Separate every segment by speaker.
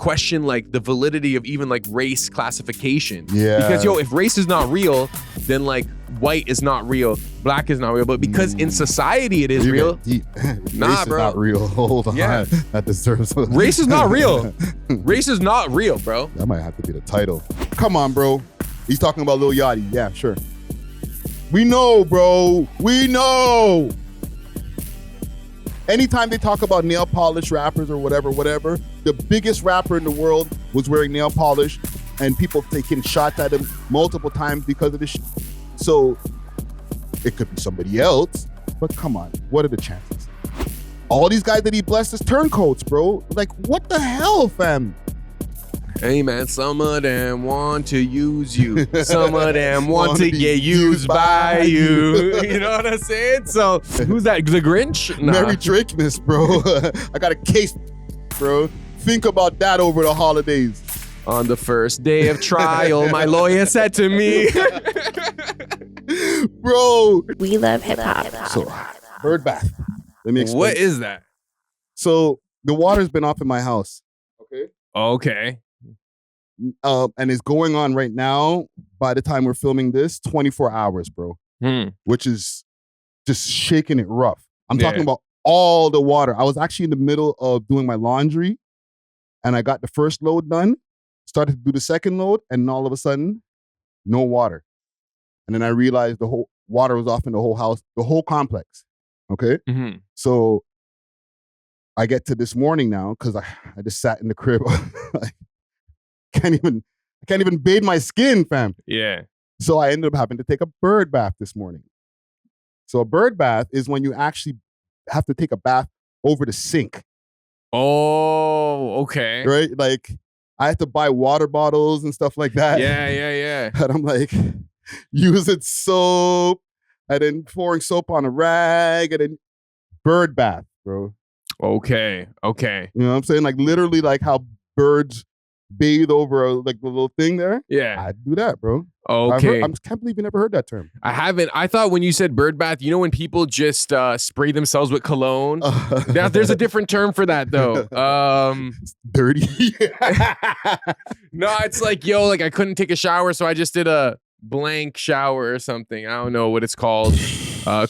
Speaker 1: question like the validity of even like race classification.
Speaker 2: Yeah.
Speaker 1: Because if race is not real, then like white is not real, black is not real. But because in society it is real.
Speaker 2: Nah,
Speaker 1: Race
Speaker 2: is
Speaker 1: bro.
Speaker 2: not real. Hold on.
Speaker 1: Yeah.
Speaker 2: That deserves.
Speaker 1: Race is not real. Race is not real, bro.
Speaker 2: That might have to be the title. Come on, bro. He's talking about Lil Yachty. Yeah, sure. We know, bro. We know. Anytime they talk about nail polish rappers or whatever, the biggest rapper in the world was wearing nail polish and people taking shots at him multiple times because of this shit. So it could be somebody else, but come on, what are the chances? All these guys that he blessed as turncoats, bro. Like, what the hell, fam?
Speaker 1: Hey man, some of them want to use you. Some of them want to get used by you. You know what I'm saying? So who's that? The Grinch? Nah.
Speaker 2: Merry Drakemas, bro. I got a case, bro. Think about that over the holidays.
Speaker 1: On the first day of trial, my lawyer said to me,
Speaker 2: bro.
Speaker 3: We love hip hop.
Speaker 2: So, bird bath. Let me explain.
Speaker 1: What is that?
Speaker 2: So the water's been off in my house. Okay.
Speaker 1: Okay.
Speaker 2: And it's going on right now. By the time we're filming this, 24 hours, bro. Which is just shaking it rough. I'm talking about all the water. I was actually in the middle of doing my laundry and I got the first load done, started to do the second load, and all of a sudden, no water. And then I realized the whole water was off in the whole house, the whole complex. Okay. So I get to this morning now because I just sat in the crib. I can't even bathe my skin, fam.
Speaker 1: Yeah.
Speaker 2: So I ended up having to take a bird bath this morning. So a bird bath is when you actually have to take a bath over the sink.
Speaker 1: Oh, okay.
Speaker 2: Right? Like I had to buy water bottles and stuff like that.
Speaker 1: Yeah.
Speaker 2: And I'm like, using soap and then pouring soap on a rag and then bird bath, bro.
Speaker 1: Okay.
Speaker 2: You know what I'm saying? Like literally like how birds bathe over like the little thing there.
Speaker 1: Yeah.
Speaker 2: I do that, bro.
Speaker 1: Okay.
Speaker 2: I can't believe you never heard that term.
Speaker 1: I haven't. I thought when you said bird bath, when people just spray themselves with cologne? There's a different term for that though.
Speaker 2: Dirty.
Speaker 1: No, it's like, I couldn't take a shower, so I just did a blank shower or something. I don't know what it's called.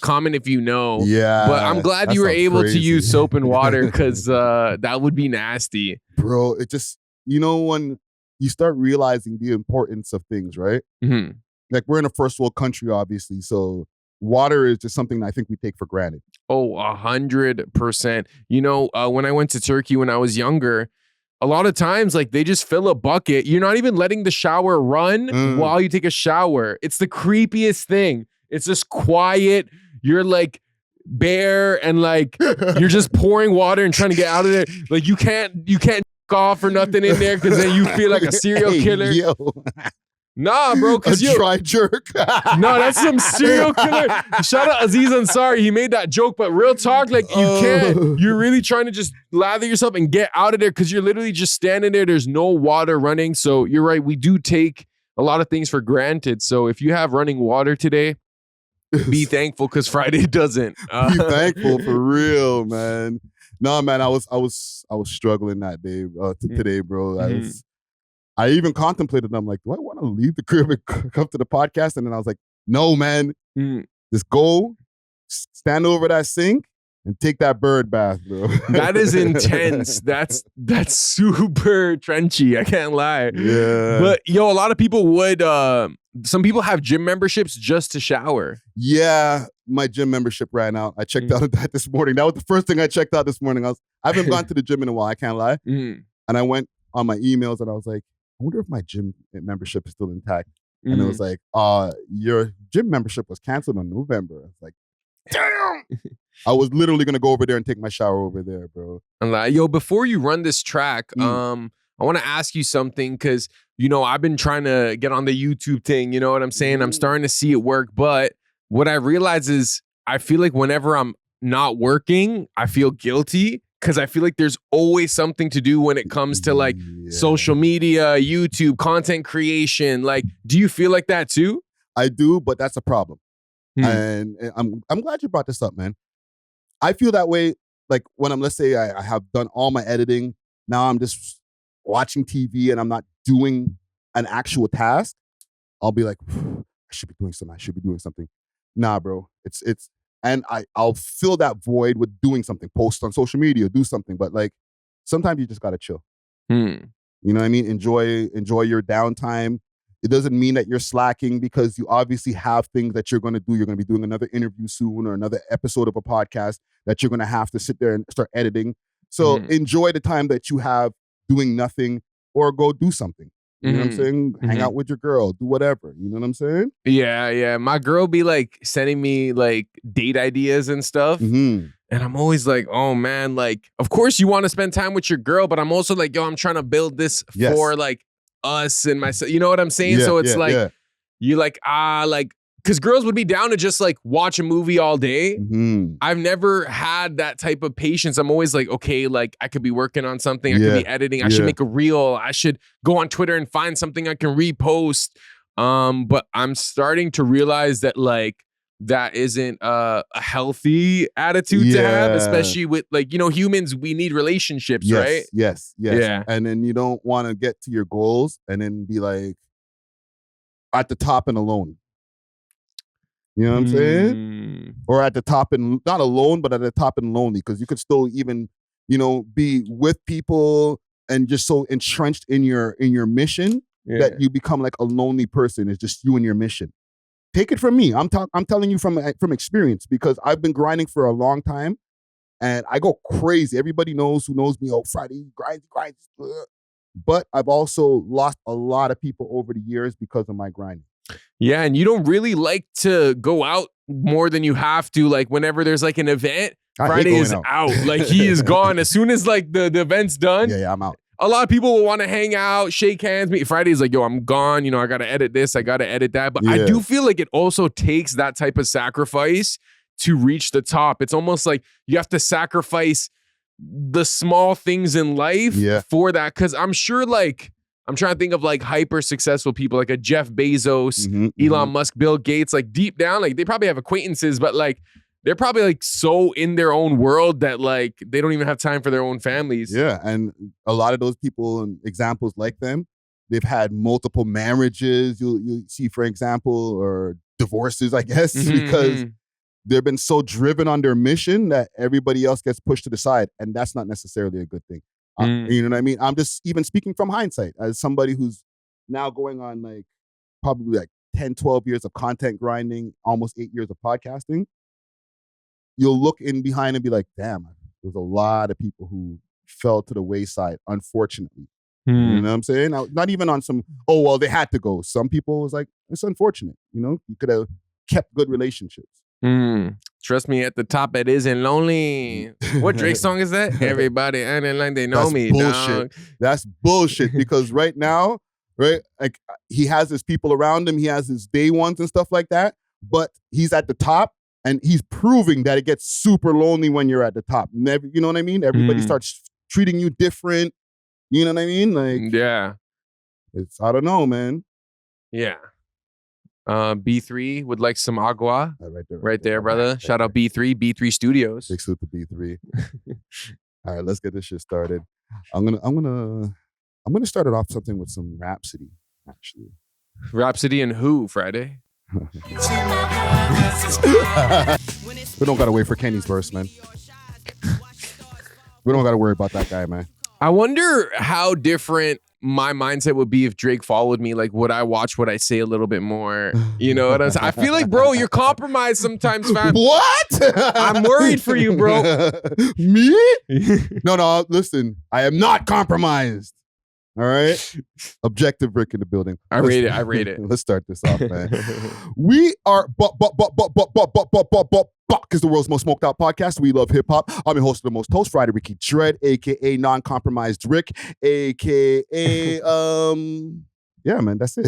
Speaker 1: Comment if you know.
Speaker 2: Yeah.
Speaker 1: But I'm glad you were able to use soap and water because that would be nasty.
Speaker 2: Bro, it just, when you start realizing the importance of things, right? Like we're in a first world country, obviously. So water is just something that I think we take for granted.
Speaker 1: Oh, 100%. When I went to Turkey when I was younger, a lot of times, like they just fill a bucket. You're not even letting the shower run while you take a shower. It's the creepiest thing. It's just quiet. You're like bare and like you're just pouring water and trying to get out of there. Like you can't off or nothing in there because then you feel like a serial killer.
Speaker 2: Yo.
Speaker 1: Nah, bro.
Speaker 2: A dry jerk.
Speaker 1: No, that's some serial killer. Shout out Aziz Ansari. He made that joke, but real talk, like you can't. You're really trying to just lather yourself and get out of there because you're literally just standing there. There's no water running. So you're right. We do take a lot of things for granted. So if you have running water today, be thankful because Friday doesn't.
Speaker 2: Be thankful for real, man. No, man, I was struggling that day today, bro. I even contemplated. I'm like, do I want to leave the crib and come to the podcast? And then I was like, no, man, just go stand over that sink and take that bird bath, bro.
Speaker 1: That is intense. That's super trenchy. I can't lie.
Speaker 2: Yeah.
Speaker 1: But a lot of people would. Some people have gym memberships just to shower.
Speaker 2: Yeah, my gym membership ran out. I checked out of that this morning. That was the first thing I checked out this morning. I haven't gone to the gym in a while. I can't lie. And I went on my emails and I was like, I wonder if my gym membership is still intact. And it was like, your gym membership was canceled in November. I was like, damn. I was literally gonna go over there and take my shower over there, bro.
Speaker 1: I'm like, before you run this track, I want to ask you something because, I've been trying to get on the YouTube thing. You know what I'm saying? I'm starting to see it work. But what I realize is I feel like whenever I'm not working, I feel guilty because I feel like there's always something to do when it comes to like social media, YouTube, content creation. Like, do you feel like that too?
Speaker 2: I do, but that's a problem. And I'm glad you brought this up, man. I feel that way like when let's say I have done all my editing. Now I'm just watching TV and I'm not doing an actual task, I'll be like, I should be doing something. Nah, bro. And I'll fill that void with doing something, post on social media, do something. But like, sometimes you just gotta chill. You know what I mean? Enjoy your downtime. It doesn't mean that you're slacking because you obviously have things that you're going to do. You're going to be doing another interview soon or another episode of a podcast that you're going to have to sit there and start editing. So enjoy the time that you have doing nothing or go do something. You know what I'm saying? Hang out with your girl, do whatever. You know what I'm saying?
Speaker 1: Yeah. My girl be like sending me like date ideas and stuff. And I'm always like, oh man, like, of course you want to spend time with your girl, but I'm also like, yo, I'm trying to build this for like us and myself. You know what I'm saying? So it's like, you like, because girls would be down to just like watch a movie all day. I've never had that type of patience. I'm always like, okay, like I could be working on something. I could be editing. I should make a reel. I should go on Twitter and find something I can repost. But I'm starting to realize that like, that isn't a healthy attitude to have, especially with like, you know, humans, we need relationships, right?
Speaker 2: Yes. Yeah. And then you don't want to get to your goals and then be like at the top and alone. You know what I'm saying? Or at the top and not alone, but at the top and lonely, because you could still even, you know, be with people and just so entrenched in your mission that you become like a lonely person. It's just you and your mission. Take it from me. I'm telling you from experience, because I've been grinding for a long time and I go crazy. Everybody knows who knows me. Oh, Friday, grind. But I've also lost a lot of people over the years because of my grinding.
Speaker 1: Yeah, and you don't really like to go out more than you have to. Like whenever there's like an event, Friday is out. Like he is gone. As soon as like the event's done.
Speaker 2: Yeah, I'm out.
Speaker 1: A lot of people will want to hang out, shake hands. Friday's like, yo, I'm gone. You know, I got to edit this. I got to edit that. But I do feel like it also takes that type of sacrifice to reach the top. It's almost like you have to sacrifice the small things in life for that. Because I'm sure like, I'm trying to think of like hyper successful people like a Jeff Bezos, Elon Musk, Bill Gates, like deep down, like they probably have acquaintances, but like they're probably like so in their own world that like they don't even have time for their own families.
Speaker 2: Yeah. And a lot of those people and examples like them, they've had multiple marriages. You'll see, for example, or divorces, I guess, because they've been so driven on their mission that everybody else gets pushed to the side. And that's not necessarily a good thing. You know what I mean? I'm just even speaking from hindsight as somebody who's now going on like probably like 10, 12 years of content grinding, almost 8 years of podcasting. You'll look in behind and be like, damn, there's a lot of people who fell to the wayside, unfortunately. You know what I'm saying? Now, not even on some, oh, well, they had to go. Some people was like, it's unfortunate. You know, you could have kept good relationships.
Speaker 1: Trust me, at the top, it isn't lonely. What Drake song is that? Everybody acting like they know me.
Speaker 2: Bullshit.
Speaker 1: Dog.
Speaker 2: That's bullshit. Because right now, right, like he has his people around him. He has his day ones and stuff like that. But he's at the top. And he's proving that it gets super lonely when you're at the top. Never, you know what I mean? Everybody starts treating you different. You know what I mean? Like,
Speaker 1: yeah.
Speaker 2: It's, I don't know, man.
Speaker 1: Yeah. B3 would like some agua. Right there, brother. Shout out B3, B3 Studios.
Speaker 2: Big salute to B3. All right, let's get this shit started. I'm gonna start it off something with some Rapsody, actually.
Speaker 1: Rapsody and who, Friday?
Speaker 2: We don't gotta wait for Kenny's verse, man. We don't gotta worry about that guy, man.
Speaker 1: I wonder how different my mindset would be if Drake followed me. Like, would I watch what I say a little bit more? You know what I'm saying? I feel like, bro, you're compromised sometimes, fam.
Speaker 2: What?
Speaker 1: I'm worried for you, bro.
Speaker 2: Me? No, listen. I am not compromised. All right? Objective Rick in the building.
Speaker 1: I rate it.
Speaker 2: Let's start this off, man. We are Buck is the world's most smoked out podcast. We love hip hop. I'm your host of the most toast, Friday Ricky Dread, aka non-compromised Rick, aka yeah, man, that's it.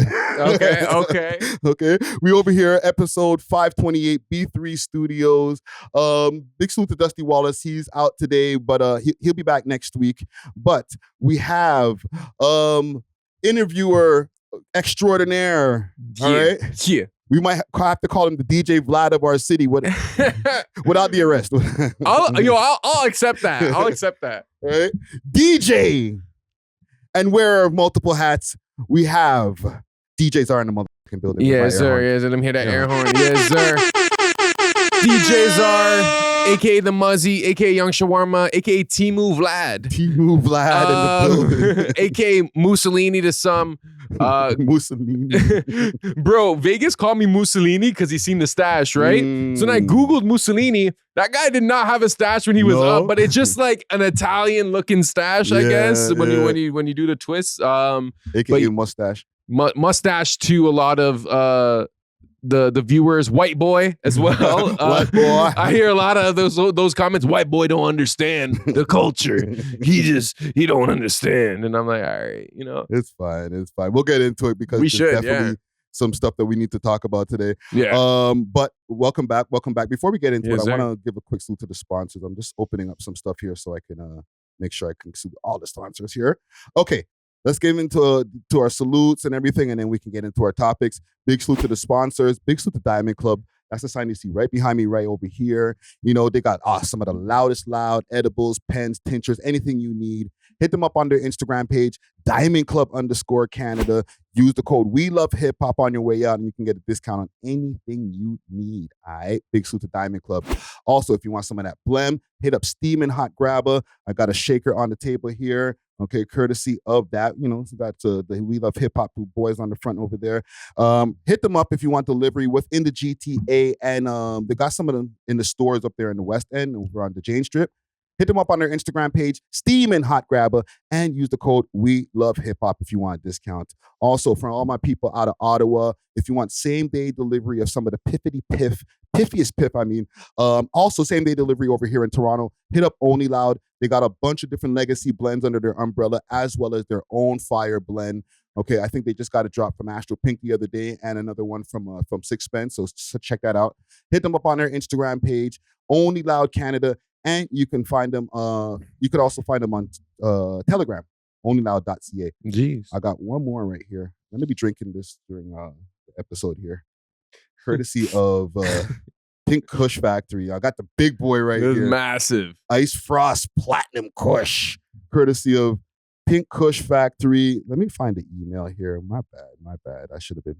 Speaker 2: Okay. We over here, episode 528, B3 Studios. Big salute to Dusty Wallace. He's out today, but he'll be back next week. But we have interviewer extraordinaire. All right?
Speaker 1: Yeah.
Speaker 2: We might have to call him the DJ Vlad of our city without the arrest.
Speaker 1: I'll accept that. I'll accept that.
Speaker 2: Right? DJ And wearer of multiple hats, we have DJs are in the motherfucking building.
Speaker 1: Yes, sir. Yes, let him hear that air horn. Yes, sir. DJs are, aka the Muzzy, aka Young Shawarma, aka Timu Vlad.
Speaker 2: Timu Vlad in the building.
Speaker 1: aka Mussolini to some.
Speaker 2: Mussolini.
Speaker 1: Bro, Vegas called me Mussolini because he seen the stash, right? So then I Googled Mussolini. That guy did not have a stash when he was up, but it's just like an Italian looking stash, I guess, when you do the twist.
Speaker 2: AKA mustache.
Speaker 1: Mustache to a lot of the viewers, white boy as well.
Speaker 2: White boy. I
Speaker 1: hear a lot of those comments. White boy don't understand the culture. He don't understand. And I'm like, all right,
Speaker 2: it's fine. We'll get into it because there's definitely some stuff that we need to talk about today.
Speaker 1: Yeah.
Speaker 2: But welcome back. Before we get into it, I want to give a quick salute to the sponsors. I'm just opening up some stuff here so I can make sure I can salute all the sponsors here. Okay. Let's get into our salutes and everything, and then we can get into our topics. Big salute to the sponsors. Big salute to Diamond Club. That's the sign you see right behind me, right over here. They got some of the loudest edibles, pens, tinctures, anything you need. Hit them up on their Instagram page, Diamond Club _Canada. Use the code We Love Hip Hop on your way out, and you can get a discount on anything you need. All right, big salute to Diamond Club. Also, if you want some of that blem, hit up Steamin' Hot Grabber. I got a shaker on the table here. Okay, courtesy of that, so that's the We Love Hip Hop boys on the front over there. Hit them up if you want delivery within the GTA, and they got some of them in the stores up there in the West End over on the Jane Strip. Hit them up on their Instagram page, Steamin' Hot Grabber, and use the code We Love Hip Hop if you want a discount. Also, for all my people out of Ottawa, if you want same-day delivery of some of the piffiest piff, also same-day delivery over here in Toronto, hit up Only Loud. They got a bunch of different legacy blends under their umbrella, as well as their own fire blend. Okay, I think they just got a drop from Astro Pink the other day, and another one from Sixpence. So check that out. Hit them up on their Instagram page, Only Loud Canada. And you can find them. You could also find them on Telegram, onlyloud.ca.
Speaker 1: Jeez.
Speaker 2: I got one more right here. I'm gonna be drinking this during the episode here, courtesy of Pink Kush Factory. I got the big boy right here.
Speaker 1: Massive.
Speaker 2: Ice Frost Platinum Kush, courtesy of Pink Kush Factory. Let me find the email here. My bad. I should have been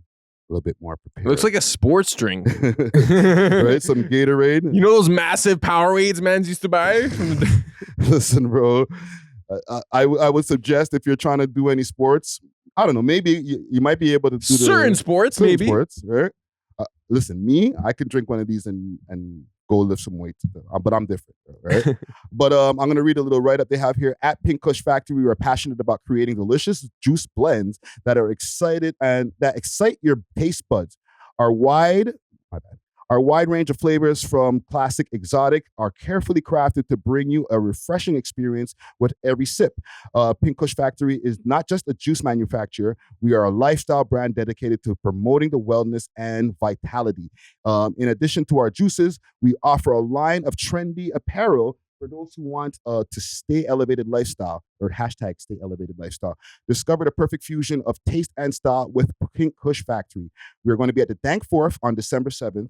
Speaker 2: a little bit more prepared.
Speaker 1: It looks like a sports drink.
Speaker 2: Right? Some Gatorade.
Speaker 1: You know those massive Powerades mans used to buy?
Speaker 2: Listen, bro. I would suggest if you're trying to do any sports, I don't know, maybe you might be able to do
Speaker 1: certain sports,
Speaker 2: right? Listen, I can drink one of these and go lift some weights, but I'm different, right? But I'm going to read a little write-up they have here. At Pink Kush Factory, we are passionate about creating delicious juice blends that excite your taste buds. Our wide range of flavors, from classic exotic, are carefully crafted to bring you a refreshing experience with every sip. Pink Kush Factory is not just a juice manufacturer. We are a lifestyle brand dedicated to promoting the wellness and vitality. In addition to our juices, we offer a line of trendy apparel for those who want to stay elevated lifestyle, or hashtag stay elevated lifestyle. Discover the perfect fusion of taste and style with Pink Kush Factory. We're going to be at the Danforth on December 7th.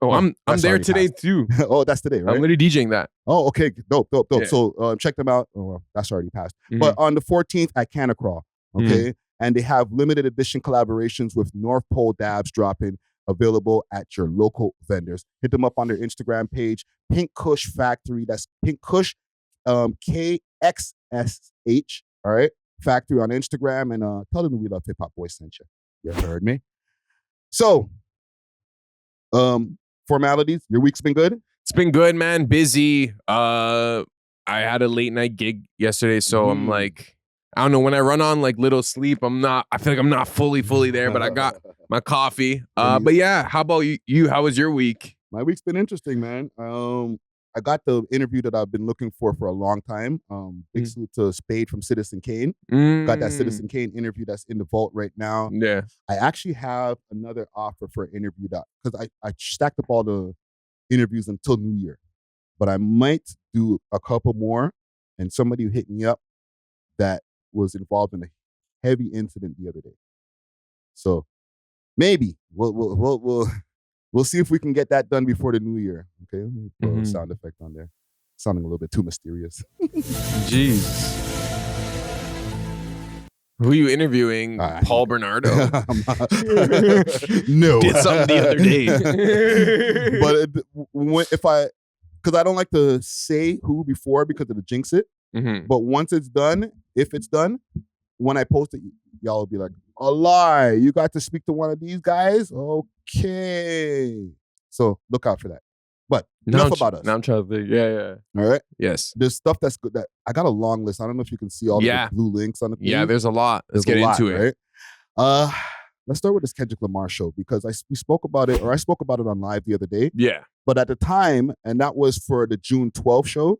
Speaker 1: I'm there today too.
Speaker 2: Oh, that's today, right?
Speaker 1: I'm literally DJing that.
Speaker 2: Oh, okay. Dope.
Speaker 1: Yeah.
Speaker 2: So check them out. Oh, well, that's already passed. Mm-hmm. But on the 14th at Canacraw, okay? Mm-hmm. And they have limited edition collaborations with North Pole dabs dropping, available at your local vendors. Hit them up on their Instagram page, Pink Kush Factory. That's Pink Kush, KXSH, all right? Factory on Instagram, and tell them We Love Hip Hop Boys sent you. You heard me? So, formalities, your week's been good?
Speaker 1: It's been good, man. Busy. I had a late night gig yesterday, so I'm like, I don't know, when I run on like little sleep, I feel like I'm not fully there, but I got my coffee. But yeah, how about you? How was your week?
Speaker 2: My week's been interesting, man. I got the interview that I've been looking for a long time. Big salute to Spade from Citizen Kane. Got that Citizen Kane interview that's in the vault right now.
Speaker 1: Yeah.
Speaker 2: I actually have another offer for an interview because I stacked up all the interviews until New Year. But I might do a couple more, and somebody who hit me up that was involved in a heavy incident the other day. So maybe we'll see if we can get that done before the new year. Okay, let me throw a sound effect on there. Sounding a little bit too mysterious.
Speaker 1: Jeez. Who are you interviewing? Paul Bernardo?
Speaker 2: No.
Speaker 1: Did something the other day.
Speaker 2: But because I don't like to say who before because it'll jinx it.
Speaker 1: Mm-hmm.
Speaker 2: But once it's done, if it's done, when I post it, y'all will be like, a lie. You got to speak to one of these guys? Okay. So look out for that. But enough about us.
Speaker 1: Now I'm trying to think. Yeah.
Speaker 2: All right.
Speaker 1: Yes.
Speaker 2: There's stuff that's good. That I got a long list. I don't know if you can see all the blue links on the thing.
Speaker 1: Yeah, there's a lot. Let's get into it.
Speaker 2: Right? Let's start with this Kendrick Lamar show because we spoke about it, or I spoke about it on live the other day.
Speaker 1: Yeah.
Speaker 2: But at the time, and that was for the June 12th show,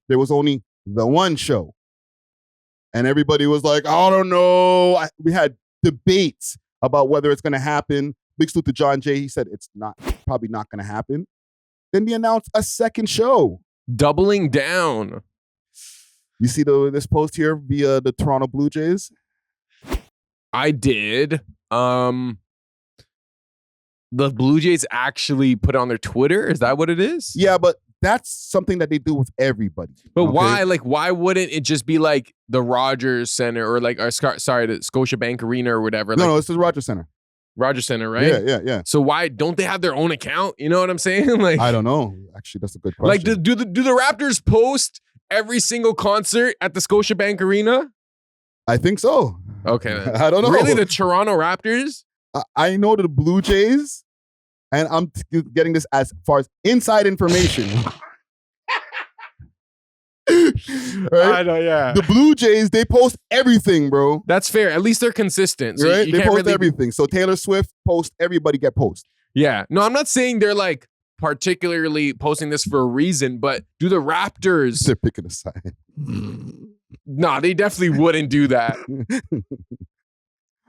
Speaker 2: there was only the one show. And everybody was like, I don't know. We had debates about whether it's going to happen. Big salute to John Jay. He said it's probably not going to happen. Then they announced a second show.
Speaker 1: Doubling down.
Speaker 2: You see this post here via the Toronto Blue Jays?
Speaker 1: I did. The Blue Jays actually put on their Twitter? Is that what it is?
Speaker 2: Yeah, but that's something that they do with everybody.
Speaker 1: But why? Like, why wouldn't it just be like the Rogers Center or like, the Scotiabank Arena or whatever?
Speaker 2: No, it's the Rogers Center.
Speaker 1: Rogers Center, right?
Speaker 2: Yeah.
Speaker 1: So why don't they have their own account? You know what I'm saying? Like,
Speaker 2: I don't know. Actually, that's a good question.
Speaker 1: Like, do the Raptors post every single concert at the Scotiabank Arena?
Speaker 2: I think so.
Speaker 1: Okay.
Speaker 2: I don't know.
Speaker 1: Really, the Toronto Raptors?
Speaker 2: I know the Blue Jays, and I'm getting this as far as inside information. Right?
Speaker 1: I know, yeah.
Speaker 2: The Blue Jays, they post everything, bro.
Speaker 1: That's fair. At least they're consistent. So
Speaker 2: right? They post everything. So Taylor Swift posts, everybody get post.
Speaker 1: Yeah. No, I'm not saying they're like particularly posting this for a reason, but do the Raptors...
Speaker 2: They're picking a side.
Speaker 1: Nah, they definitely wouldn't do that.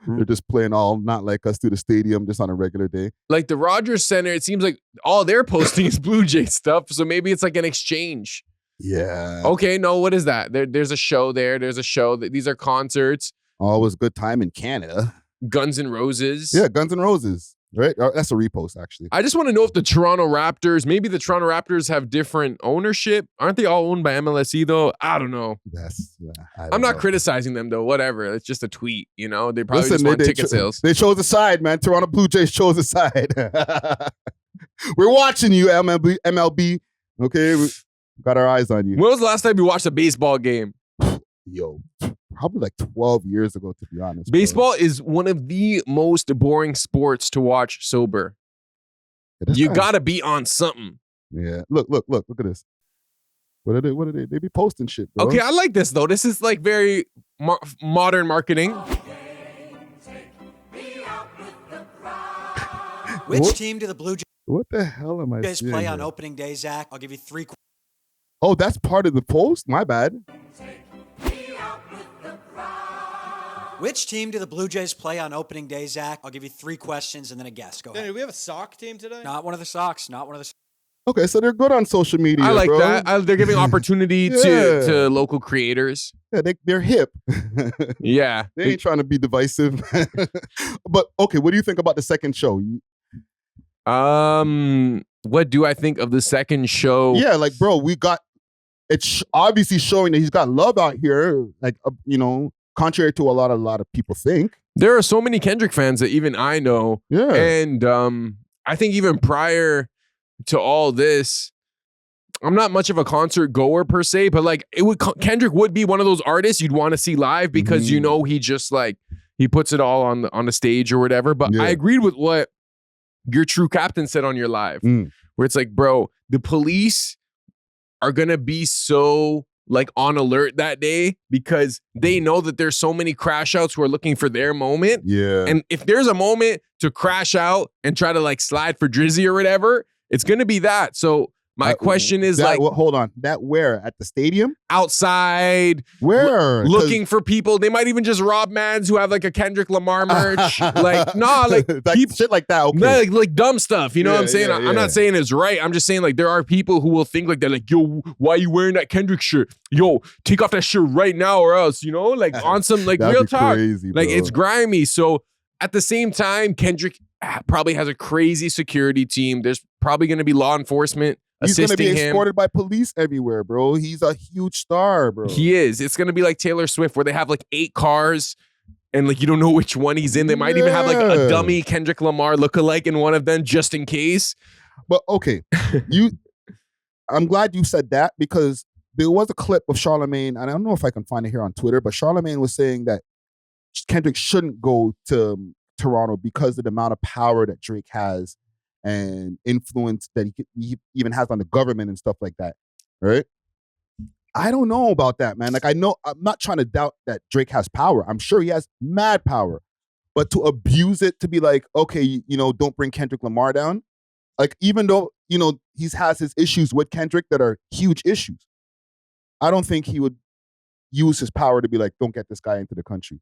Speaker 2: They're just playing all not like us through the stadium just on a regular day.
Speaker 1: Like the Rogers Center, it seems like all they're posting is Blue Jay stuff. So maybe it's like an exchange.
Speaker 2: Yeah.
Speaker 1: Okay, no, what is that? There's a show there. There's a show. These are concerts.
Speaker 2: Always good time in Canada.
Speaker 1: Guns N' Roses.
Speaker 2: Yeah, Guns N' Roses. Right? That's a repost, actually.
Speaker 1: I just want to know if the Toronto Raptors have different ownership. Aren't they all owned by MLSE, though? I don't know. I'm not criticizing them, though. Whatever. It's just a tweet, you know? They probably just want ticket sales.
Speaker 2: They chose a side, man. Toronto Blue Jays chose a side. We're watching you, MLB. Okay? We got our eyes on you.
Speaker 1: When was the last time you watched a baseball game?
Speaker 2: Yo, probably like 12 years ago, to be honest.
Speaker 1: Baseball is one of the most boring sports to watch sober. Yeah, you gotta be on something.
Speaker 2: Yeah. Look at this. What are they? They be posting shit, bro.
Speaker 1: Okay, I like this though. This is like very modern marketing.
Speaker 3: Which team do the Blue Jays
Speaker 2: What the hell am I seeing
Speaker 3: play
Speaker 2: here?
Speaker 3: on opening day, Zach? I'll give you 3.
Speaker 2: Oh, that's part of the post? My bad.
Speaker 3: Which team do the Blue Jays play on opening day, Zach? I'll give you 3 questions and then a guess. Go ahead.
Speaker 4: Do we have a sock team today?
Speaker 3: Not one of the Sox.
Speaker 2: Okay, so they're good on social media.
Speaker 1: I like
Speaker 2: bro.
Speaker 1: that. They're giving opportunity to local creators.
Speaker 2: Yeah, they're hip.
Speaker 1: Yeah.
Speaker 2: They ain't trying to be divisive. But okay, what do you think about the second show?
Speaker 1: What do I think of the second show?
Speaker 2: Yeah, like, bro, it's obviously showing that he's got love out here. Like, contrary to a lot of people think.
Speaker 1: There are so many Kendrick fans that even I know.
Speaker 2: Yeah.
Speaker 1: And I think even prior to all this, I'm not much of a concert goer per se, but like Kendrick would be one of those artists you'd want to see live because he just like he puts it all on the stage or whatever. But I agreed with what your true captain said on your live, where it's like, bro, the police are gonna be so like on alert that day because they know that there's so many crash outs who are looking for their moment.
Speaker 2: Yeah.
Speaker 1: And if there's a moment to crash out and try to like slide for Drizzy or whatever, it's going to be that. So my question is
Speaker 2: hold on. That where? At the stadium?
Speaker 1: Outside.
Speaker 2: Where?
Speaker 1: Looking for people. They might even just rob mans who have like a Kendrick Lamar merch. Shit
Speaker 2: like that. Okay.
Speaker 1: Like dumb stuff. You know what I'm saying? I'm not saying it's right. I'm just saying like there are people who will think like they're like, yo, why are you wearing that Kendrick shirt? Yo, take off that shirt right now or else, like on some like real talk.
Speaker 2: Crazy,
Speaker 1: like it's grimy. So at the same time, Kendrick probably has a crazy security team. There's probably going to be law enforcement
Speaker 2: He's going to be
Speaker 1: him.
Speaker 2: escorted by police everywhere, bro. He's a huge star, bro.
Speaker 1: He is. It's going to be like Taylor Swift where they have like 8 cars and like you don't know which one he's in. They might even have like a dummy Kendrick Lamar lookalike in one of them just in case.
Speaker 2: But okay, I'm glad you said that because there was a clip of Charlemagne, and I don't know if I can find it here on Twitter, but Charlemagne was saying that Kendrick shouldn't go to Toronto because of the amount of power that Drake has and influence that he even has on the government and stuff like that, right? I don't know about that, man. Like, I know, I'm not trying to doubt that Drake has power. I'm sure he has mad power. But to abuse it, to be like, okay, you know, don't bring Kendrick Lamar down. Like, even though, you know, he has his issues with Kendrick that are huge issues, I don't think he would use his power to be like, don't get this guy into the country.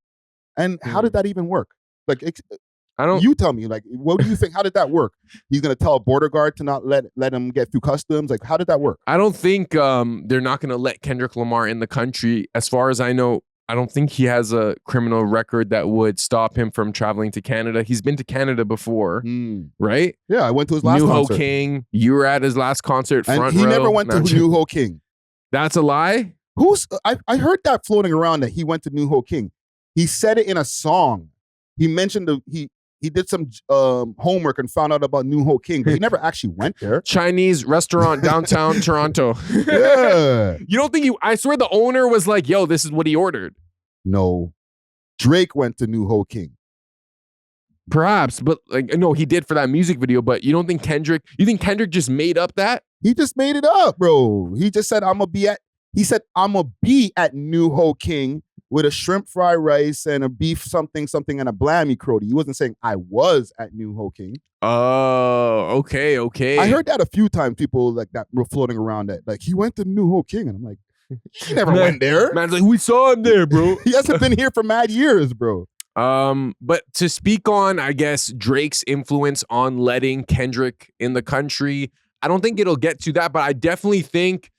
Speaker 2: And how did that even work? Like, you tell me, like, what do you think? How did that work? He's going to tell a border guard to not let him get through customs? Like, how did that work?
Speaker 1: I don't think they're not going to let Kendrick Lamar in the country. As far as I know, I don't think he has a criminal record that would stop him from traveling to Canada. He's been to Canada before, right?
Speaker 2: Yeah, I went to his last concert.
Speaker 1: New Ho King, you were at his last concert, front row.
Speaker 2: And he never went to New Ho King.
Speaker 1: That's a lie?
Speaker 2: I heard that floating around that he went to New Ho King. He said it in a song. He mentioned he did some homework and found out about New Ho King, but he never actually went there.
Speaker 1: Chinese restaurant downtown Toronto.
Speaker 2: Yeah.
Speaker 1: You don't think I swear the owner was like, yo, this is what he ordered.
Speaker 2: No. Drake went to New Ho King.
Speaker 1: Perhaps, but like, no, he did for that music video, but you think Kendrick just made up that?
Speaker 2: He just made it up, bro. He just said, I'm gonna be at New Ho King with a shrimp fried rice and a beef something and a blammy crody. He wasn't saying I was at New Ho King.
Speaker 1: Oh, okay.
Speaker 2: I heard that a few times. People like that were floating around that, like, he went to New Ho King, and I'm like, he never went there.
Speaker 1: Man's like, we saw him there, bro.
Speaker 2: He hasn't been here for mad years, bro.
Speaker 1: But to speak on, I guess, Drake's influence on letting Kendrick in the country, I don't think it'll get to that, but I definitely think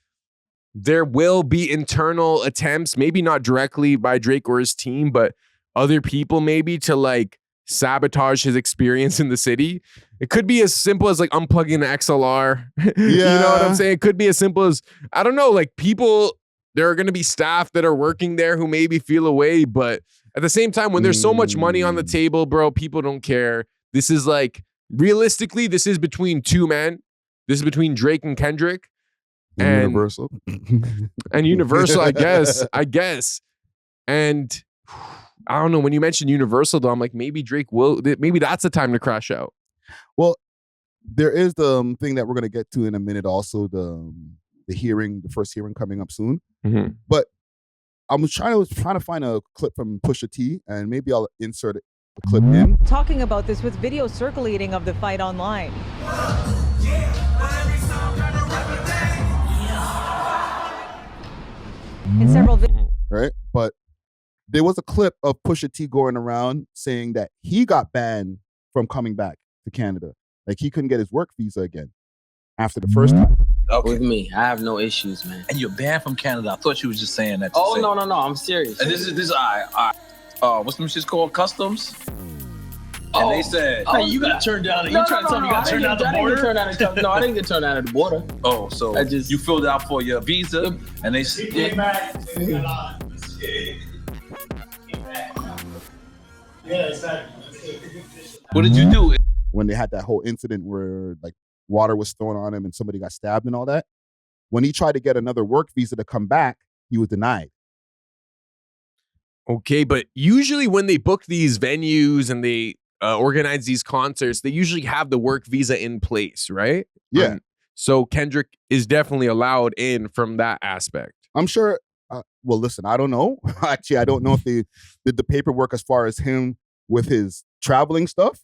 Speaker 1: there will be internal attempts, maybe not directly by Drake or his team, but other people maybe to like sabotage his experience in the city. It could be as simple as like unplugging the XLR. Yeah. You know what I'm saying? It could be as simple as, I don't know, like there are going to be staff that are working there who maybe feel away, but at the same time, when there's so much money on the table, bro, people don't care. This is like, realistically, this is between two men. This is between Drake and Kendrick. And
Speaker 2: Universal.
Speaker 1: And Universal, I guess. And I don't know, when you mentioned Universal, though, I'm like, maybe that's the time to crash out.
Speaker 2: Well, there is the thing that we're going to get to in a minute also, the first hearing coming up soon. Mm-hmm. But I was trying to find a clip from Pusha T, and maybe I'll insert the clip in.
Speaker 4: Talking about this with video circulating of the fight online. In several
Speaker 2: right? But there was a clip of Pusha T going around saying that he got banned from coming back to Canada. Like, he couldn't get his work visa again after the first time.
Speaker 5: Okay. With me, I have no issues, man.
Speaker 6: And you're banned from Canada. I thought you was just saying that.
Speaker 5: Oh, no, I'm serious.
Speaker 6: And this is what's them shit's called? Customs? And they said,
Speaker 5: hey, you got turned down. You trying to tell me you got turned down the border? No, I didn't get turned out at the border.
Speaker 6: Oh, so you filled out for your visa, and they said, what did you do?
Speaker 2: When they had that whole incident where like water was thrown on him and somebody got stabbed and all that, when he tried to get another work visa to come back, he was denied.
Speaker 1: Okay, but usually when they book these venues and they organize these concerts, they usually have the work visa in place, right?
Speaker 2: Yeah.
Speaker 1: So Kendrick is definitely allowed in from that aspect.
Speaker 2: I'm sure. Well, listen, I don't know. Actually, I don't know if they did the paperwork as far as him with his traveling stuff,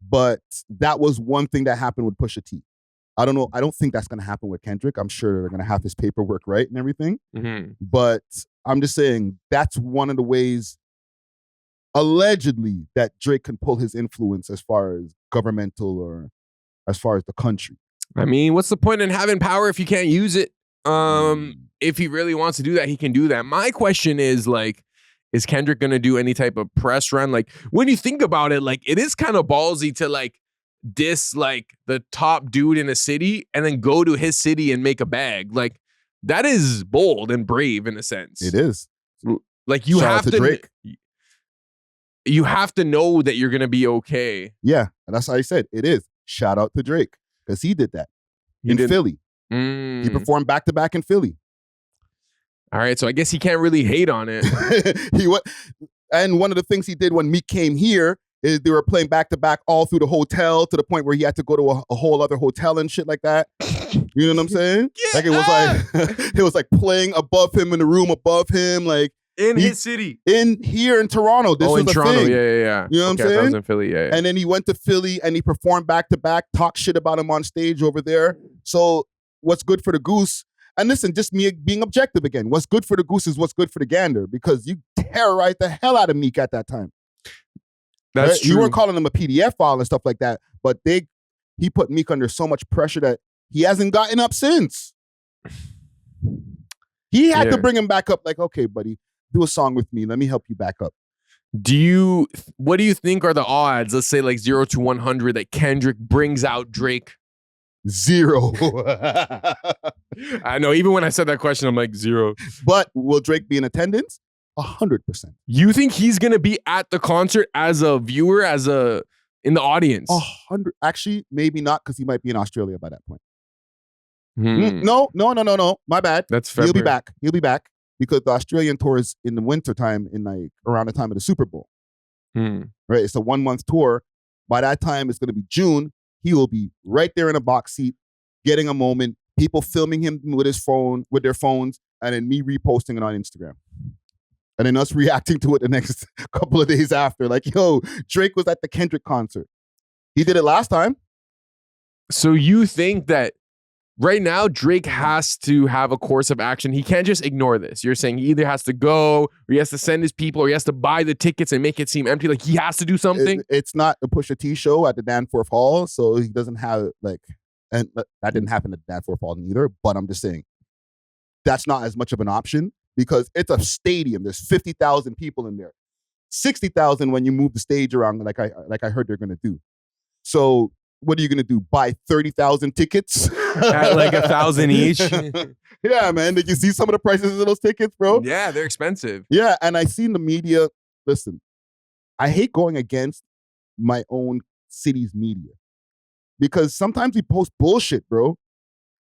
Speaker 2: but that was one thing that happened with Pusha T. I don't know. I don't think that's going to happen with Kendrick. I'm sure they're going to have his paperwork right and everything. Mm-hmm. But I'm just saying that's one of the ways, allegedly, that Drake can pull his influence as far as governmental or as far as the country.
Speaker 1: I mean, what's the point in having power if you can't use it? If he really wants to do that, he can do that. My question is, like, is Kendrick going to do any type of press run? Like, when you think about it, like, it is kind of ballsy to, like, diss, like, the top dude in a city and then go to his city and make a bag. Like, that is bold and brave in a sense.
Speaker 2: It is.
Speaker 1: Like, you
Speaker 2: Shout
Speaker 1: have
Speaker 2: out to Drake.
Speaker 1: you have to know that you're gonna be okay.
Speaker 2: Yeah, and that's how I said it is. Shout out to Drake because he did that in Philly. He performed back to back in Philly.
Speaker 1: All right, so I guess he can't really hate on it.
Speaker 2: And one of the things he did when Meek came here is they were playing back to back all through the hotel to the point where he had to go to a whole other hotel and shit like that. You know what I'm saying? Like it was like playing above him in the room above him, like
Speaker 1: his city.
Speaker 2: Here in Toronto. This was
Speaker 1: in
Speaker 2: a
Speaker 1: Toronto,
Speaker 2: thing.
Speaker 1: Yeah.
Speaker 2: You know what I'm saying?
Speaker 1: That was in Philly, yeah.
Speaker 2: And then he went to Philly and he performed back to back, talked shit about him on stage over there. So what's good for the goose? And listen, just me being objective again. What's good for the goose is what's good for the gander because you terrorized the hell out of Meek at that time.
Speaker 1: That's true.
Speaker 2: You weren't calling him a PDF file and stuff like that, but he put Meek under so much pressure that he hasn't gotten up since. He had to bring him back up like, okay, buddy, do a song with me. Let me help you back up.
Speaker 1: What do you think are the odds, let's say like 0 to 100, that Kendrick brings out Drake?
Speaker 2: 0.
Speaker 1: I know, even when I said that question, I'm like 0.
Speaker 2: But will Drake be in attendance? 100%.
Speaker 1: You think he's gonna be at the concert as a viewer, in the audience?
Speaker 2: 100. Actually, maybe not because he might be in Australia by that point. No. My bad.
Speaker 1: That's February.
Speaker 2: He'll be back because the Australian tour is in the wintertime, in like around the time of the Super Bowl. Right? It's a 1-month tour. By that time, it's going to be June. He will be right there in a box seat, getting a moment, people filming him with their phones, and then me reposting it on Instagram. And then us reacting to it the next couple of days after. Like, yo, Drake was at the Kendrick concert. He did it last time.
Speaker 1: So you think that right now Drake has to have a course of action? He can't just ignore this. You're saying he either has to go, or he has to send his people, or he has to buy the tickets and make it seem empty. Like he has to do something.
Speaker 2: It's not a Pusha T show at the Danforth Hall, so he doesn't have and that didn't happen at the Danforth Hall either. But I'm just saying that's not as much of an option because it's a stadium. There's 50,000 people in there, 60,000 when you move the stage around, like I heard they're gonna do. So what are you gonna do? Buy 30,000 tickets
Speaker 1: at like 1,000 each?
Speaker 2: Yeah, man. Did you see some of the prices of those tickets, bro?
Speaker 1: Yeah, they're expensive.
Speaker 2: Yeah, and I seen the media. Listen, I hate going against my own city's media because sometimes we post bullshit, bro.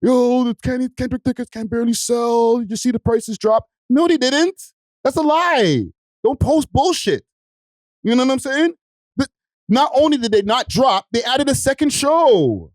Speaker 2: Yo, the Kendrick tickets can barely sell. Did you see the prices drop? No, they didn't. That's a lie. Don't post bullshit. You know what I'm saying? Not only did they not drop, they added a second show.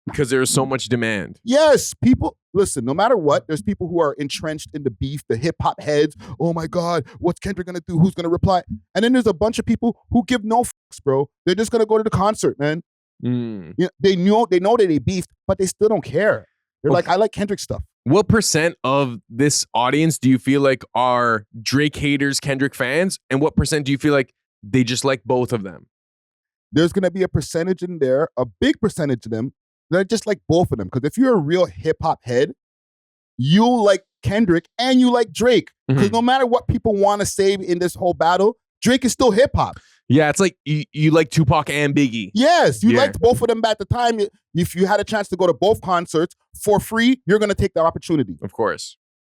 Speaker 1: Because there is so much demand.
Speaker 2: Yes, people, listen, no matter what, there's people who are entrenched in the beef, the hip-hop heads. Oh my God, what's Kendrick gonna do? Who's gonna reply? And then there's a bunch of people who give no fucks, bro. They're just gonna go to the concert, man. You know, they know that they beefed, but they still don't care. They're like, I like Kendrick stuff.
Speaker 1: What % of this audience do you feel like are Drake haters, Kendrick fans? And what % do you feel like they just like both of them?
Speaker 2: There's going to be a percentage in there, a big percentage of them, that just like both of them. Because if you're a real hip-hop head, you'll like Kendrick and you like Drake. Because no matter what people want to say in this whole battle, Drake is still hip-hop.
Speaker 1: Yeah, it's like you like Tupac and Biggie.
Speaker 2: Yes, you liked both of them at the time. If you had a chance to go to both concerts for free, you're going to take that opportunity.
Speaker 1: Of course.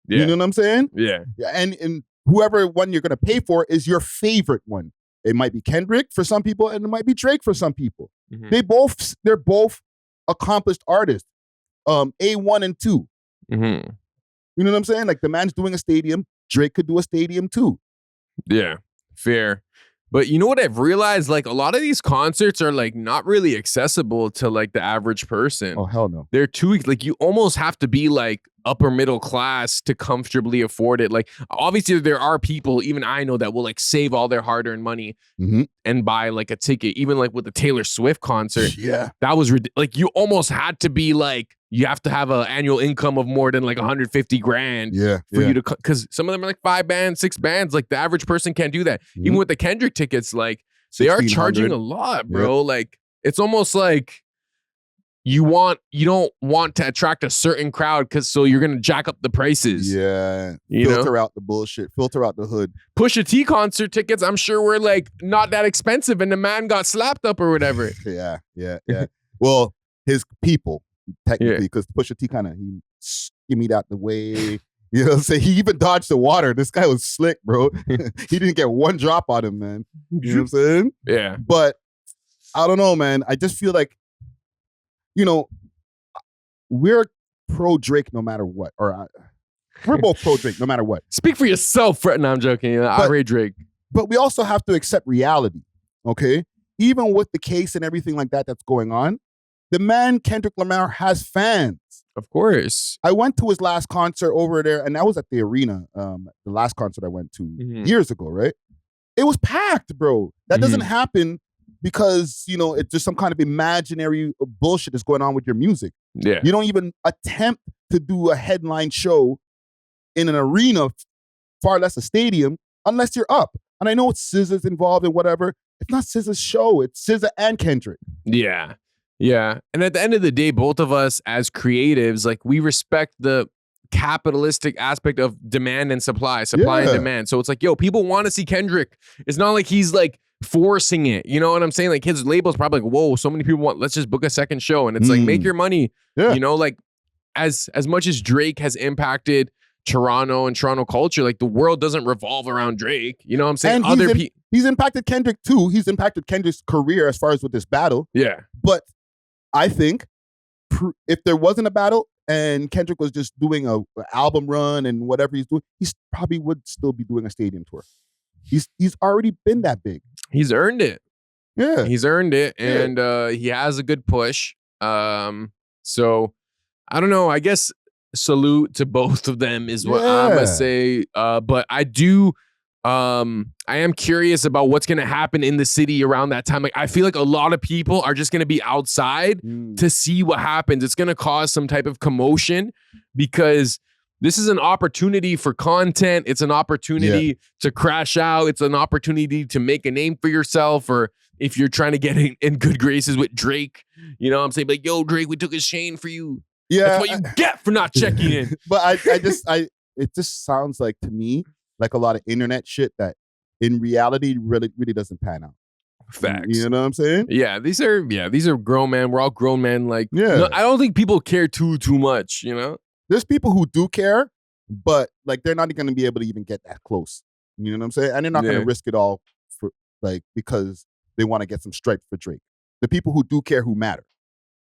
Speaker 1: Yeah.
Speaker 2: You know what I'm saying?
Speaker 1: Yeah.
Speaker 2: And whoever one you're going to pay for is your favorite one. It might be Kendrick for some people, and it might be Drake for some people. They're both accomplished artists. A1 and 2. You know what I'm saying? Like the man's doing a stadium, Drake could do a stadium too.
Speaker 1: Yeah, fair. But you know what I've realized? Like a lot of these concerts are like not really accessible to like the average person.
Speaker 2: Oh, hell no.
Speaker 1: They're too, like you almost have to be like upper middle class to comfortably afford it. Like obviously there are people, even I know, that will like save all their hard-earned money and buy like a ticket. Even like with the Taylor Swift concert.
Speaker 2: Yeah.
Speaker 1: That was like you almost had to be like, you have to have an annual income of more than like 150 grand for you to, because some of them are like 5 bands, 6 bands. Like the average person can't do that. Even with the Kendrick tickets, like they are charging a lot, bro. Like it's almost like you don't want to attract a certain crowd because so you're gonna jack up the prices.
Speaker 2: Yeah.
Speaker 1: You
Speaker 2: filter out the bullshit. Filter out the hood.
Speaker 1: Pusha T concert tickets, I'm sure were like not that expensive, and the man got slapped up or whatever.
Speaker 2: Yeah. Well, his people. Technically, because Pusha T kind of he skimmied out the way. You know what I'm saying? He even dodged the water. This guy was slick, bro. He didn't get one drop on him, man. You know what I'm saying?
Speaker 1: Yeah.
Speaker 2: But I don't know, man. I just feel like, you know, we're pro Drake no matter what. We're both pro Drake no matter what.
Speaker 1: Speak for yourself, Fred. No, I'm joking. I rate Drake.
Speaker 2: But we also have to accept reality, okay? Even with the case and everything like that that's going on, the man Kendrick Lamar has fans.
Speaker 1: Of course.
Speaker 2: I went to his last concert over there, and that was at the arena, the last concert I went to years ago, right? It was packed, bro. That doesn't happen because, you know, it's just some kind of imaginary bullshit that's going on with your music.
Speaker 1: Yeah.
Speaker 2: You don't even attempt to do a headline show in an arena, far less a stadium, unless you're up. And I know it's SZA's involved and whatever. It's not SZA's show. It's SZA and Kendrick.
Speaker 1: Yeah. Yeah. And at the end of the day, both of us as creatives, like we respect the capitalistic aspect of demand and supply and demand. So it's like, yo, people want to see Kendrick. It's not like he's like forcing it. You know what I'm saying? Like his label's probably like, whoa, so many people want, let's just book a second show. And it's like, make your money. Yeah. You know, like as much as Drake has impacted Toronto and Toronto culture, like the world doesn't revolve around Drake. You know what I'm saying?
Speaker 2: And he's impacted Kendrick too. He's impacted Kendrick's career as far as with this battle.
Speaker 1: Yeah.
Speaker 2: But I think if there wasn't a battle and Kendrick was just doing a album run and whatever he's doing, he probably would still be doing a stadium tour. He's already been that big.
Speaker 1: He's earned it.
Speaker 2: Yeah.
Speaker 1: He's earned it. And he has a good push. So I don't know. I guess salute to both of them is what I'm gonna say. But I do I am curious about what's gonna happen in the city around that time. Like I feel like a lot of people are just gonna be outside to see what happens. It's gonna cause some type of commotion because this is an opportunity for content. It's an opportunity to crash out. It's an opportunity to make a name for yourself, or if you're trying to get in good graces with Drake, you know what I'm saying? Like, yo, Drake, we took his chain for you. Yeah. That's what you get for not checking in.
Speaker 2: But it just sounds like to me like a lot of internet shit that in reality really doesn't pan out.
Speaker 1: Facts.
Speaker 2: You know what I'm saying?
Speaker 1: Yeah, these are grown men. We're all grown men. Like, no, I don't think people care too much, you know?
Speaker 2: There's people who do care, but like they're not going to be able to even get that close. You know what I'm saying? And they're not going to risk it all for like because they want to get some stripes for Drake. The people who do care, who matter.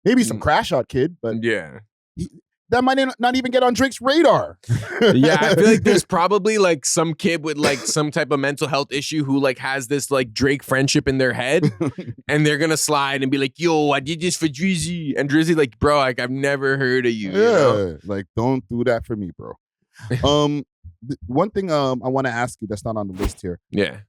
Speaker 2: Maybe some crash out kid, but that might not even get on Drake's radar.
Speaker 1: Yeah, I feel like there's probably like some kid with like some type of mental health issue who like has this like Drake friendship in their head, and they're gonna slide and be like, "Yo, I did this for Drizzy," and Drizzy like, "Bro, like I've never heard of you."
Speaker 2: Yeah,
Speaker 1: you know?
Speaker 2: Like don't do that for me, bro. One thing I want to ask you that's not on the list here.
Speaker 1: Yeah.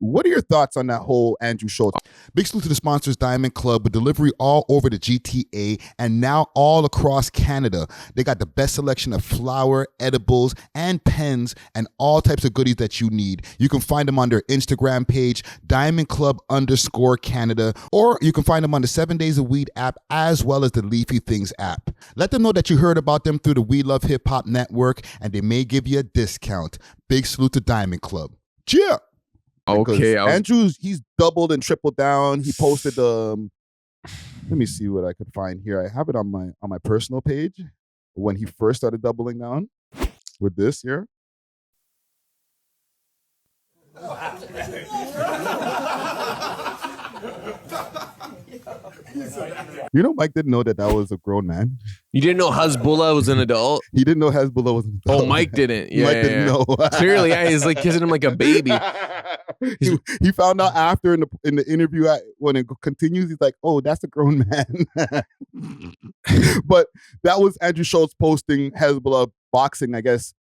Speaker 2: What are your thoughts on that whole Andrew Schulz? Big salute to the sponsors, Diamond Club, with delivery all over the GTA and now all across Canada. They got the best selection of flour, edibles, and pens, and all types of goodies that you need. You can find them on their Instagram page, DiamondClub_Canada, or you can find them on the 7 Days of Weed app, as well as the Leafy Things app. Let them know that you heard about them through the We Love Hip Hop Network, and they may give you a discount. Big salute to Diamond Club. Cheer!
Speaker 1: Okay,
Speaker 2: Andrew's he's doubled and tripled down. He posted let me see what I could find here. I have it on my personal page when he first started doubling down with this here. You know, Mike didn't know that was a grown man.
Speaker 1: You didn't know Hezbollah was an adult?
Speaker 2: He didn't know Hezbollah was an adult.
Speaker 1: Oh, Mike didn't. Yeah,
Speaker 2: Mike didn't know.
Speaker 1: Clearly, he's like kissing him like a baby.
Speaker 2: He found out after in the interview when it continues. He's like, "Oh, that's a grown man." But that was Andrew Schulz posting Hezbollah boxing. I guess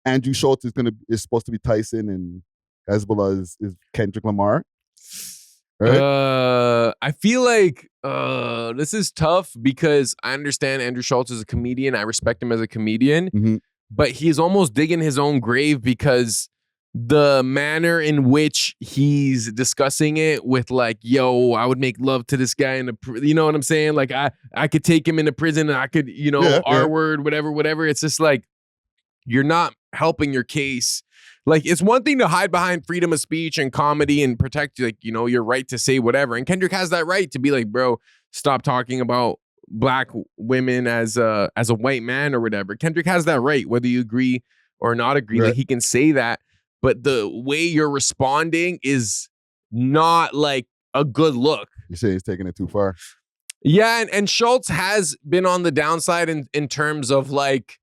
Speaker 2: Andrew Schulz is supposed to be Tyson, and Hezbollah is Kendrick Lamar. Right?
Speaker 1: I feel like this is tough because I understand Andrew Schulz is a comedian. I respect him as a comedian, but he's almost digging his own grave because the manner in which he's discussing it with like, yo, I would make love to this guy you know what I'm saying? Like I could take him into prison and I could, you know, R-word, whatever. It's just like, you're not helping your case. Like, it's one thing to hide behind freedom of speech and comedy and protect, like, you know, your right to say whatever. And Kendrick has that right to be like, bro, stop talking about black women as a white man or whatever. Kendrick has that right, whether you agree or not agree.
Speaker 2: Right.
Speaker 1: Like he can say that, but the way you're responding is not like a good look.
Speaker 2: You say he's taking it too far.
Speaker 1: Yeah, and Schulz has been on the downside in terms of like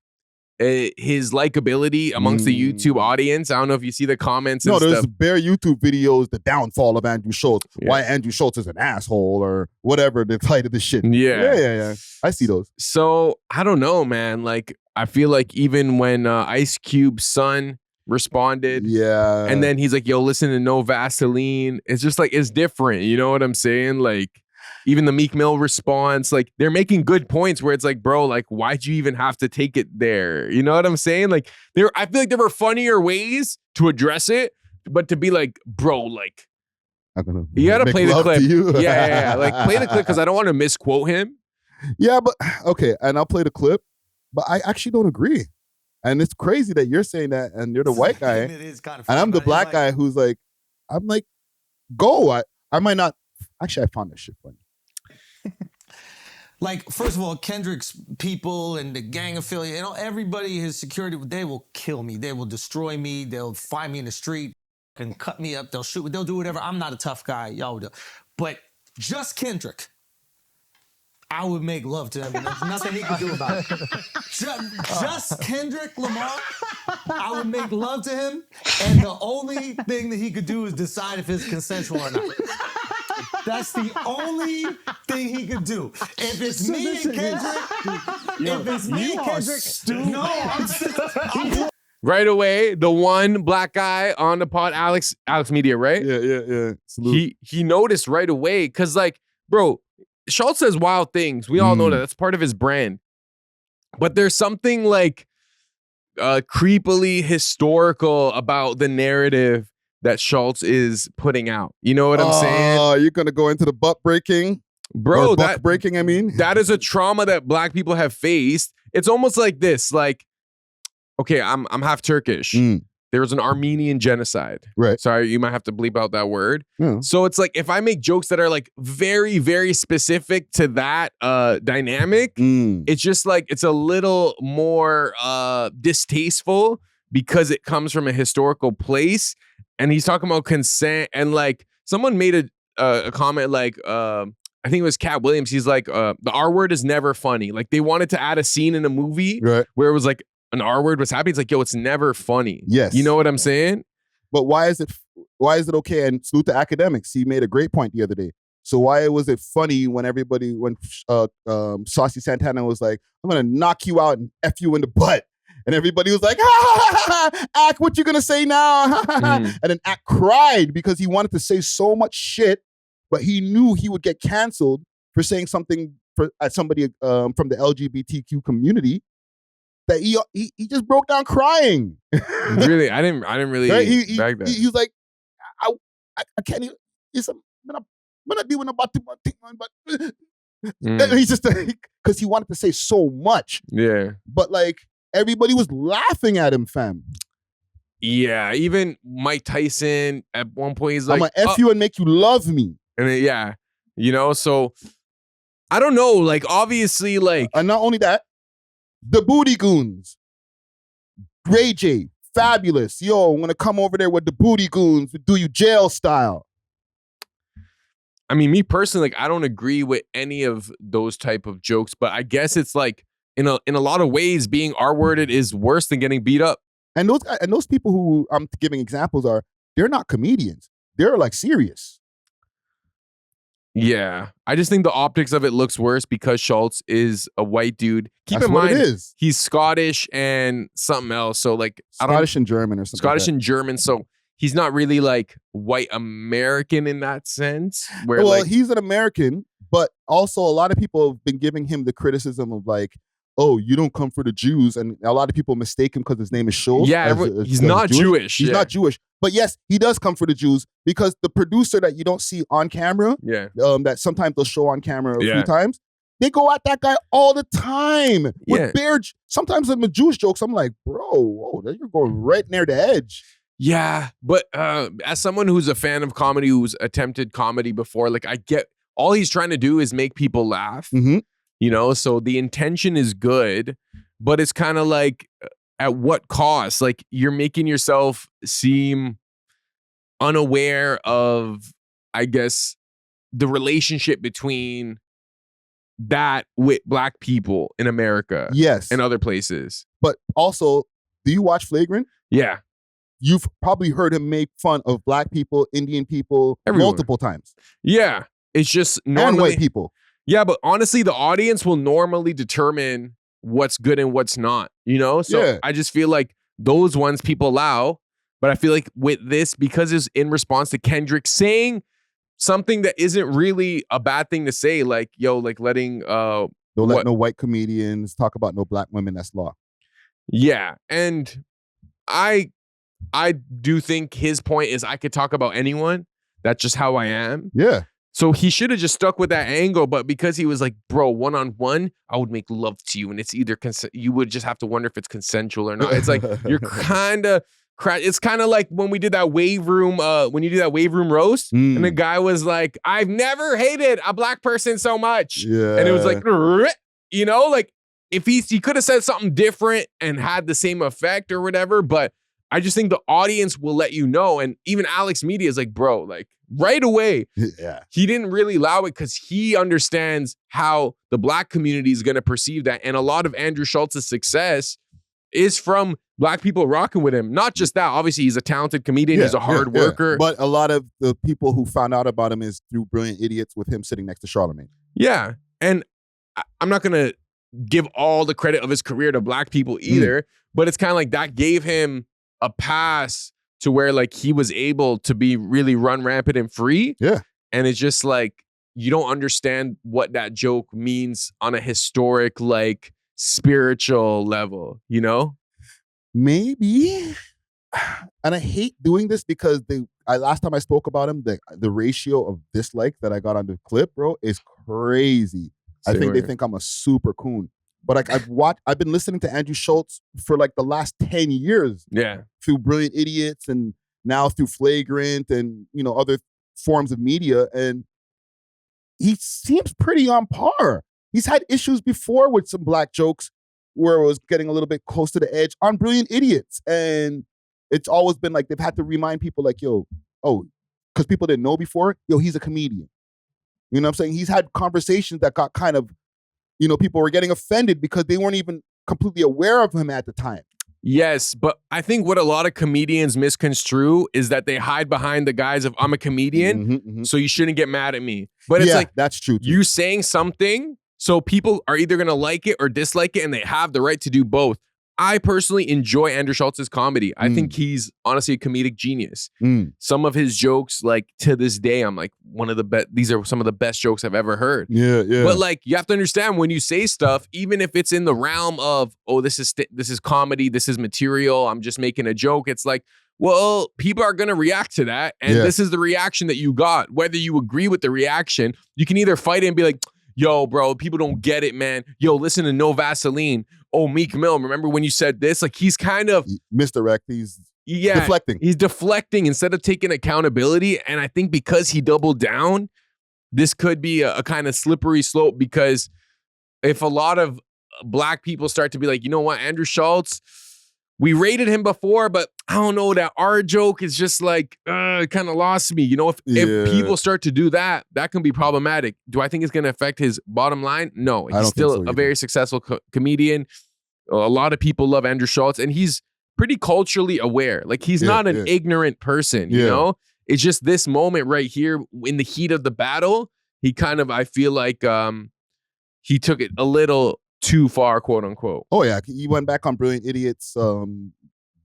Speaker 1: his likability amongst the YouTube audience. I don't know if you see the comments and
Speaker 2: there's
Speaker 1: stuff.
Speaker 2: bare YouTube videos, the downfall of Andrew Schulz, why Andrew Schulz is an asshole or whatever the title of the shit. Yeah. I see those.
Speaker 1: So I don't know, man. Like I feel like even when Ice Cube's son responded, and then he's like, yo, listen to No Vaseline. It's just like, it's different. You know what I'm saying? Like, even the Meek Mill response, like they're making good points where it's like, bro, like, why'd you even have to take it there? You know what I'm saying? Like, I feel like there were funnier ways to address it, but to be like, bro, like, you gotta play the clip. Yeah. Like, play the clip because I don't want to misquote him.
Speaker 2: Yeah, but okay, and I'll play the clip, but I actually don't agree. And it's crazy that you're saying that, and you're the white guy,
Speaker 7: It is kind of funny,
Speaker 2: and I'm the
Speaker 7: but
Speaker 2: black guy who's like, I'm like, go. I might not. Actually, I found this shit funny.
Speaker 7: Like, first of all, Kendrick's people and the gang affiliate, everybody, his security, they will kill me. They will destroy me. They'll find me in the street and cut me up. They'll shoot me. They'll do whatever. I'm not a tough guy. Y'all do. But just Kendrick, I would make love to him, and there's nothing he could do about it. Just Kendrick Lamar, I would make love to him, and the only thing that he could do is decide if it's consensual or not. That's the only thing he could do. If it's me and Kendrick,
Speaker 1: Right away, the one black guy on the pod, Alex Media, right?
Speaker 2: Yeah. Salute.
Speaker 1: He noticed right away because, like, bro, Schulz says wild things. We all know that. That's part of his brand. But there's something like creepily historical about the narrative that Schulz is putting out. You know what I'm saying?
Speaker 2: Oh, you're gonna go into the butt breaking,
Speaker 1: bro?
Speaker 2: Butt breaking. I mean,
Speaker 1: that is a trauma that black people have faced. It's almost like this. Like, okay, I'm half Turkish. There was an Armenian genocide.
Speaker 2: Right.
Speaker 1: Sorry, you might have to bleep out that word.
Speaker 2: Yeah.
Speaker 1: So it's like if I make jokes that are like very, very specific to that dynamic, it's just like it's a little more distasteful because it comes from a historical place. And he's talking about consent, and like someone made a comment like I think it was Cat Williams. He's like the R word is never funny. Like they wanted to add a scene in a movie where it was like an R word was happening. It's like, yo, it's never funny.
Speaker 2: Yes.
Speaker 1: You know what I'm saying?
Speaker 2: But why is it okay? And salute to Akademiks. He made a great point the other day. So why was it funny when Saucy Santana was like, I'm gonna knock you out and F you in the butt? And everybody was like, Ak, what you gonna say now? And then Ak cried because he wanted to say so much shit, but he knew he would get canceled for saying something at somebody from the LGBTQ community that he just broke down crying.
Speaker 1: Really, I didn't really bag that.
Speaker 2: He was like, I can't even. I'm gonna do about but he's just because he wanted to say so much.
Speaker 1: Yeah,
Speaker 2: but like. Everybody was laughing at him, fam.
Speaker 1: Yeah, even Mike Tyson at one point he's like,
Speaker 2: I'm gonna F you and make you love me.
Speaker 1: And then, so I don't know, like obviously, like,
Speaker 2: and not only that, the Booty Goons, Ray J, Fabulous, yo, I'm gonna come over there with the Booty Goons, do you jail style.
Speaker 1: I mean, me personally, like, I don't agree with any of those type of jokes, but I guess it's like, in a lot of ways, being R-worded is worse than getting beat up.
Speaker 2: And those people who I'm giving examples they're not comedians. They're like serious.
Speaker 1: Yeah. I just think the optics of it looks worse because Schulz is a white dude. Keep in mind, he's Scottish and something else. So like
Speaker 2: Scottish and German or something.
Speaker 1: Scottish and German. So he's not really like white American in that sense. Where
Speaker 2: well, he's an American, but also a lot of people have been giving him the criticism of like, oh, you don't come for the Jews. And a lot of people mistake him because his name is Schulz.
Speaker 1: Yeah, he's not Jewish.
Speaker 2: He's not Jewish. But yes, he does come for the Jews because the producer that you don't see on camera, that sometimes they'll show on camera a few times, they go at that guy all the time. With sometimes in the Jewish jokes, I'm like, bro, whoa, you're going right near the edge.
Speaker 1: Yeah, but as someone who's a fan of comedy, who's attempted comedy before, like I get, all he's trying to do is make people laugh.
Speaker 2: Mm-hmm.
Speaker 1: You know, so the intention is good, but it's kind of like at what cost? Like, you're making yourself seem unaware of, I guess, the relationship between that with black people in America.
Speaker 2: Yes.
Speaker 1: And other places.
Speaker 2: But also, do you watch Flagrant?
Speaker 1: Yeah.
Speaker 2: You've probably heard him make fun of black people, Indian people,
Speaker 1: Everyone.
Speaker 2: multiple times.
Speaker 1: Yeah. It's just normally,
Speaker 2: and white people.
Speaker 1: Yeah, but honestly, the audience will normally determine what's good and what's not, you know? So
Speaker 2: Yeah.
Speaker 1: I just feel like those ones people allow. But I feel like with this, because it's in response to Kendrick saying something that isn't really a bad thing to say, like, yo, like letting
Speaker 2: Don't let no white comedians talk about no black women, that's law.
Speaker 1: Yeah. And I do think his point is I could talk about anyone. That's just how I am.
Speaker 2: Yeah.
Speaker 1: So he should have just stuck with that angle, but because he was like, bro, one-on-one, I would make love to you, and it's either you would just have to wonder if it's consensual or not. It's like you're kind of it's kind of like when we did that wave room, when you do that wave room roast, and the guy was like, I've never hated a black person so much.
Speaker 2: Yeah.
Speaker 1: And it was like, you know, like if he could have said something different and had the same effect or whatever, but I just think the audience will let you know. And even Alex Media is like, bro, like right away,
Speaker 2: yeah,
Speaker 1: he didn't really allow it because he understands how the black community is going to perceive that. And a lot of Andrew Schulz's success is from black people rocking with him. Not just that. Obviously, he's a talented comedian. He's a hard worker.
Speaker 2: But a lot of the people who found out about him is through Brilliant Idiots with him sitting next to Charlamagne.
Speaker 1: Yeah. And I'm not going to give all the credit of his career to black people either, but it's kind of like that gave him a pass to where like he was able to be really run rampant and free.
Speaker 2: Yeah.
Speaker 1: And it's just like, you don't understand what that joke means on a historic, like spiritual level, you know?
Speaker 2: Maybe. And I hate doing this because last time I spoke about him, the ratio of dislike that I got on the clip, bro, is crazy. I think they think I'm a super coon. But like I've been listening to Andrew Schulz for like the last 10 years.
Speaker 1: Yeah.
Speaker 2: Through Brilliant Idiots and now through Flagrant and, you know, other forms of media. And he seems pretty on par. He's had issues before with some black jokes where it was getting a little bit close to the edge on Brilliant Idiots. And it's always been like they've had to remind people like, yo, because people didn't know before, yo, he's a comedian. You know what I'm saying? He's had conversations that got kind of, you know, people were getting offended because they weren't even completely aware of him at the time.
Speaker 1: Yes, but I think what a lot of comedians misconstrue is that they hide behind the guise of I'm a comedian, so you shouldn't get mad at me. But it's like,
Speaker 2: that's true too.
Speaker 1: You're saying something, so people are either going to like it or dislike it, and they have the right to do both. I personally enjoy Andrew Schulz's comedy. I think he's honestly a comedic genius. Some of his jokes, like to this day, I'm like, these are some of the best jokes I've ever heard.
Speaker 2: Yeah.
Speaker 1: But like, you have to understand when you say stuff, even if it's in the realm of, this is comedy, this is material, I'm just making a joke. It's like, well, people are going to react to that. And this is the reaction that you got. Whether you agree with the reaction, you can either fight it and be like, yo, bro, people don't get it, man. Yo, listen to No Vaseline. Oh, Meek Mill, remember when you said this? Like, he's kind of
Speaker 2: misdirect. He's deflecting.
Speaker 1: He's deflecting instead of taking accountability. And I think because he doubled down, this could be a kind of slippery slope, because if a lot of black people start to be like, you know what, Andrew Schulz, we rated him before, but I don't know, that our joke is just like, it kind of lost me. You know, if people start to do that, that can be problematic. Do I think it's going to affect his bottom line? No. He's still a very successful comedian. A lot of people love Andrew Schulz, and he's pretty culturally aware. Like, he's not an ignorant person, you know? It's just this moment right here in the heat of the battle, he kind of, I feel like he took it a little too far, quote unquote.
Speaker 2: Oh yeah, he went back on Brilliant Idiots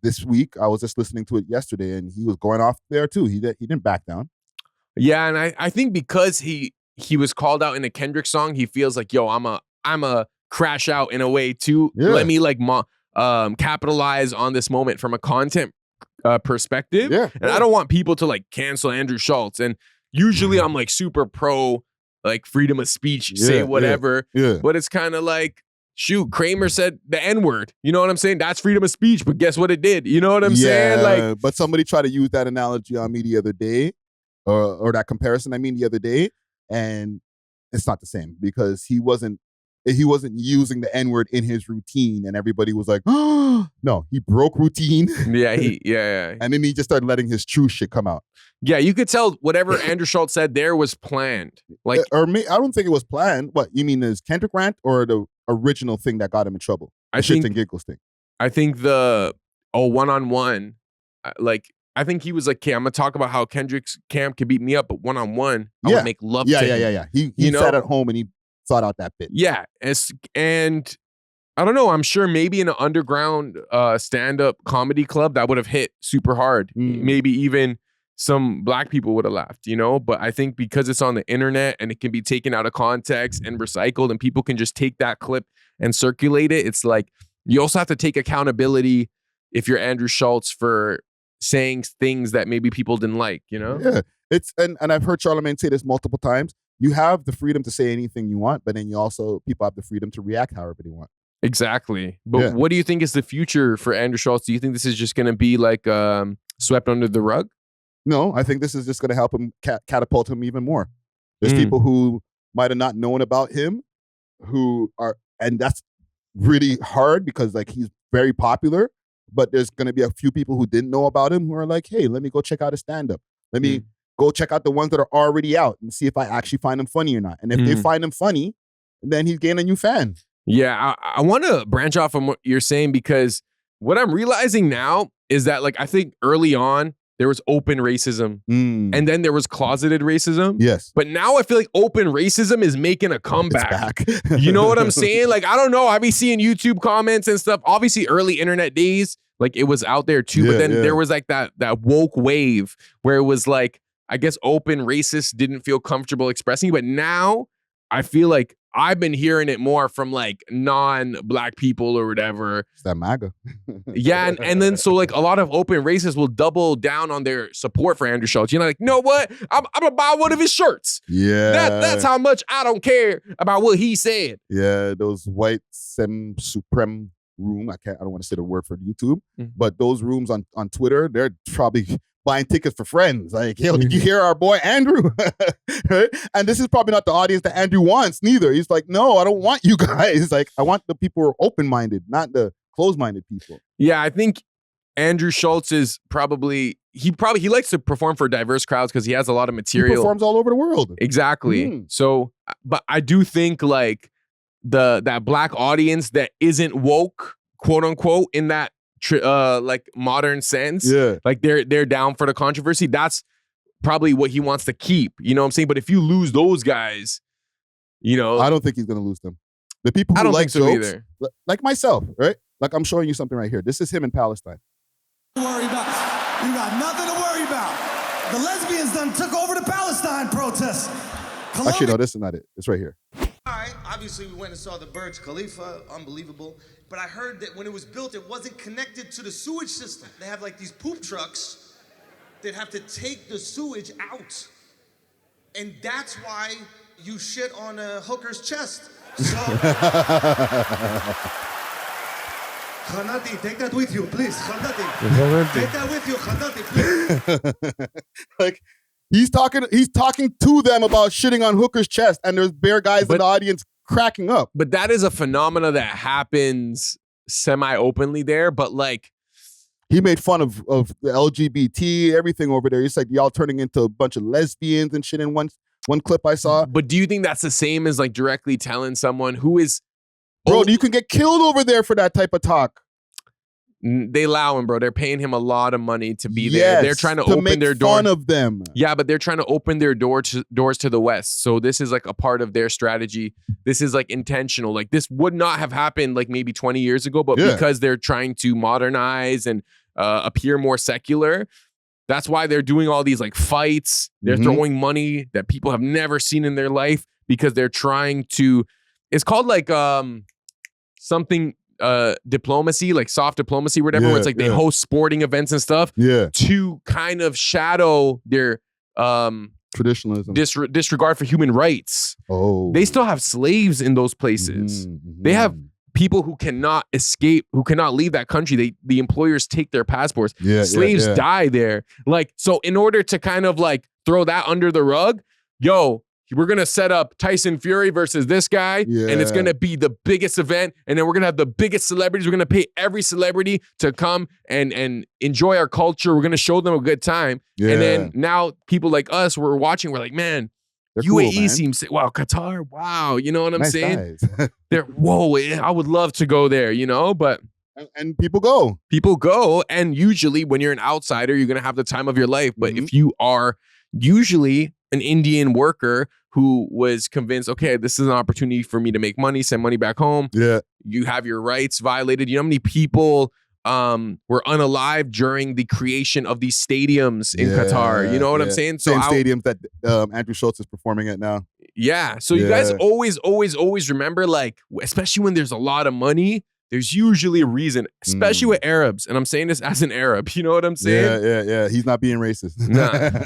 Speaker 2: this week. I was just listening to it yesterday, and he was going off there too. He didn't back down.
Speaker 1: Yeah, and I think because he was called out in a Kendrick song, he feels like, yo, I'm a crash out in a way too. Let me like capitalize on this moment from a content perspective. And I don't want people to like cancel Andrew Schulz. And usually I'm like super pro like freedom of speech, say whatever. But it's kind of like, shoot, Kramer said the N-word. You know what I'm saying? That's freedom of speech, but guess what it did? You know what I'm saying? Like,
Speaker 2: but somebody tried to use that analogy on me the other day, or that comparison, the other day, and it's not the same, because he wasn't he wasn't using the N-word in his routine, and everybody was like, oh, no, he broke routine.
Speaker 1: Yeah.
Speaker 2: And then he just started letting his true shit come out.
Speaker 1: Yeah, you could tell whatever Andrew Schulz said there was planned. Like,
Speaker 2: I don't think it was planned. What, you mean his Kendrick rant or the original thing that got him in trouble? The shits and giggles thing.
Speaker 1: I think the one-on-one, like, I think he was like, okay, I'm gonna talk about how Kendrick's camp could beat me up, but one-on-one, I would make love to him.
Speaker 2: Yeah. He sat at home and he thought out that bit.
Speaker 1: Yeah, and I don't know, I'm sure maybe in an underground stand-up comedy club that would have hit super hard. Maybe even some black people would have laughed, but I think because it's on the internet and it can be taken out of context and recycled and people can just take that clip and circulate it, it's like you also have to take accountability if you're Andrew Schulz for saying things that maybe people didn't like,
Speaker 2: Yeah, it's and I've heard Charlamagne say this multiple times. You have the freedom to say anything you want, but then people have the freedom to react however they want.
Speaker 1: Exactly. But what do you think is the future for Andrew Schulz? Do you think this is just going to be like swept under the rug?
Speaker 2: No, I think this is just going to help him catapult him even more. There's people who might have not known about him and that's really hard because like he's very popular, but there's going to be a few people who didn't know about him who are like, hey, let me go check out his stand-up. Let me go check out the ones that are already out and see if I actually find him funny or not. And if they find him funny, then he's gaining a new fan.
Speaker 1: Yeah, I want to branch off from what you're saying because what I'm realizing now is that like I think early on there was open racism and then there was closeted racism.
Speaker 2: Yes.
Speaker 1: But now I feel like open racism is making a comeback.
Speaker 2: It's back.
Speaker 1: You know what I'm saying? Like, I don't know. I be seeing YouTube comments and stuff. Obviously, early internet days, like it was out there too. But then there was like that woke wave where it was like, I guess open racists didn't feel comfortable expressing. But now I feel like I've been hearing it more from like non-black people or whatever.
Speaker 2: It's that MAGA.
Speaker 1: Yeah, and then so like a lot of open racists will double down on their support for Andrew Schulz. Like, you know what? I'm gonna buy one of his shirts.
Speaker 2: Yeah.
Speaker 1: That's how much I don't care about what he said.
Speaker 2: Yeah, those white supreme room. I don't want to say the word for YouTube, but those rooms on Twitter, they're probably buying tickets for friends. Like, yo, did you hear our boy Andrew? Right? And this is probably not the audience that Andrew wants neither. He's like, no, I don't want you guys. Like, I want the people who are open-minded, not the closed-minded people.
Speaker 1: Yeah, I think Andrew Schulz is he likes to perform for diverse crowds because he has a lot of material.
Speaker 2: He performs all over the world.
Speaker 1: Exactly. So, but I do think like that black audience that isn't woke, quote unquote, in that like modern sense, like they're down for the controversy. That's probably what he wants to keep. You know what I'm saying? But if you lose those guys, I
Speaker 2: don't think he's gonna lose them. The people who like jokes, either. Like myself, right? Like I'm showing you something right here. This is him in Palestine.
Speaker 8: Worry about. You got nothing to worry about. The lesbians done took over the Palestine protests.
Speaker 2: Actually, no, this is not it. It's right here.
Speaker 9: All right, obviously we went and saw the Burj Khalifa, unbelievable. But I heard that when it was built, it wasn't connected to the sewage system. They have like these poop trucks that have to take the sewage out. And that's why you shit on a hooker's chest. So, Khanati, take that with you, please. Khanati. Take that with you, Khanati, please.
Speaker 2: Like, he's talking to them about shitting on hooker's chest, and there's bare guys in the audience cracking up.
Speaker 1: But that is a phenomena that happens semi-openly there, but like
Speaker 2: he made fun of the LGBT, everything over there. He's like, y'all turning into a bunch of lesbians and shit in one clip I saw.
Speaker 1: But do you think that's the same as like directly telling someone who is
Speaker 2: bro, you can get killed over there for that type of talk.
Speaker 1: They allow him, bro. They're paying him a lot of money to be there. They're trying to open their door.
Speaker 2: Fun of them.
Speaker 1: Yeah, but they're trying to open their doors to the West. So this is like a part of their strategy. This is like intentional. Like this would not have happened like maybe 20 years ago, but because they're trying to modernize and appear more secular, that's why they're doing all these like fights. They're throwing money that people have never seen in their life because they're trying to. It's called like something. Diplomacy, like soft diplomacy, whatever, where it's like they host sporting events and stuff to kind of shadow their
Speaker 2: traditionalism,
Speaker 1: disregard for human rights. They still have slaves in those places. They have people who cannot escape, who cannot leave that country. The employers take their passports. Slaves die there. Like, so in order to kind of like throw that under the rug, we're going to set up Tyson Fury versus this guy, and it's going to be the biggest event, and then we're going to have the biggest celebrities. We're going to pay every celebrity to come and enjoy our culture. We're going to show them a good time. And then now people like us, we're watching, we're like, man,
Speaker 2: they're
Speaker 1: UAE
Speaker 2: cool,
Speaker 1: seems, wow, Qatar, wow. You know what I'm
Speaker 2: nice
Speaker 1: saying?
Speaker 2: Guys.
Speaker 1: They're, whoa, I would love to go there, you know, but.
Speaker 2: And people go.
Speaker 1: People go. And usually when you're an outsider, you're going to have the time of your life. But if you are usually an Indian worker who was convinced, okay, this is an opportunity for me to make money, send money back home.
Speaker 2: Yeah.
Speaker 1: You have your rights violated. You know how many people were unalive during the creation of these stadiums in Qatar? You know what I'm saying?
Speaker 2: Same stadiums that Andrew Schulz is performing at now.
Speaker 1: Yeah. So you guys always remember, like, especially when there's a lot of money, there's usually a reason, especially with Arabs. And I'm saying this as an Arab. You know what I'm saying?
Speaker 2: Yeah. He's not being racist.
Speaker 1: Nah.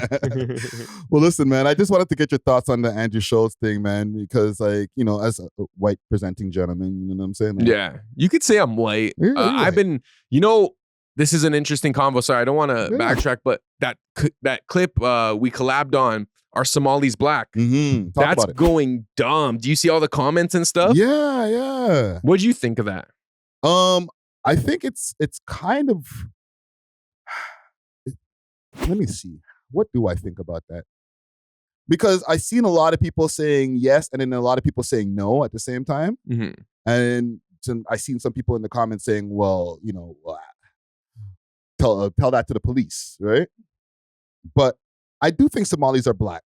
Speaker 2: Well, listen, man, I just wanted to get your thoughts on the Andrew Schulz thing, man, because, like, you know, as a white presenting gentleman, you know what I'm saying? Like,
Speaker 1: yeah. You could say I'm white. I've been, you know, this is an interesting convo. Sorry, I don't want to backtrack, but that clip we collabed on, Are Somalis Black? That's going dumb. Do you see all the comments and stuff?
Speaker 2: Yeah.
Speaker 1: What'd you think of that?
Speaker 2: I think it's kind of, let me see. What do I think about that? Because I've seen a lot of people saying yes, and then a lot of people saying no at the same time. And I've seen some people in the comments saying, well, you know, tell that to the police, right? But I do think Somalis are Black,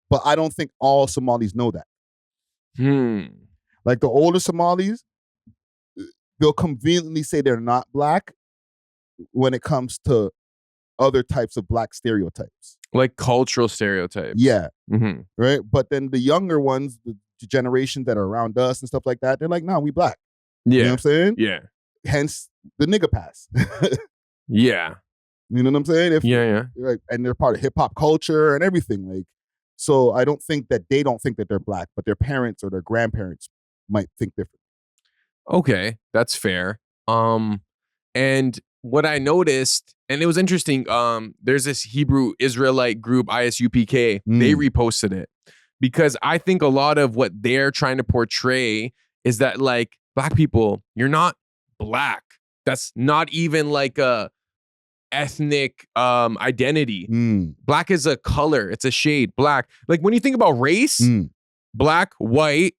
Speaker 2: but I don't think all Somalis know that. Like the older Somalis, they'll conveniently say they're not Black when it comes to other types of Black stereotypes.
Speaker 1: Like cultural stereotypes.
Speaker 2: Yeah. Right? But then the younger ones, the generation that are around us and stuff like that, they're like, nah, we Black.
Speaker 1: Yeah.
Speaker 2: You know what I'm saying?
Speaker 1: Yeah.
Speaker 2: Hence the nigga pass.
Speaker 1: Yeah.
Speaker 2: You know what I'm saying?
Speaker 1: Yeah.
Speaker 2: Like, and they're part of hip hop culture and everything. Like, so I don't think that they don't think that they're Black, but their parents or their grandparents might think different. Okay,
Speaker 1: that's fair. And what I noticed, and it was interesting, there's this Hebrew Israelite group, ISUPK, they reposted it. Because I think a lot of what they're trying to portray is that, like, Black people, you're not Black. That's not even like a ethnic identity. Black is a color. It's a shade. Black. Like when you think about race, Black, white,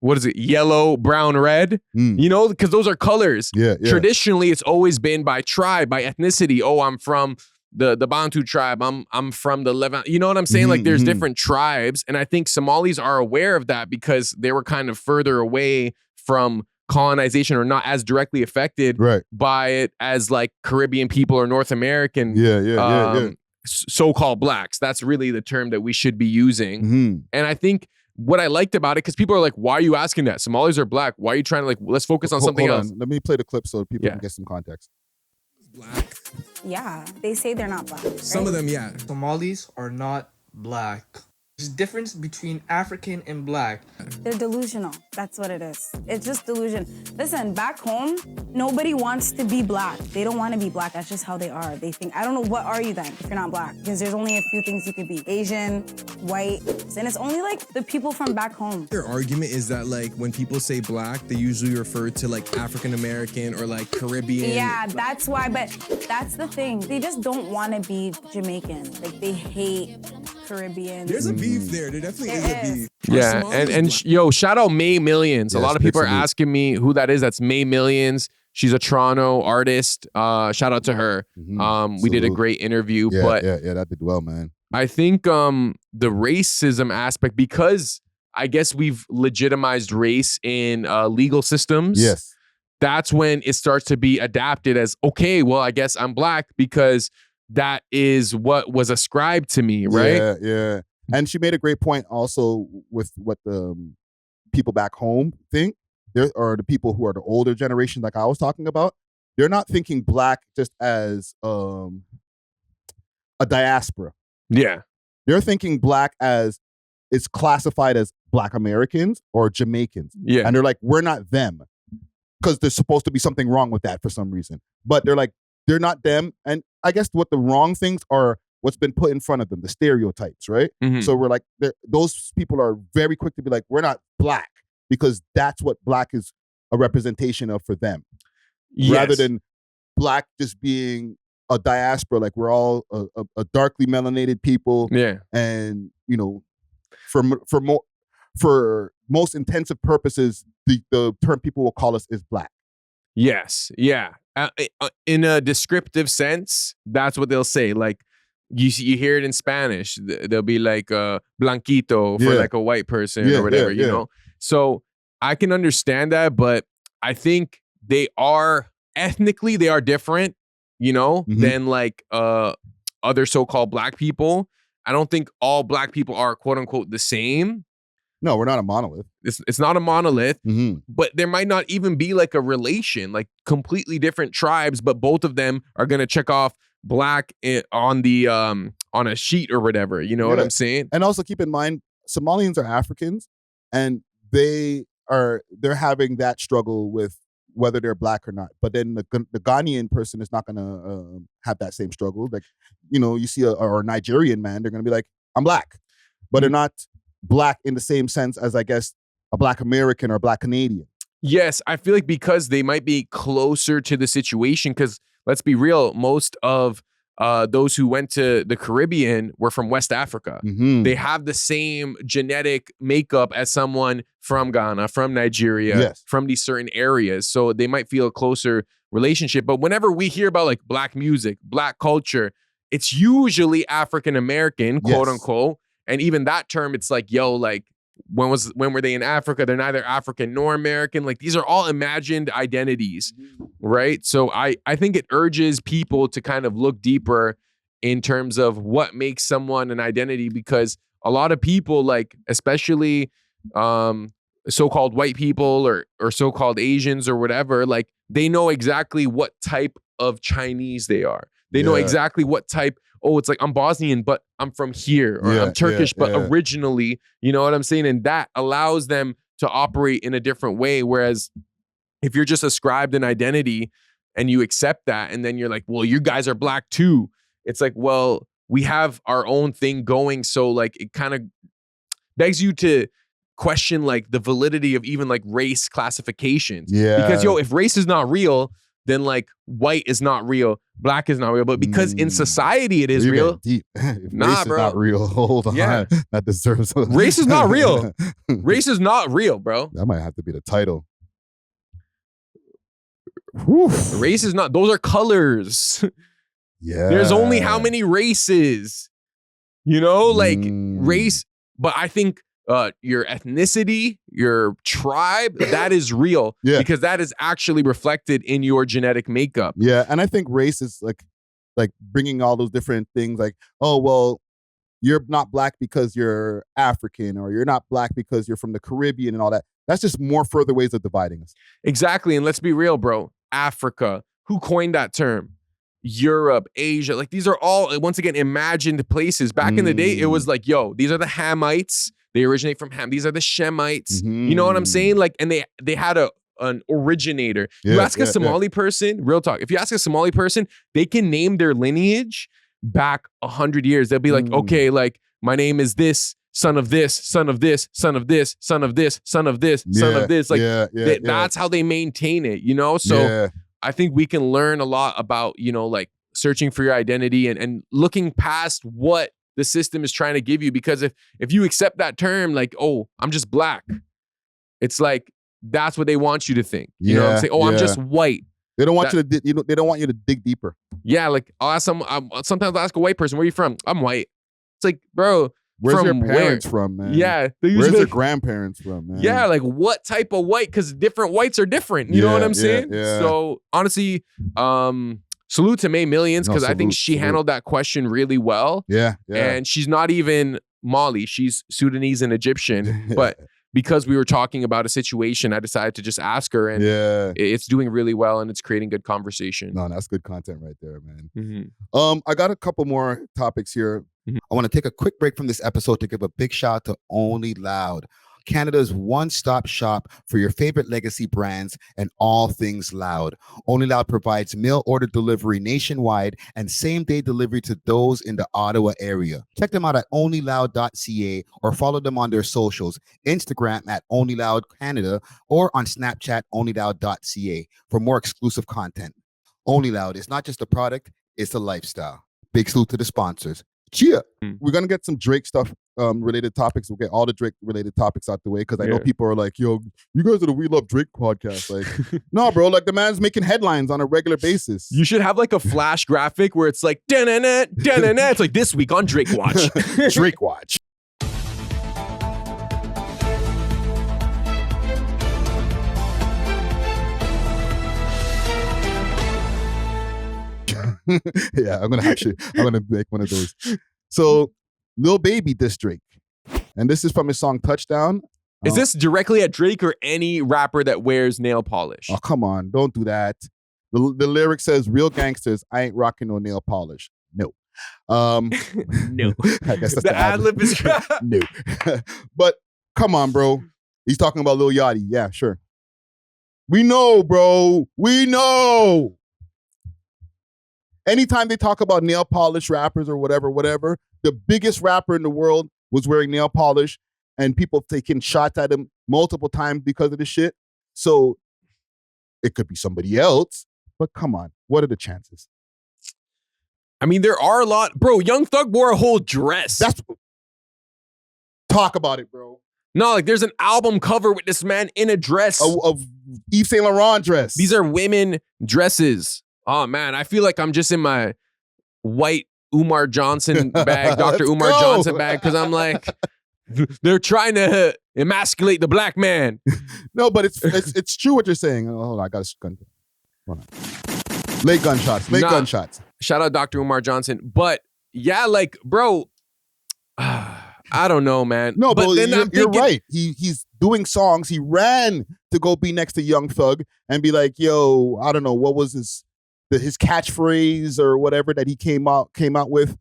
Speaker 1: what is it? Yellow, brown, red. You know, because those are colors.
Speaker 2: Yeah.
Speaker 1: Traditionally, it's always been by tribe, by ethnicity. Oh, I'm from the Bantu tribe. I'm from the Levant. You know what I'm saying? Like there's different tribes. And I think Somalis are aware of that because they were kind of further away from colonization or not as directly affected by it as like Caribbean people or North American so-called Blacks. That's really the term that we should be using. And I think what I liked about it, because people are like, why are you asking that? Somalis are Black. Why are you trying to, like, let's focus on something else?
Speaker 2: Let me play the clip so people can get some context.
Speaker 10: Black.
Speaker 11: Yeah, they say they're not Black. Right?
Speaker 10: Some of them, yeah. Somalis are not Black. There's a difference between African and Black.
Speaker 11: They're delusional. That's what it is. It's just delusion. Listen, back home, nobody wants to be Black. They don't want to be Black. That's just how they are. They think, I don't know, what are you then if you're not Black? Because there's only a few things you could be. Asian, white, and it's only like the people from back home.
Speaker 10: Their argument is that, like, when people say Black, they usually refer to like African American or like Caribbean.
Speaker 11: Yeah, that's why, but that's the thing. They just don't want to be Jamaican. Like, they hate Caribbean.
Speaker 10: There's a beef there. There definitely is a beef.
Speaker 1: Yeah, and yo, shout out May Millions. A lot of people are asking me who that is. That's May Millions. She's a Toronto artist. Shout out to her. We did a great interview.
Speaker 2: Yeah, that did well, man.
Speaker 1: I think the racism aspect, because I guess we've legitimized race in legal systems.
Speaker 2: Yes.
Speaker 1: That's when it starts to be adapted as, okay, well, I guess I'm Black because that is what was ascribed to me, right?
Speaker 2: Yeah. And she made a great point also with what the people back home think. Or the people who are the older generation, like I was talking about, they're not thinking Black just as a diaspora.
Speaker 1: Yeah.
Speaker 2: They're thinking Black as it's classified as Black Americans or Jamaicans.
Speaker 1: Yeah.
Speaker 2: And they're like, we're not them. Because there's supposed to be something wrong with that for some reason. But they're like, they're not them. And I guess what the wrong things are what's been put in front of them, the stereotypes, right? So we're like, those people are very quick to be like, we're not black, because that's what black is a representation of for them. Rather than black just being a diaspora, like we're all a darkly melanated people. And, you know, for most intensive purposes, the term people will call us is black.
Speaker 1: Yes. Yeah. In a descriptive sense, that's what they'll say. Like, you hear it in Spanish. They'll be like blanquito for like a white person or whatever, you know? So I can understand that, but I think they are ethnically, they are different, you know, than like other so-called black people. I don't think all black people are quote unquote the same.
Speaker 2: No, we're not a monolith.
Speaker 1: It's not a monolith, but there might not even be like a relation, like completely different tribes, but both of them are going to check off black on the on a sheet or whatever. You know what I'm saying?
Speaker 2: And also keep in mind, Somalians are Africans, and they're having that struggle with whether they're black or not. But then the Ghanaian person is not going to have that same struggle. Like, you know, you see a Nigerian man, they're going to be like, I'm black, but they're not black in the same sense as, I guess, a black American or a black Canadian.
Speaker 1: Yes, I feel like because they might be closer to the situation, because let's be real, most of those who went to the Caribbean were from West Africa. They have the same genetic makeup as someone from Ghana, from Nigeria, from these certain areas. So they might feel a closer relationship. But whenever we hear about like black music, black culture, it's usually African American, quote unquote. And even that term, it's like, yo, like, when were they in Africa? They're neither African nor American. Like, these are all imagined identities, right? So I think it urges people to kind of look deeper in terms of what makes someone an identity, because a lot of people, like, especially so-called white people or so-called Asians or whatever, like, they know exactly what type of Chinese they are. They know exactly what type. Oh, it's like, I'm Bosnian, but I'm from here, or I'm Turkish, but originally, you know what I'm saying? And that allows them to operate in a different way. Whereas if you're just ascribed an identity and you accept that, and then you're like, well, you guys are black too. It's like, well, we have our own thing going. So like, it kind of begs you to question like the validity of even like race classifications. Because yo, if race is not real, then like white is not real, black is not real. But because in society it is real.
Speaker 2: Deep.
Speaker 1: Nah,
Speaker 2: race
Speaker 1: bro.
Speaker 2: is not real. Hold on. That deserves a...
Speaker 1: Race is not real. Race is not real, bro.
Speaker 2: That might have to be the title.
Speaker 1: Race is not, those are colors. There's only how many races? You know, like race, but I think your ethnicity, your tribe, that is real, because that is actually reflected in your genetic makeup.
Speaker 2: And I think race is like bringing all those different things, like, oh, well, you're not black because you're African, or you're not black because you're from the Caribbean and all that. That's just more further ways of dividing us.
Speaker 1: Exactly. And let's be real, bro. Africa, who coined that term? Europe, Asia, like, these are all, once again, imagined places. Back in the day, it was like, yo, these are the Hamites. They originate from Ham. These are the Shemites. You know what I'm saying? Like, and they had an originator. You ask a Somali person, real talk, if you ask a Somali person, they can name their lineage back 100 years. They'll be like, okay, like, my name is this, son of this, son of this, son of this, son of this, son of this, son of this. Like, that's how they maintain it, you know? So I think we can learn a lot about, you know, like, searching for your identity and looking past what the system is trying to give you. Because if you accept that term, like, oh, I'm just black, it's like, that's what they want you to think. You know what I'm saying? Oh, I'm just white.
Speaker 2: They don't want you to, they don't want you to dig deeper.
Speaker 1: Yeah, like, I'll ask sometimes I'll ask a white person, where are you from? I'm white. It's like, bro,
Speaker 2: where's your parents from, man?
Speaker 1: Yeah.
Speaker 2: Where's your grandparents from, man?
Speaker 1: Yeah, like, what type of white? Because different whites are different. You know what I'm saying? So honestly, salute to May Millions, because I think she handled that question really well. And she's not even Mali. She's Sudanese and Egyptian. But because we were talking about a situation, I decided to just ask her, and it's doing really well, and it's creating good conversation.
Speaker 2: No, that's good content right there, man. I got a couple more topics here.
Speaker 12: I want to take a quick break from this episode to give a big shout out to Only Loud.
Speaker 2: Canada's one-stop shop for your favorite legacy brands and all things Loud. Only Loud provides mail order delivery nationwide and same-day delivery to those in the Ottawa area. Check them out at onlyloud.ca or follow them on their socials, Instagram at onlyloudcanada or on Snapchat onlyloud.ca for more exclusive content. Only Loud is not just a product, it's a lifestyle. Big salute to the sponsors. Cheer. We're going to get some Drake stuff related topics. We'll get all the Drake related topics out the way because I know people are like, yo, you guys are the We Love Drake podcast. Like, no, bro, like the man's making headlines on a regular basis.
Speaker 1: You should have like a flash graphic where it's like, da-na-na, da-na-na. It's like this week on Drake Watch.
Speaker 2: Drake Watch. Yeah, I'm gonna make one of those. So, Lil Baby diss Drake, and this is from his song Touchdown.
Speaker 1: Is this directly at Drake or any rapper that wears nail polish?
Speaker 2: Oh, come on, don't do that. The lyric says, "Real gangsters, I ain't rocking no nail polish." No.
Speaker 1: No.
Speaker 2: I guess that's
Speaker 1: the ad lib is
Speaker 2: no. But come on, bro. He's talking about Lil Yachty. Yeah, sure. We know, bro. We know. Anytime they talk about nail polish rappers or whatever, the biggest rapper in the world was wearing nail polish and people taking shots at him multiple times because of this shit. So it could be somebody else, but come on. What are the chances?
Speaker 1: I mean, there are a lot. Bro, Young Thug wore a whole dress.
Speaker 2: Talk about it, bro.
Speaker 1: No, like there's an album cover with this man in a dress.
Speaker 2: Of Yves Saint Laurent dress.
Speaker 1: These are women dresses. Oh, man, I feel like I'm just in my white Umar Johnson bag, Dr. Umar Johnson bag, because I'm like, they're trying to emasculate the black man.
Speaker 2: No, but it's true what you're saying. Oh, hold on, I got a gun. Hold on. Late gunshots.
Speaker 1: Shout out Dr. Umar Johnson. But yeah, like, bro, I don't know, man.
Speaker 2: No, but then you're right. He's doing songs. He ran to go be next to Young Thug and be like, yo, I don't know, what was his catchphrase or whatever that he came out with,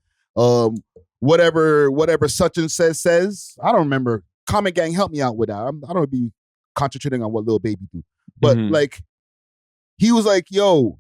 Speaker 2: whatever such and says. I don't remember. Comment Gang, help me out with that. I don't want to be concentrating on what Lil Baby do, but like he was like, "Yo,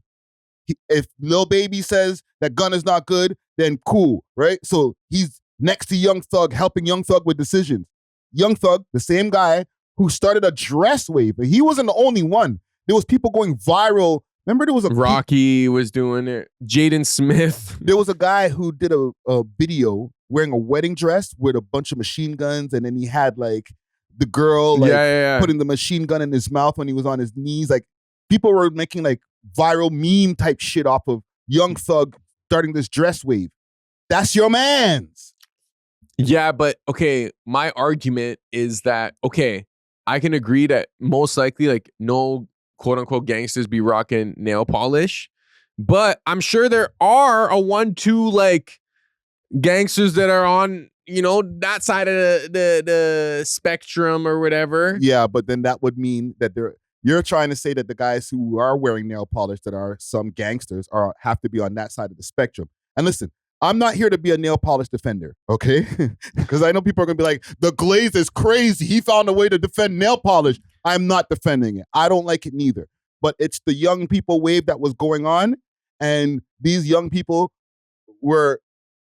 Speaker 2: if Lil Baby says that gun is not good, then cool, right?" So he's next to Young Thug, helping Young Thug with decisions. Young Thug, the same guy who started a dress wave, but he wasn't the only one. There was people going viral. Remember there was
Speaker 1: Rocky was doing it. Jaden Smith.
Speaker 2: There was a guy who did a video wearing a wedding dress with a bunch of machine guns, and then he had like the girl putting the machine gun in his mouth when he was on his knees. Like people were making like viral meme type shit off of Young Thug starting this dress wave. That's your man's.
Speaker 1: Yeah, but okay, my argument is that, okay, I can agree that most likely like no quote unquote gangsters be rocking nail polish, but I'm sure there are a 1-2 like gangsters that are on, you know, that side of the spectrum or whatever.
Speaker 2: Yeah, but then that would mean that you're trying to say that the guys who are wearing nail polish that are some gangsters have to be on that side of the spectrum. And listen, I'm not here to be a nail polish defender, okay? Because I know people are going to be like, the glaze is crazy. He found a way to defend nail polish. I'm not defending it. I don't like it neither. But it's the young people wave that was going on, and these young people were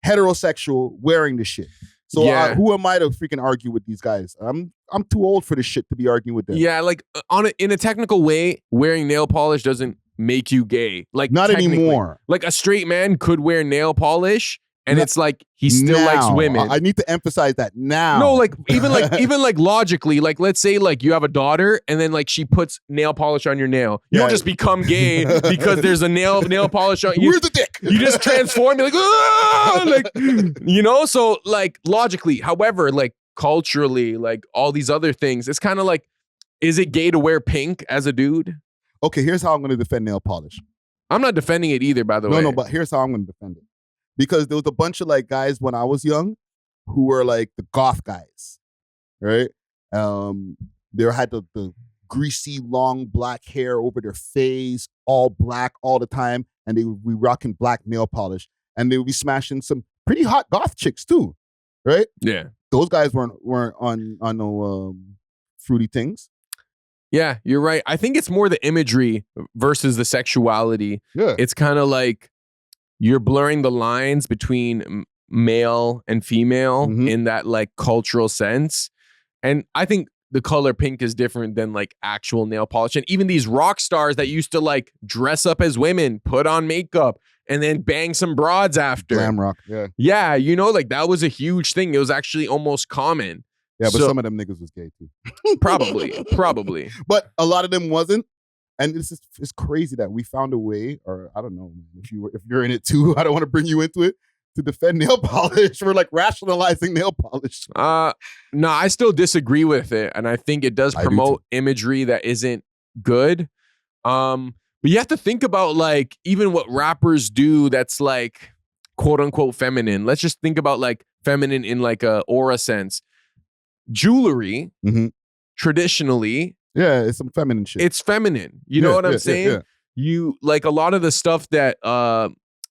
Speaker 2: heterosexual wearing the shit. So who am I to freaking argue with these guys? I'm too old for this shit to be arguing with them.
Speaker 1: Yeah, like in a technical way, wearing nail polish doesn't make you gay. Like
Speaker 2: not anymore.
Speaker 1: Like a straight man could wear nail polish and it's like he still likes women.
Speaker 2: I need to emphasize that now.
Speaker 1: No, like even like logically, like let's say like you have a daughter and then like she puts nail polish on your nail. You don't just become gay because there's a nail polish on you.
Speaker 2: Where's the dick?
Speaker 1: You just transform, you're like, ah! Like, you know, so like logically, however, like culturally, like all these other things, it's kind of like, is it gay to wear pink as a dude?
Speaker 2: Okay, here's how I'm going to defend nail polish.
Speaker 1: I'm not defending it either, by the way.
Speaker 2: No, but here's how I'm going to defend it. Because there was a bunch of like guys when I was young who were like the goth guys, right? They had the greasy, long black hair over their face, all black all the time, and they would be rocking black nail polish, and they would be smashing some pretty hot goth chicks too, right?
Speaker 1: Yeah,
Speaker 2: those guys weren't on no fruity things.
Speaker 1: Yeah, you're right. I think it's more the imagery versus the sexuality.
Speaker 2: Yeah.
Speaker 1: It's kind of like you're blurring the lines between male and female in that like cultural sense. And I think the color pink is different than like actual nail polish. And even these rock stars that used to like dress up as women, put on makeup, and then bang some broads after.
Speaker 2: Glam rock, yeah.
Speaker 1: Yeah, you know, like that was a huge thing. It was actually almost common.
Speaker 2: Yeah, but some of them niggas was gay too.
Speaker 1: Probably.
Speaker 2: But a lot of them wasn't. And it's crazy that we found a way, or I don't know, man, if you're in it too, I don't want to bring you into it, to defend nail polish. We're like rationalizing nail polish.
Speaker 1: No, I still disagree with it. And I think it does promote imagery that isn't good. But you have to think about like even what rappers do that's like quote unquote feminine. Let's just think about like feminine in like a aura sense. Jewelry, traditionally.
Speaker 2: Yeah, it's some feminine shit.
Speaker 1: It's feminine. You know what I'm saying?
Speaker 2: Yeah.
Speaker 1: You like a lot of the stuff that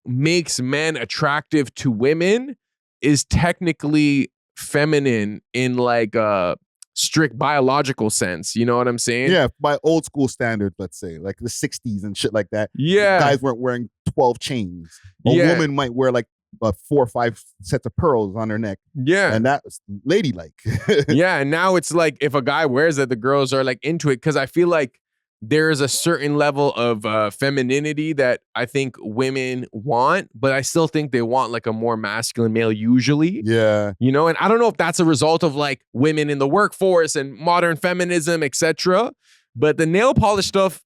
Speaker 1: makes men attractive to women is technically feminine in like a strict biological sense. You know what I'm saying?
Speaker 2: Yeah, by old school standards, let's say, like the 60s and shit like that.
Speaker 1: Yeah.
Speaker 2: Guys weren't wearing 12 chains. A woman might wear like 4 or 5 sets of pearls on her neck.
Speaker 1: Yeah.
Speaker 2: And that was ladylike.
Speaker 1: Yeah. And now it's like if a guy wears it, the girls are like into it. Cause I feel like there's a certain level of femininity that I think women want, but I still think they want like a more masculine male usually.
Speaker 2: Yeah.
Speaker 1: You know, and I don't know if that's a result of like women in the workforce and modern feminism, etc. But the nail polish stuff,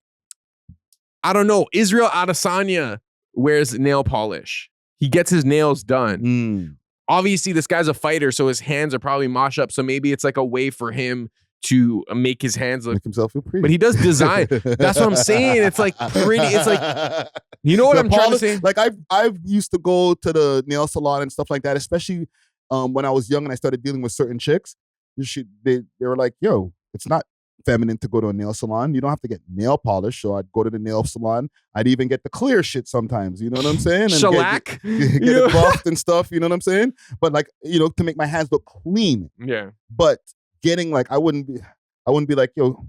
Speaker 1: I don't know. Israel Adesanya wears nail polish. He gets his nails done. Obviously, this guy's a fighter, so his hands are probably mosh up. So maybe it's like a way for him to make his hands look.
Speaker 2: Make himself feel pretty.
Speaker 1: But he does design. That's what I'm saying. It's like pretty. It's like, you know what I'm trying to say?
Speaker 2: Like I've used to go to the nail salon and stuff like that, especially when I was young and I started dealing with certain chicks. They were like, yo, it's not feminine to go to a nail salon. You don't have to get nail polish. So I'd go to the nail salon. I'd even get the clear shit sometimes. You know what I'm saying? And
Speaker 1: shellac.
Speaker 2: Get it buffed and stuff. You know what I'm saying? But like, you know, to make my hands look clean.
Speaker 1: Yeah.
Speaker 2: But getting like, I wouldn't be like, yo,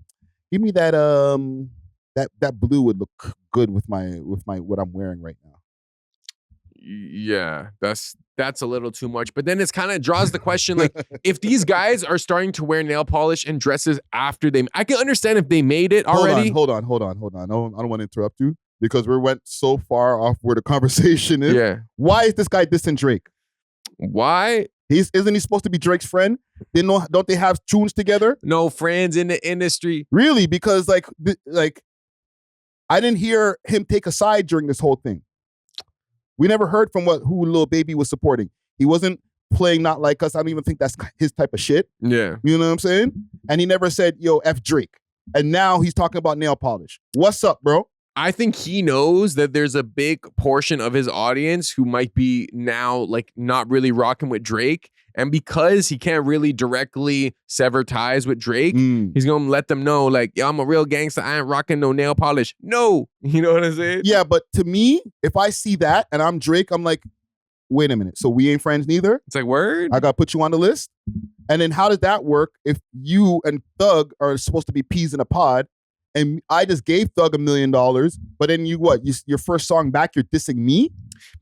Speaker 2: give me that that blue would look good with my what I'm wearing right now.
Speaker 1: Yeah, that's a little too much. But then it's kind of draws the question, like, if these guys are starting to wear nail polish and dresses after I can understand if they made it already.
Speaker 2: Hold on. I don't want to interrupt you because we went so far off where the conversation is.
Speaker 1: Yeah.
Speaker 2: Why is this guy dissing Drake?
Speaker 1: Why?
Speaker 2: Isn't he supposed to be Drake's friend? Don't they have tunes together?
Speaker 1: No friends in the industry.
Speaker 2: Really? Because like I didn't hear him take a side during this whole thing. We never heard from who Lil Baby was supporting. He wasn't playing Not Like Us. I don't even think that's his type of shit.
Speaker 1: Yeah.
Speaker 2: You know what I'm saying? And he never said, yo, F Drake. And now he's talking about nail polish. What's up, bro?
Speaker 1: I think he knows that there's a big portion of his audience who might be now like not really rocking with Drake. And because he can't really directly sever ties with Drake, he's going to let them know like, yo, I'm a real gangster. I ain't rocking no nail polish. No. You know what I'm saying?
Speaker 2: Yeah, but to me, if I see that and I'm Drake, I'm like, wait a minute. So we ain't friends neither?
Speaker 1: It's like, word?
Speaker 2: I got to put you on the list? And then how does that work if you and Thug are supposed to be peas in a pod and I just gave Thug $1 million, but then your first song back, you're dissing me?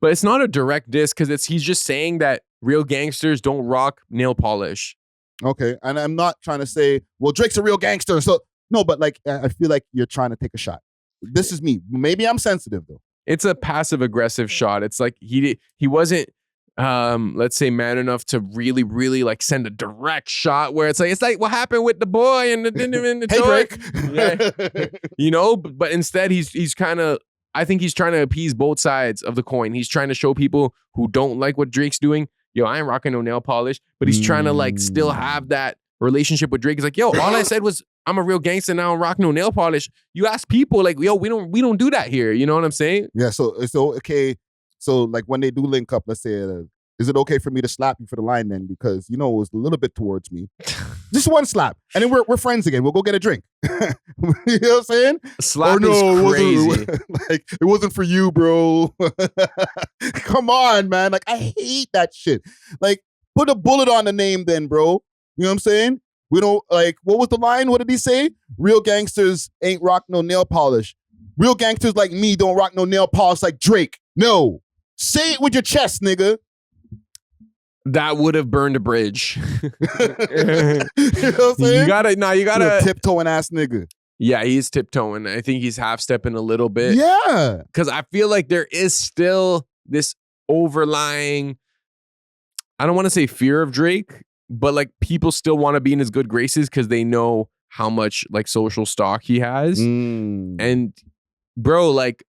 Speaker 1: But it's not a direct diss because he's just saying that real gangsters don't rock nail polish.
Speaker 2: Okay, and I'm not trying to say, well, Drake's a real gangster. So no, but like I feel like you're trying to take a shot. This is me. Maybe I'm sensitive though.
Speaker 1: It's a passive aggressive shot. It's like he wasn't let's say man enough to really, really like send a direct shot where it's like what happened with the boy and the
Speaker 2: hey
Speaker 1: Drake. Yeah. You know, but instead he's kind of, I think he's trying to appease both sides of the coin. He's trying to show people who don't like what Drake's doing, yo, I ain't rocking no nail polish, but he's trying to like still have that relationship with Drake. He's like, yo, all I said was I'm a real gangster now. I'm rocking no nail polish. You ask people like, yo, we don't do that here. You know what I'm saying?
Speaker 2: Yeah. So okay. So like when they do link up, let's say, is it okay for me to slap you for the line then? Because you know it was a little bit towards me. Just one slap, and then we're friends again. We'll go get a drink. You know what I'm saying?
Speaker 1: Slap is crazy.
Speaker 2: Like it wasn't for you, bro. Come on, man. Like I hate that shit. Like put a bullet on the name, then, bro. You know what I'm saying? We don't like, what was the line? What did he say? Real gangsters ain't rock no nail polish. Real gangsters like me don't rock no nail polish like Drake. No. Say it with your chest, nigga.
Speaker 1: That would have burned a bridge.
Speaker 2: You know what I'm saying?
Speaker 1: You gotta
Speaker 2: You're a tiptoeing ass nigga.
Speaker 1: Yeah, he's tiptoeing. I think he's half stepping a little bit.
Speaker 2: Yeah.
Speaker 1: Because I feel like there is still this overlying, I don't want to say fear of Drake, but like people still want to be in his good graces because they know how much like social stock he has. And bro, like,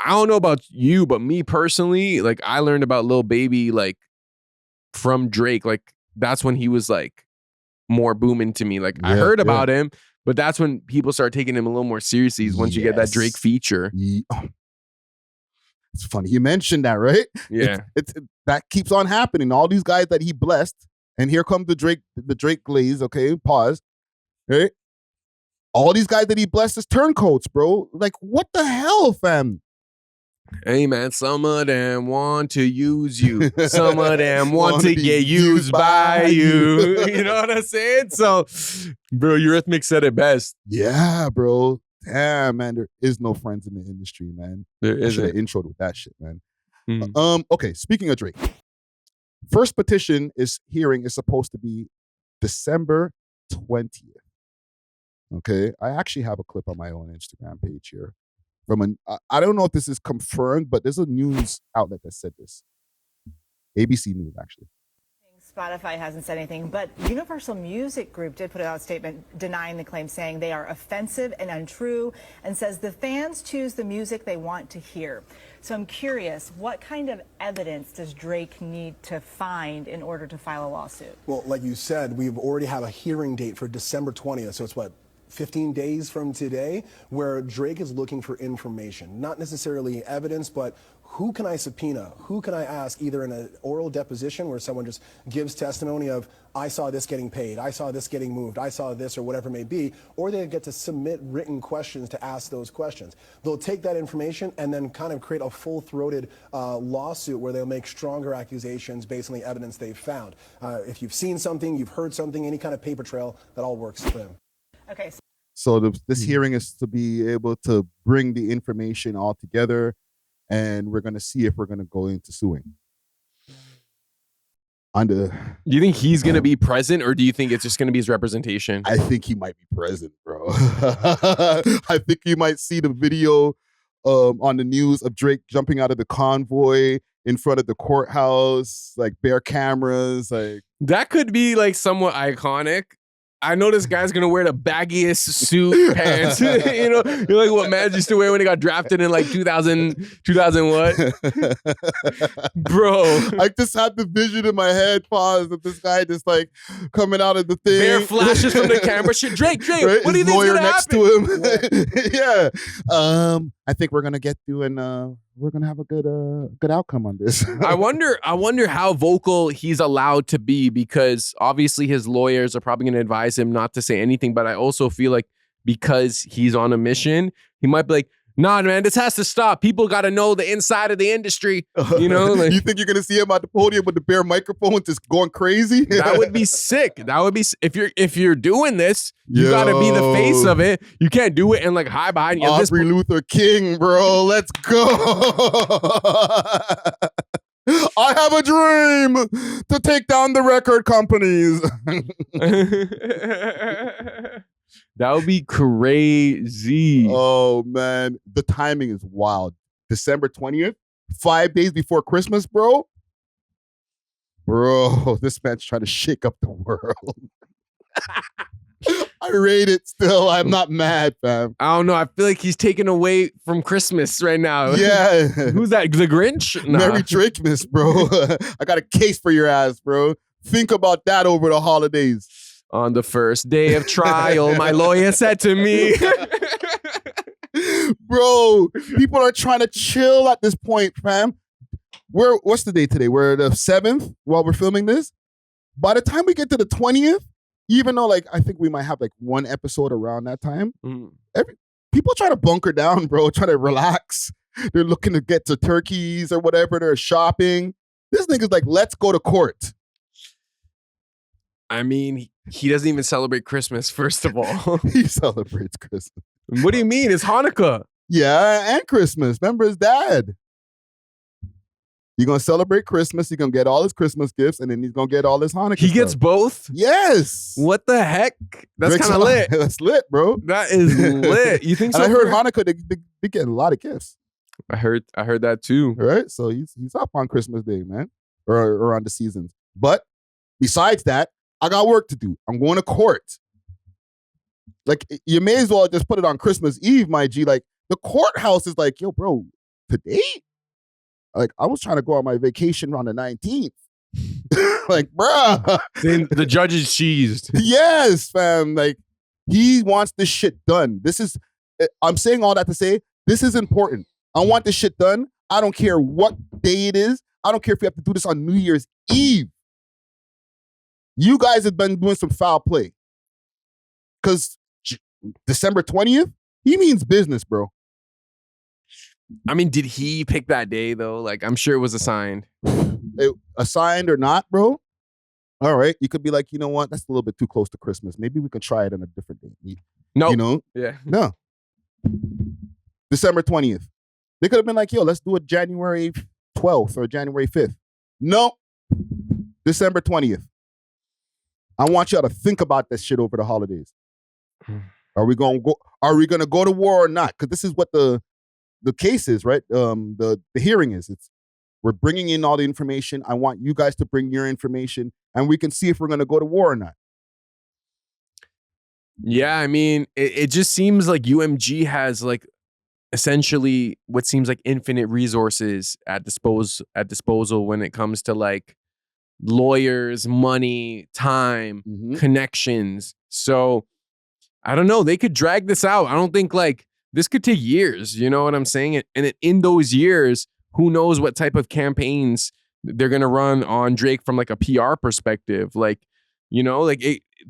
Speaker 1: I don't know about you, but me personally, like I learned about Lil Baby like from Drake. Like that's when he was like more booming to me. Like I heard about him, but that's when people start taking him a little more seriously is once you get that Drake feature.
Speaker 2: It's funny you mentioned that, right?
Speaker 1: Yeah.
Speaker 2: That keeps on happening. All these guys that he blessed, and here comes the Drake glaze, okay? Pause. Right? All these guys that he blessed as turncoats, bro. Like, what the hell, fam?
Speaker 1: Hey man, some of them want to use you. Some of them want to get used by you. You know what I'm saying? So, bro, Eurythmics said it best.
Speaker 2: Yeah, bro. Damn, man. There is no friends in the industry, man.
Speaker 1: There
Speaker 2: I should have
Speaker 1: isn't.
Speaker 2: introed with that shit, man. Okay, speaking of Drake. First petition hearing is supposed to be December 20th. Okay, I actually have a clip on my own Instagram page here. I don't know if this is confirmed, but there's a news outlet that said this. ABC News, actually.
Speaker 4: Spotify hasn't said anything, but Universal Music Group did put out a statement denying the claim, saying they are offensive and untrue, and says the fans choose the music they want to hear. So I'm curious, what kind of evidence does Drake need to find in order to file a lawsuit?
Speaker 12: Well, like you said, we already have a hearing date for December 20th, so it's what, 15 days from today, where Drake is looking for information, not necessarily evidence, but who can I subpoena? Who can I ask, either in an oral deposition where someone just gives testimony of, I saw this getting paid, I saw this getting moved, I saw this, or whatever it may be, or they get to submit written questions to ask those questions. They'll take that information and then kind of create a full-throated lawsuit where they'll make stronger accusations based on the evidence they've found. If you've seen something, you've heard something, any kind of paper trail, that all works for them.
Speaker 4: Okay.
Speaker 2: So this hearing is to be able to bring the information all together, and we're going to see if we're going to go into suing. Do
Speaker 1: you think he's going to be present, or do you think it's just going to be his representation?
Speaker 2: I think he might be present, bro. I think you might see the video on the news of Drake jumping out of the convoy in front of the courthouse, like bare cameras. Like
Speaker 1: that could be like somewhat iconic. I know this guy's gonna wear the baggiest suit pants. You know, you're like what Maj used to wear when he got drafted in like 2000 what? Bro.
Speaker 2: I just had the vision in my head, pause, of this guy just like coming out of the thing.
Speaker 1: Bare flashes from the camera. Shit, Drake,
Speaker 2: right?
Speaker 1: What do you think's gonna
Speaker 2: next
Speaker 1: happen?
Speaker 2: To him. Yeah. I think we're gonna get through and we're gonna have a good outcome on this.
Speaker 1: I wonder how vocal he's allowed to be, because obviously his lawyers are probably gonna advise him not to say anything. But I also feel like because he's on a mission, he might be like, nah, man, this has to stop. People got to know the inside of the industry. You know, like,
Speaker 2: you think you're gonna see him at the podium with the bare microphone just going crazy?
Speaker 1: That would be sick. That would be if you're doing this, you got to be the face of it. You can't do it and like hide behind you.
Speaker 2: Aubrey Luther King, bro. Let's go. I have a dream to take down the record companies.
Speaker 1: That would be crazy.
Speaker 2: Oh, man. The timing is wild. December 20th, 5 days before Christmas, bro. Bro, this man's trying to shake up the world. I rate it still. I'm not mad, fam.
Speaker 1: I don't know. I feel like he's taken away from Christmas right now.
Speaker 2: Yeah.
Speaker 1: Who's that? The Grinch? Nah.
Speaker 2: Merry Drakemas, bro. I got a case for your ass, bro. Think about that over the holidays.
Speaker 1: On the first day of trial, my lawyer said to me.
Speaker 2: Bro, people are trying to chill at this point, fam. What's the day today? We're the 7th while we're filming this. By the time we get to the 20th, even though like I think we might have like one episode around that time, people try to bunker down, bro, try to relax. They're looking to get to turkeys or whatever. They're shopping. This nigga's like, let's go to court.
Speaker 1: I mean, he doesn't even celebrate Christmas, first of all.
Speaker 2: He celebrates Christmas.
Speaker 1: What do you mean? It's Hanukkah.
Speaker 2: Yeah, and Christmas. Remember his dad. You're going to celebrate Christmas. You're going to get all his Christmas gifts, and then he's going to get all his Hanukkah
Speaker 1: He gets
Speaker 2: stuff.
Speaker 1: both?
Speaker 2: Yes.
Speaker 1: What the heck? That's kind of lit.
Speaker 2: That's lit, bro.
Speaker 1: That is lit. You think so?
Speaker 2: And I heard Hanukkah, they get a lot of gifts.
Speaker 1: I heard that too.
Speaker 2: Right? So he's up on Christmas Day, man. Or on the seasons. But besides that, I got work to do. I'm going to court. Like, you may as well just put it on Christmas Eve, my G. Like, the courthouse is like, yo, bro, today? Like, I was trying to go on my vacation on the 19th. Like, bruh.
Speaker 1: Then the judge is cheesed.
Speaker 2: Yes, fam. Like, he wants this shit done. I'm saying all that to say, this is important. I want this shit done. I don't care what day it is. I don't care if you have to do this on New Year's Eve. You guys have been doing some foul play. Because December 20th, he means business, bro.
Speaker 1: I mean, did he pick that day, though? Like, I'm sure it was assigned.
Speaker 2: Assigned or not, bro? All right. You could be like, you know what? That's a little bit too close to Christmas. Maybe we can try it on a different day.
Speaker 1: No.
Speaker 2: You know?
Speaker 1: Yeah.
Speaker 2: No. December 20th. They could have been like, yo, let's do it January 12th or January 5th. No. December 20th. I want y'all to think about this shit over the holidays. Are we gonna go to war or not? Because this is what the case is, right? The hearing is. We're bringing in all the information. I want you guys to bring your information, and we can see if we're gonna go to war or not.
Speaker 1: Yeah, I mean, it just seems like UMG has like essentially what seems like infinite resources at disposal when it comes to like lawyers, money, time, connections. So I don't know. They could drag this out. I don't think like this could take years. You know what I'm saying? And in those years, who knows what type of campaigns they're going to run on Drake from like a PR perspective. Like, you know, like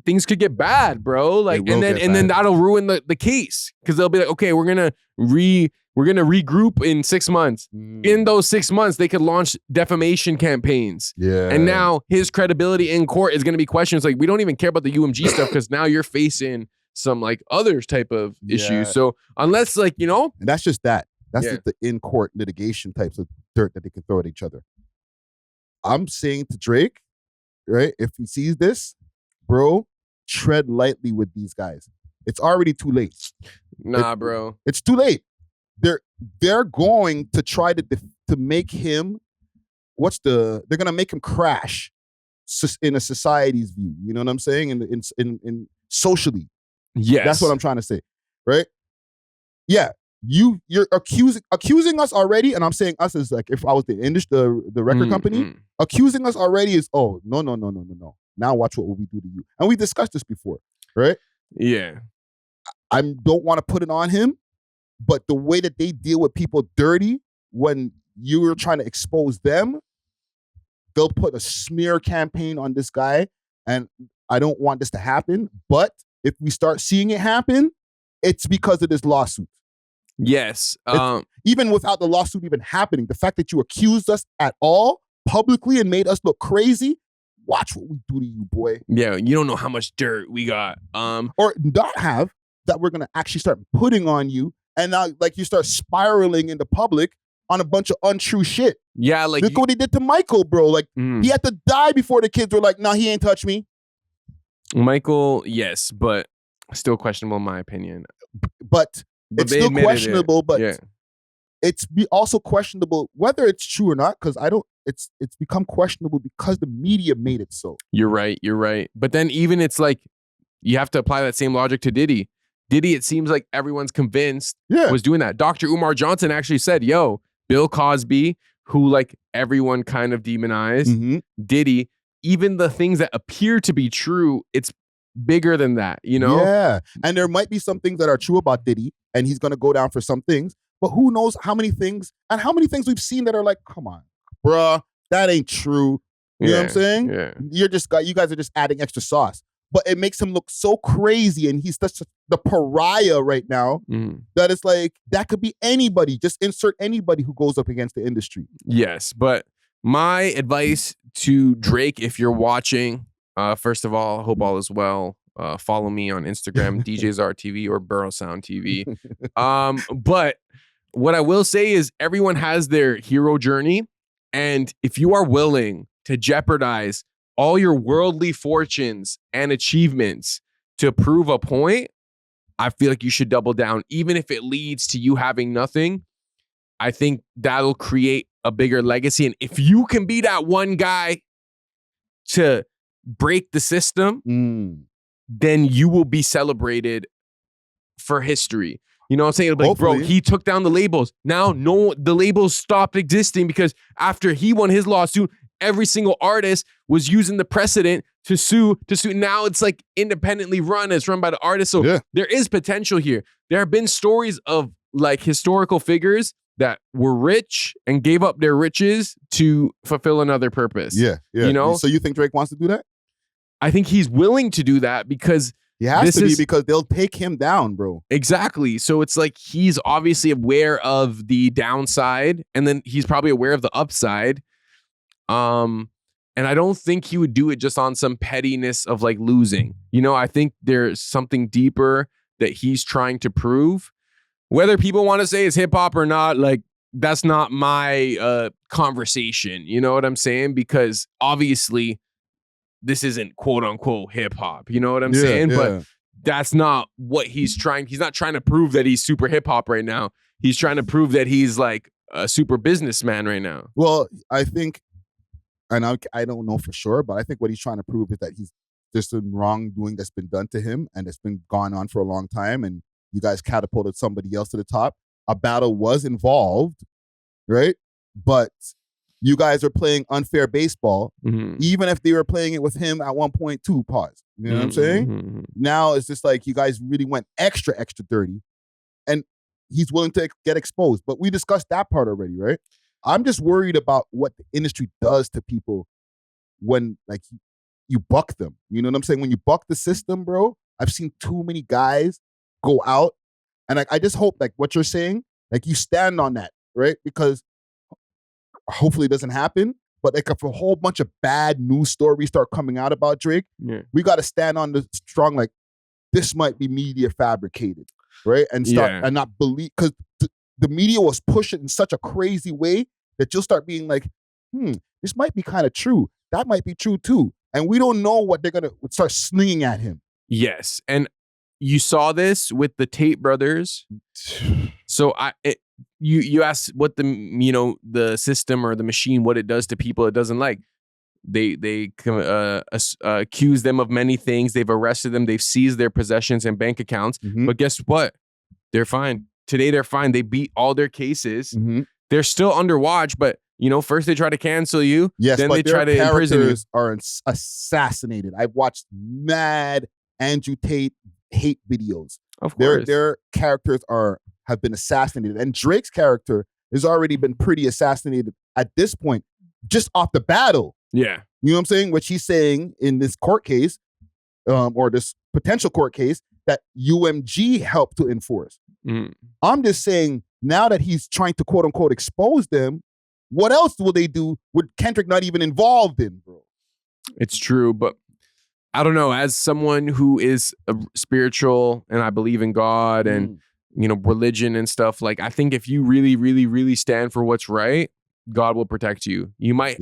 Speaker 1: things could get bad, bro. Like, and then that'll ruin the case. Cause they'll be like, okay, we're going to regroup in 6 months. In those 6 months, they could launch defamation campaigns.
Speaker 2: Yeah.
Speaker 1: And now his credibility in court is going to be questioned. It's like, we don't even care about the UMG stuff because now you're facing some like other type of issues. So unless like, you know.
Speaker 2: And that's just that. That's just the in-court litigation types of dirt that they can throw at each other. I'm saying to Drake, right, if he sees this, bro, tread lightly with these guys. It's already too late.
Speaker 1: Nah, bro.
Speaker 2: It's too late. They're going to try to make him, they're going to make him crash in a society's view. You know what I'm saying? In socially.
Speaker 1: Yes.
Speaker 2: That's what I'm trying to say, right? Yeah. You're accusing us already, and I'm saying us as like if I was the industry, the record company, accusing us already is no. Now watch what we do to you. And we discussed this before, right?
Speaker 1: Yeah.
Speaker 2: I don't want to put it on him, but the way that they deal with people dirty when you're trying to expose them, they'll put a smear campaign on this guy, and I don't want this to happen. But if we start seeing it happen, it's because of this lawsuit.
Speaker 1: Yes.
Speaker 2: Even without the lawsuit even happening, the fact that you accused us at all publicly and made us look crazy, watch what we do to you, boy.
Speaker 1: Yeah, you don't know how much dirt we got.
Speaker 2: Or not have, that we're going to actually start putting on you, and now like you start spiraling into public on a bunch of untrue shit.
Speaker 1: Yeah, like
Speaker 2: look what he did to Michael, bro. Like he had to die before the kids were like, nah, he ain't touched me.
Speaker 1: Michael, yes, but still questionable in my opinion.
Speaker 2: But it's still questionable, but
Speaker 1: yeah.
Speaker 2: It's also questionable whether it's true or not, because it's become questionable because the media made it so.
Speaker 1: You're right. But then even it's like, you have to apply that same logic to Diddy. Diddy, it seems like everyone's convinced was doing that. Dr. Umar Johnson actually said, yo, Bill Cosby, who like everyone kind of demonized, Diddy, even the things that appear to be true, it's bigger than that, you know?
Speaker 2: Yeah. And there might be some things that are true about Diddy, and he's going to go down for some things, but who knows how many things we've seen that are like, come on, bruh, that ain't true. You know what I'm saying?
Speaker 1: Yeah.
Speaker 2: You guys are just adding extra sauce. But it makes him look so crazy, and he's such the pariah right now that it's like, that could be anybody. Just insert anybody who goes up against the industry.
Speaker 1: Yes, but my advice to Drake, if you're watching, First of all, I hope all is well. Follow me on Instagram, DJsRTV or Burrow Sound TV. But what I will say is everyone has their hero journey. And if you are willing to jeopardize all your worldly fortunes and achievements to prove a point, I feel like you should double down. Even if it leads to you having nothing, I think that'll create a bigger legacy. And if you can be that one guy to break the system, then you will be celebrated for history. You know what I'm saying? Like, bro, he took down the labels. Now, the labels stopped existing because after he won his lawsuit, every single artist was using the precedent to sue. Now it's like independently run. It's run by the artist. So there is potential here. There have been stories of like historical figures that were rich and gave up their riches to fulfill another purpose.
Speaker 2: Yeah.
Speaker 1: You know?
Speaker 2: So you think Drake wants to do that?
Speaker 1: I think he's willing to do that because
Speaker 2: he has to be, because they'll take him down, bro.
Speaker 1: Exactly. So it's like he's obviously aware of the downside, and then he's probably aware of the upside. And I don't think he would do it just on some pettiness of like losing. You know, I think there's something deeper that he's trying to prove. Whether people want to say it's hip hop or not, like that's not my conversation. You know what I'm saying? Because obviously this isn't quote unquote hip hop. You know what I'm saying? But that's not what he's trying. He's not trying to prove that he's super hip hop right now. He's trying to prove that he's like a super businessman right now.
Speaker 2: Well, I think, and I don't know for sure, but I think what he's trying to prove is that there's some wrongdoing that's been done to him, and it's been gone on for a long time, and you guys catapulted somebody else to the top. A.W.O.L was involved, right? But you guys are playing unfair baseball, even if they were playing it with him at one point too. Pause. You know what I'm saying? Now it's just like you guys really went extra dirty, and he's willing to get exposed. But we discussed that part already, right? I'm just worried about what the industry does to people when like you buck them. You know what I'm saying? When you buck the system, bro, I've seen too many guys go out, and I just hope like what you're saying, like you stand on that, right? Because hopefully it doesn't happen. But like if a whole bunch of bad news stories start coming out about Drake, we got to stand on the strong, like this might be media fabricated, right? And start and not believe, because the media was pushing in such a crazy way that you'll start being like, this might be kind of true. That might be true too. And we don't know what they're going to start slinging at him.
Speaker 1: Yes. And you saw this with the Tate brothers. So you asked what the system or the machine, what it does to people it doesn't like. They accuse them of many things. They've arrested them. They've seized their possessions and bank accounts. But guess what? They're fine. Today they're fine. They beat all their cases. They're still under watch, but first they try to cancel you.
Speaker 2: Yes,
Speaker 1: then
Speaker 2: but
Speaker 1: they try to imprison you.
Speaker 2: Are assassinated. I've watched mad Andrew Tate hate videos.
Speaker 1: Of course.
Speaker 2: Their characters have been assassinated. And Drake's character has already been pretty assassinated at this point, just off the battle.
Speaker 1: Yeah.
Speaker 2: You know what I'm saying? What she's saying in this court case, or this potential court case, that UMG helped to enforce. I'm just saying, now that he's trying to quote unquote expose them, what else will they do with Kendrick not even involved in, bro?
Speaker 1: It's true, but I don't know. As someone who is spiritual and I believe in God and religion and stuff, like I think if you really, really, really stand for what's right, God will protect you. You might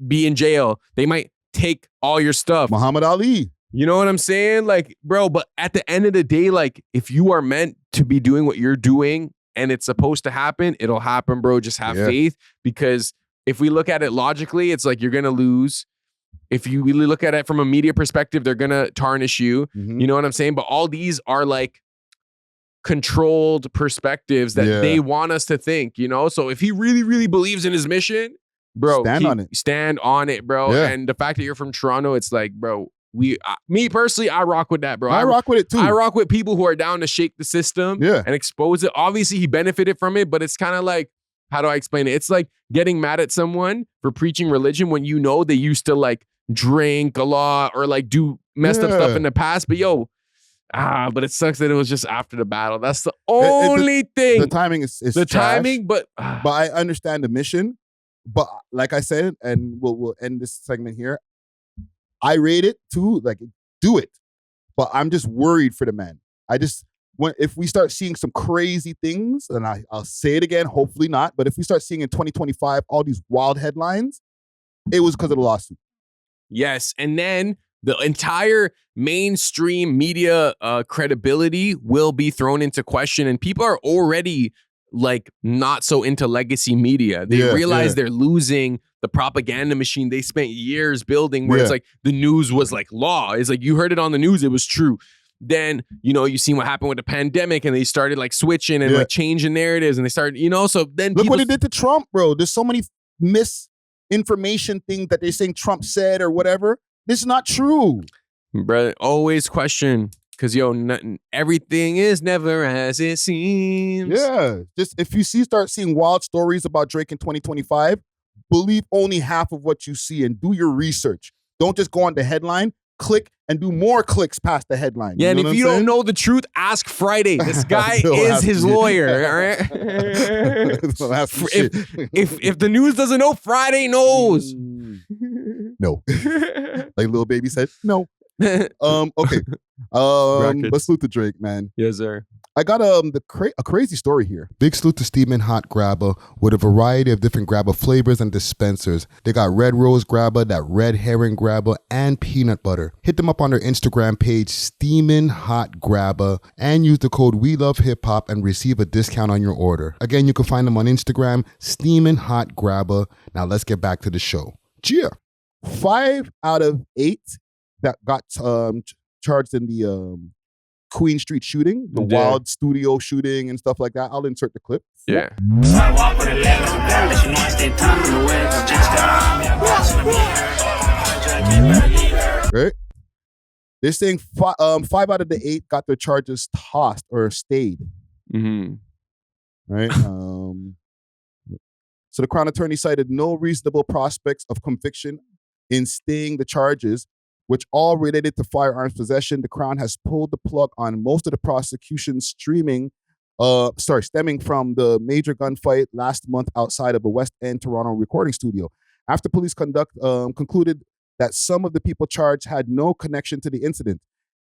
Speaker 1: be in jail. They might take all your stuff.
Speaker 2: Muhammad Ali.
Speaker 1: You know what I'm saying? Like, bro, but at the end of the day, like if you are meant to be doing what you're doing and it's supposed to happen, it'll happen, bro. Just have faith, because if we look at it logically, it's like you're going to lose. If you really look at it from a media perspective, they're going to tarnish you. You know what I'm saying? But all these are like controlled perspectives that they want us to think, So if he really, really believes in his mission, bro, stand on it, bro.
Speaker 2: Yeah.
Speaker 1: And the fact that you're from Toronto, it's like, bro, me personally, I rock with that, bro.
Speaker 2: I rock with it too.
Speaker 1: I rock with people who are down to shake the system and expose it. Obviously, he benefited from it, but it's kind of like, how do I explain it? It's like getting mad at someone for preaching religion when they used to like drink a lot or like do messed up stuff in the past. But but it sucks that it was just after the battle. That's the only thing.
Speaker 2: The timing is
Speaker 1: the
Speaker 2: trash,
Speaker 1: timing, but
Speaker 2: I understand the mission. But like I said, and we'll end this segment here. I rate it too. Like, do it. But I'm just worried for the man. If we start seeing some crazy things, and I'll say it again, hopefully not, but if we start seeing in 2025 all these wild headlines, it was because of the lawsuit.
Speaker 1: Yes, and then the entire mainstream media credibility will be thrown into question, and people are already like not so into legacy media. They realize they're losing the propaganda machine they spent years building, where it's like the news was like law. It's like you heard it on the news, it was true. Then, you seen what happened with the pandemic, and they started like switching and like changing narratives, and they started, so then
Speaker 2: look what it did to Trump, bro. There's so many misinformation things that they're saying Trump said or whatever. This is not true.
Speaker 1: Bro, always question, because everything is never as it seems.
Speaker 2: Yeah. Just if you start seeing wild stories about Drake in 2025, believe only half of what you see and do your research. Don't just go on the headline. Click and do more clicks past the headline.
Speaker 1: Yeah, and if you don't know the truth, ask Friday. This guy is his lawyer, all right? if the news doesn't know, Friday knows.
Speaker 2: No. Like Lil Baby said, no. Okay. Let's salute to Drake, man.
Speaker 1: Yes, sir.
Speaker 2: I got a crazy story here. Big salute to Steamin' Hot Grabba with a variety of different Grabba flavors and dispensers. They got red rose Grabba, that red herring Grabba, and peanut butter. Hit them up on their Instagram page, Steamin' Hot Grabba, and use the code WeLoveHipHop and receive a discount on your order. Again, you can find them on Instagram, Steamin' Hot Grabba. Now let's get back to the show. Cheer. 5 out of 8 that got charged in the Queen Street shooting, the wild studio shooting and stuff like that. I'll insert the clip.
Speaker 1: Yeah.
Speaker 2: Right? They're saying 5 out of the 8 got their charges tossed or stayed.
Speaker 1: Mm-hmm.
Speaker 2: Right? So the Crown Attorney cited no reasonable prospects of conviction in staying the charges, which all related to firearms possession. The Crown has pulled the plug on most of the prosecution stemming from the major gunfight last month outside of a West End Toronto recording studio. After police concluded that some of the people charged had no connection to the incident.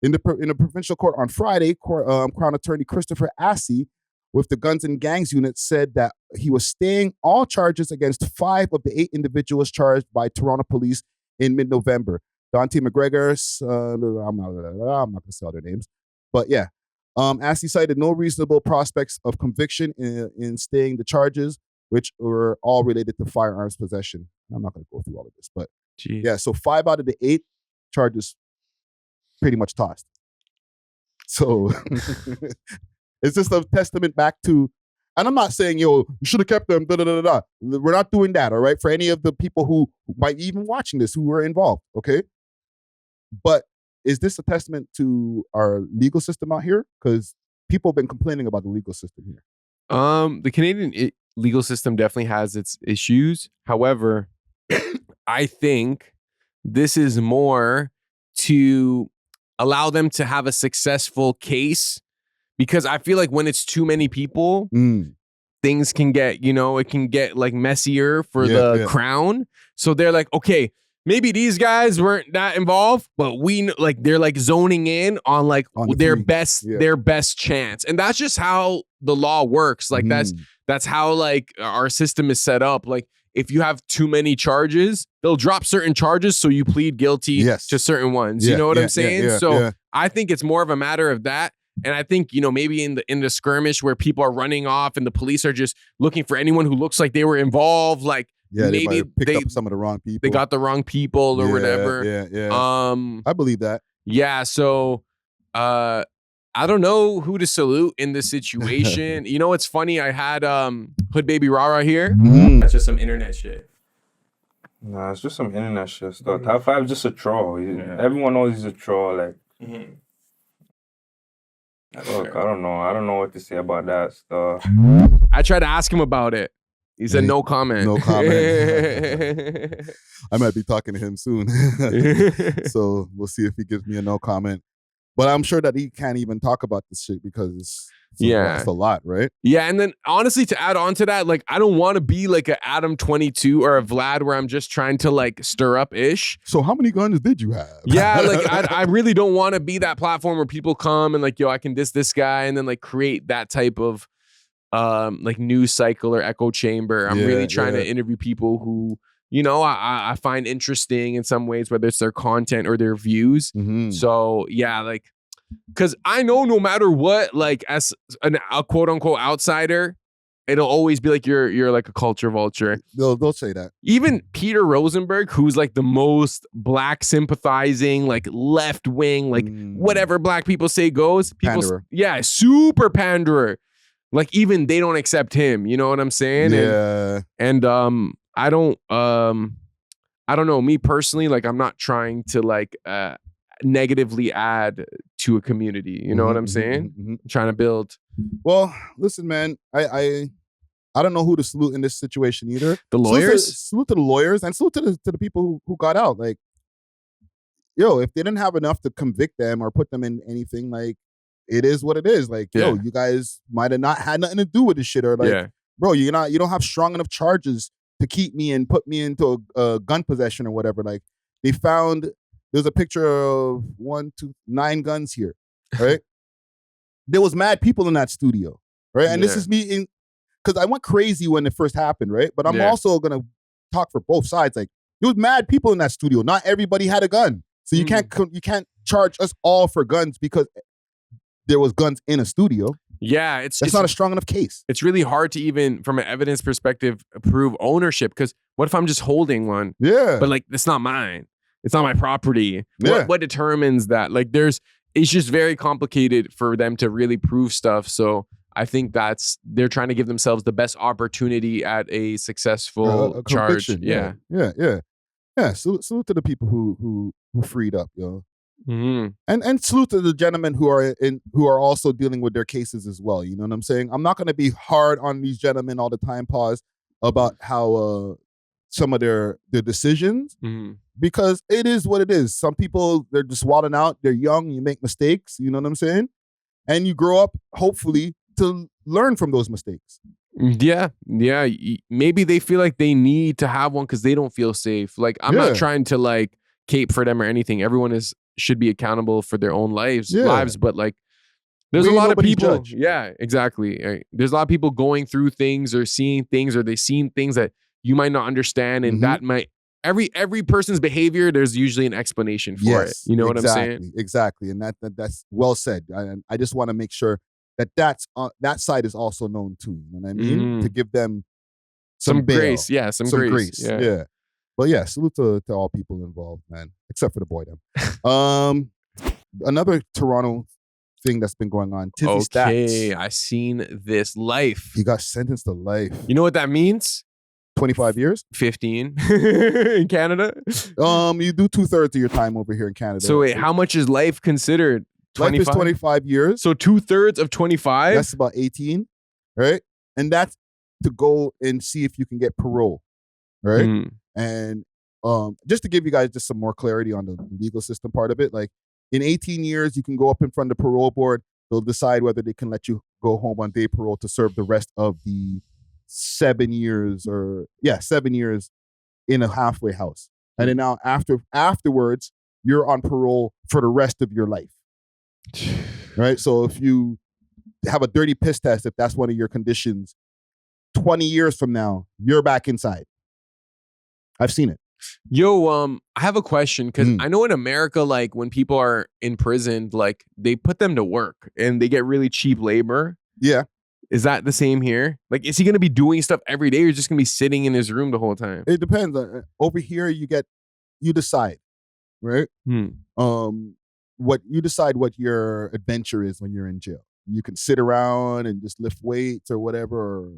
Speaker 2: In the provincial court on Friday, Crown Attorney Christopher Assey with the Guns and Gangs unit said that he was staying all charges against 5 of the 8 individuals charged by Toronto police in mid-November. Dante McGregor, I'm not going to say all their names, but yeah. Assey cited no reasonable prospects of conviction in staying the charges, which were all related to firearms possession. I'm not going to go through all of this, but yeah, so 5 out of the 8 charges pretty much tossed. So it's just a testament back to, and I'm not saying, you should have kept them, We're not doing that, all right? For any of the people who might be even watching this, who were involved, okay? But is this a testament to our legal system out here? Because people have been complaining about the legal system here.
Speaker 1: The Canadian legal system definitely has its issues. However, I think this is more to allow them to have a successful case, because I feel like when it's too many people, things can get, it can get like messier for the Crown. So they're like, okay, maybe these guys weren't that involved, but they're like zoning in on their best chance. And that's just how the law works. Like that's how like our system is set up. Like if you have too many charges, they'll drop certain charges so you plead guilty to certain ones. You know what I'm saying? I think it's more of a matter of that. And I think, maybe in the skirmish where people are running off and the police are just looking for anyone who looks like they were involved, like maybe
Speaker 2: they picked up some of the wrong people.
Speaker 1: They got the wrong people or whatever.
Speaker 2: I believe that.
Speaker 1: Yeah, so I don't know who to salute in this situation. It's funny, I had Hood Baby Rara here. That's just some internet shit.
Speaker 13: Nah, it's just some internet shit stuff. Top 5 is just a troll. Everyone knows he's a troll. Like, look, I don't know what to say about that stuff.
Speaker 1: I tried to ask him about it. He said no comment.
Speaker 2: No comment. I might be talking to him soon. So we'll see if he gives me a no comment. But I'm sure that he can't even talk about this shit because it's a lot, right?
Speaker 1: Yeah, and then honestly, to add on to that, like I don't want to be like a Adam 22 or a Vlad where I'm just trying to like stir up ish.
Speaker 2: So how many guns did you have?
Speaker 1: Yeah, like I really don't want to be that platform where people come and like, yo, I can diss this guy and then like create that type of like news cycle or echo chamber. I'm really trying to interview people who, you know, I find interesting in some ways, whether it's their content or their views. So yeah, like, because I know no matter what, like as a quote unquote outsider, it'll always be like you're like a culture vulture.
Speaker 2: They'll say that. Even
Speaker 1: Peter Rosenberg, who's like the most black sympathizing, like left wing, like whatever black people say goes. People, super panderer. Like even they don't accept him. You know what I'm saying?
Speaker 2: Yeah.
Speaker 1: And I don't know. Me personally, like I'm not trying to like negatively add to a community. You know what I'm saying? I'm trying to build.
Speaker 2: Well, listen, man. I don't know who to salute in this situation either.
Speaker 1: The lawyers?
Speaker 2: Salute to the lawyers and salute to the people who got out. Like, yo, if they didn't have enough to convict them or put them in anything, like, it is what it is. Like, yo, you guys might have not had nothing to do with this shit, or like, bro, you don't have strong enough charges to keep me and put me into a gun possession or whatever. Like, they found there's a picture of 9 guns here, right? There was mad people in that studio, right? And this is me because I went crazy when it first happened, right? But I'm also gonna talk for both sides. Like, there was mad people in that studio. Not everybody had a gun, so you can't charge us all for guns because there was guns in a studio.
Speaker 1: Yeah,
Speaker 2: it's not a strong enough case.
Speaker 1: It's really hard to even, from an evidence perspective, prove ownership. Because what if I'm just holding one?
Speaker 2: Yeah,
Speaker 1: but like it's not mine. It's not my property. What determines that? Like, it's just very complicated for them to really prove stuff. So I think they're trying to give themselves the best opportunity at a successful charge. Yeah.
Speaker 2: Salute to the people who freed up, yo. And salute to the gentlemen who are also dealing with their cases as well. You know what I'm saying? I'm not going to be hard on these gentlemen all the time, about how some of their decisions, because it is what it is. Some people, they're just wilding out. They're young. You make mistakes. You know what I'm saying? And you grow up, hopefully, to learn from those mistakes.
Speaker 1: Yeah. Maybe they feel like they need to have one because they don't feel safe. Like, I'm not trying to like cape for them or anything. Everyone should be accountable for their own lives, but like there's a lot of people.
Speaker 2: Judge.
Speaker 1: Yeah, exactly. There's a lot of people going through things or seeing things, or they've seen things that you might not understand, and that might every person's behavior, there's usually an explanation for it. You know what I'm saying?
Speaker 2: Exactly. And that's well said. I just want to make sure that side is also known too. You know what I mean? To give them some
Speaker 1: grace. Yeah, some grace.
Speaker 2: Yeah. But yeah, salute to all people involved, man. Except for the boy them. Another Toronto thing that's been going on. Tizzy Stackz.
Speaker 1: Okay, I seen this. Life.
Speaker 2: He got sentenced to life.
Speaker 1: You know what that means?
Speaker 2: 25 years?
Speaker 1: 15 in Canada.
Speaker 2: You do 2/3 of your time over here in Canada.
Speaker 1: So wait, how much is life considered?
Speaker 2: 25? Life is 25 years.
Speaker 1: So 2/3 of 25?
Speaker 2: That's about 18, right? And that's to go and see if you can get parole, right? And just to give you guys just some more clarity on the legal system part of it, like in 18 years, you can go up in front of the parole board. They'll decide whether they can let you go home on day parole to serve the rest of the 7 years in a halfway house. And then now afterwards, you're on parole for the rest of your life. Right? So if you have a dirty piss test, if that's one of your conditions, 20 years from now, you're back inside. I've seen it.
Speaker 1: Yo, I have a question because I know in America, like when people are imprisoned, like they put them to work and they get really cheap labor.
Speaker 2: Yeah.
Speaker 1: Is that the same here? Like, is he going to be doing stuff every day, or just going to be sitting in his room the whole time?
Speaker 2: It depends. Over here, you decide, right? What your adventure is when you're in jail. You can sit around and just lift weights or whatever, or,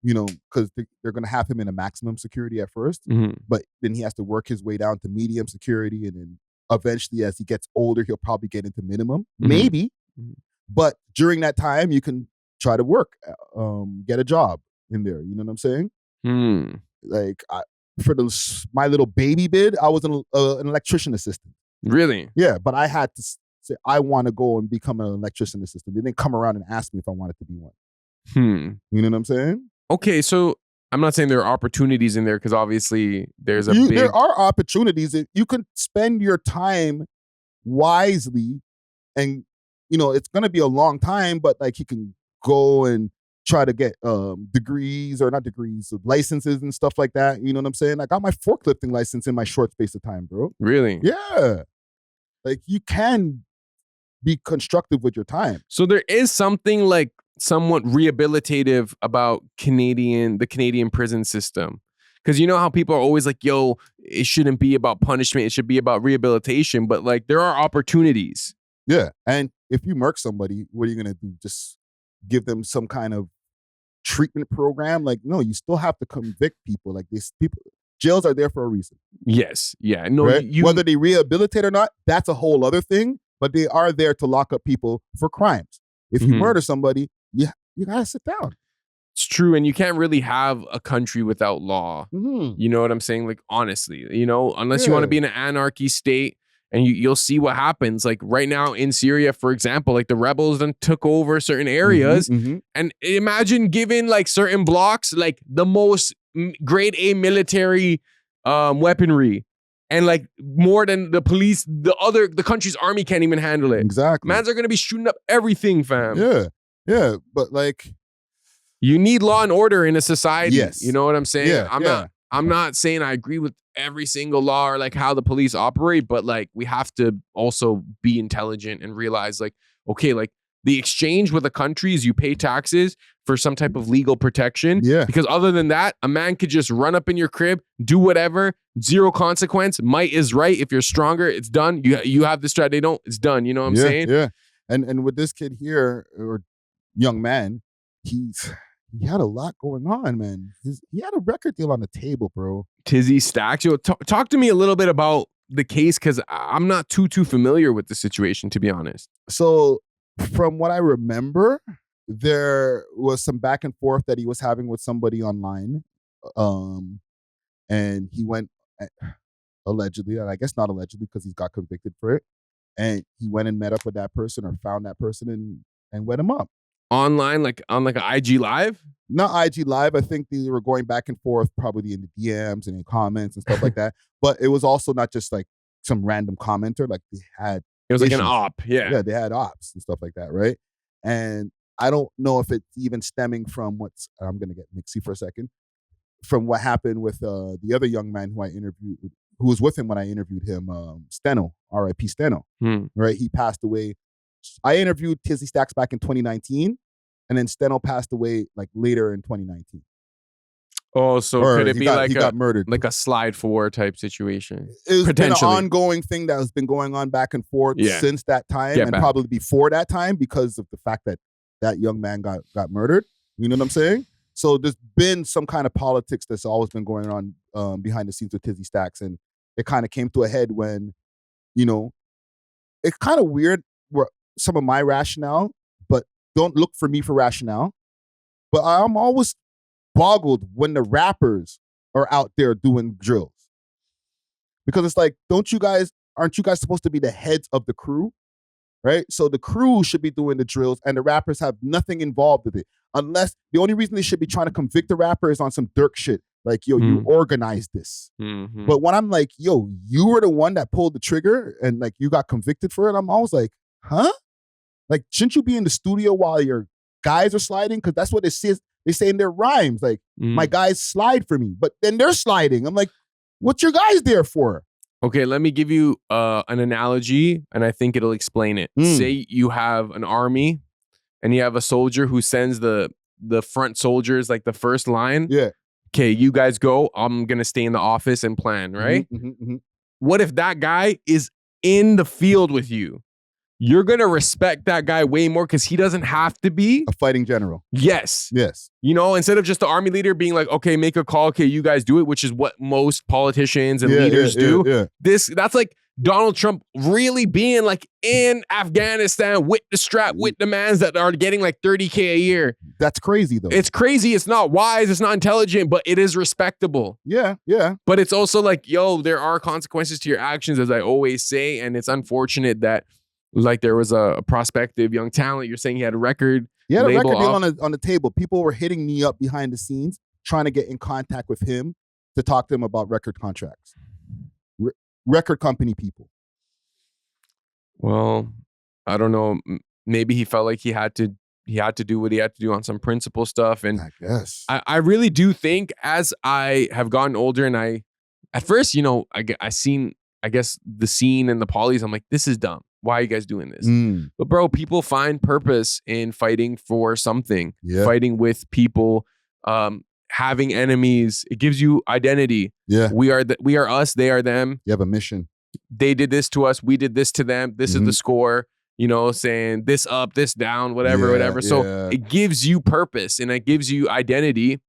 Speaker 2: you know, because they're going to have him in a maximum security at first, but then he has to work his way down to medium security, and then eventually, as he gets older, he'll probably get into minimum, maybe. But during that time, you can try to work, get a job in there. You know what I'm saying? Like for my little baby bid, I was an electrician assistant.
Speaker 1: Really?
Speaker 2: Yeah, but I had to say, I want to go and become an electrician assistant. They didn't come around and ask me if I wanted to be one. You know what I'm saying?
Speaker 1: Okay, so I'm not saying there are opportunities in there because obviously there's a big...
Speaker 2: There are opportunities. You can spend your time wisely and, you know, it's going to be a long time, but like you can go and try to get licenses and stuff like that. You know what I'm saying? I got my forklifting license in my short space of time, bro.
Speaker 1: Really?
Speaker 2: Yeah. Like you can be constructive with your time.
Speaker 1: So there is something like somewhat rehabilitative about the Canadian prison system. Because you know how people are always like, yo, it shouldn't be about punishment. It should be about rehabilitation. But like there are opportunities.
Speaker 2: Yeah. And if you murk somebody, what are you going to do? Just give them some kind of treatment program? Like, no, you still have to convict people. Like these people, jails are there for a reason.
Speaker 1: Yes. Yeah. No,
Speaker 2: right? Whether they rehabilitate or not, that's a whole other thing. But they are there to lock up people for crimes. If you murder somebody, you gotta sit down.
Speaker 1: It's true. And you can't really have a country without law. You know what I'm saying? Like, honestly, you know, unless you want to be in an anarchy state, and you'll see what happens. Like right now in Syria, for example, like the rebels then took over certain areas. And imagine giving like certain blocks, like the most grade A military weaponry. And like more than the police, the country's army can't even handle it.
Speaker 2: Exactly.
Speaker 1: Mans are going to be shooting up everything, fam.
Speaker 2: Yeah. Yeah. But like,
Speaker 1: you need law and order in a society.
Speaker 2: Yes.
Speaker 1: You know what I'm saying?
Speaker 2: Yeah.
Speaker 1: I'm not saying I agree with every single law or like how the police operate, but like we have to also be intelligent and realize like, okay, like the exchange with a country is you pay taxes for some type of legal protection.
Speaker 2: Yeah.
Speaker 1: Because other than that, a man could just run up in your crib, do whatever, zero consequence. Might is right. If you're stronger, it's done. You have the strat. They don't. It's done. You know what I'm saying?
Speaker 2: Yeah. And with this kid here, or young man, he had a lot going on, man. He had a record deal on the table, bro.
Speaker 1: Tizzy Stackz. Yo, talk to me a little bit about the case because I'm not too familiar with the situation, to be honest.
Speaker 2: So from what I remember, there was some back and forth that he was having with somebody online. And he went, allegedly, and I guess not allegedly because he's got convicted for it. And he went and met up with that person or found that person and wet him up.
Speaker 1: Online, like on like an IG Live?
Speaker 2: Not IG Live. I think they were going back and forth probably in the DMs and in comments and stuff like that. But it was also not just like some random commenter. Like they had
Speaker 1: It was
Speaker 2: issues.
Speaker 1: like an op. Yeah,
Speaker 2: they had ops and stuff like that, right? And I don't know if it's even stemming from I'm going to get mixy for a second, from what happened with the other young man who I interviewed, who was with him when I interviewed him, Steno, R.I.P. Steno, right? He passed away. I interviewed Tizzy Stackz back in 2019, and then Steno passed away like later in 2019.
Speaker 1: Oh, so could it be like
Speaker 2: he got murdered,
Speaker 1: like a slide 4 type situation?
Speaker 2: It's been an ongoing thing that has been going on back and forth since that time, and probably before that time because of the fact that that young man got murdered. You know what I'm saying? So there's been some kind of politics that's always been going on behind the scenes with Tizzy Stackz, and it kind of came to a head when, you know, it's kind of weird where some of my rationale, but don't look for me for rationale. But I'm always boggled when the rappers are out there doing drills. Because it's like, aren't you guys supposed to be the heads of the crew? Right? So the crew should be doing the drills and the rappers have nothing involved with it. Unless the only reason they should be trying to convict the rapper is on some Dirk shit. Like, yo, you organized this. But when I'm like, yo, you were the one that pulled the trigger and like you got convicted for it, I'm always like, huh? Like, shouldn't you be in the studio while your guys are sliding? Because that's what it says. They say in their rhymes, like, my guys slide for me. But then they're sliding. I'm like, what's your guys there for?
Speaker 1: Okay, let me give you an analogy, and I think it'll explain it. Say you have an army, and you have a soldier who sends the front soldiers, like the first line.
Speaker 2: Yeah.
Speaker 1: Okay, you guys go. I'm going to stay in the office and plan, right? What if that guy is in the field with you? You're going to respect that guy way more because he doesn't have to be
Speaker 2: a fighting general.
Speaker 1: Yes.
Speaker 2: Yes.
Speaker 1: You know, instead of just the army leader being like, okay, make a call. Okay, you guys do it, which is what most politicians and leaders do. That's like Donald Trump really being like in Afghanistan with the strap, with the mans that are getting like $30K a year.
Speaker 2: That's crazy though.
Speaker 1: It's crazy. It's not wise. It's not intelligent, but it is respectable.
Speaker 2: Yeah. Yeah.
Speaker 1: But it's also like, yo, there are consequences to your actions, as I always say. And it's unfortunate that Like there was a prospective young talent. You're saying he had a record.
Speaker 2: He had a
Speaker 1: label
Speaker 2: record deal
Speaker 1: off-
Speaker 2: on the table. People were hitting me up behind the scenes, trying to get in contact with him to talk to him about record contracts. Record company people.
Speaker 1: Well, I don't know. Maybe he felt like he had to do what he had to do on some principle stuff. And
Speaker 2: I guess
Speaker 1: I really do think as I have gotten older and at first, you know, I seen, I guess, the scene and the polys. I'm like, this is dumb. Why are you guys doing this? But bro, people find purpose in fighting for something, fighting with people, having enemies. It gives you identity.
Speaker 2: Yeah.
Speaker 1: We are us, they are them.
Speaker 2: You have a mission.
Speaker 1: They did this to us. We did this to them. This is the score, you know, saying this up, this down, whatever. So it gives you purpose and it gives you identity.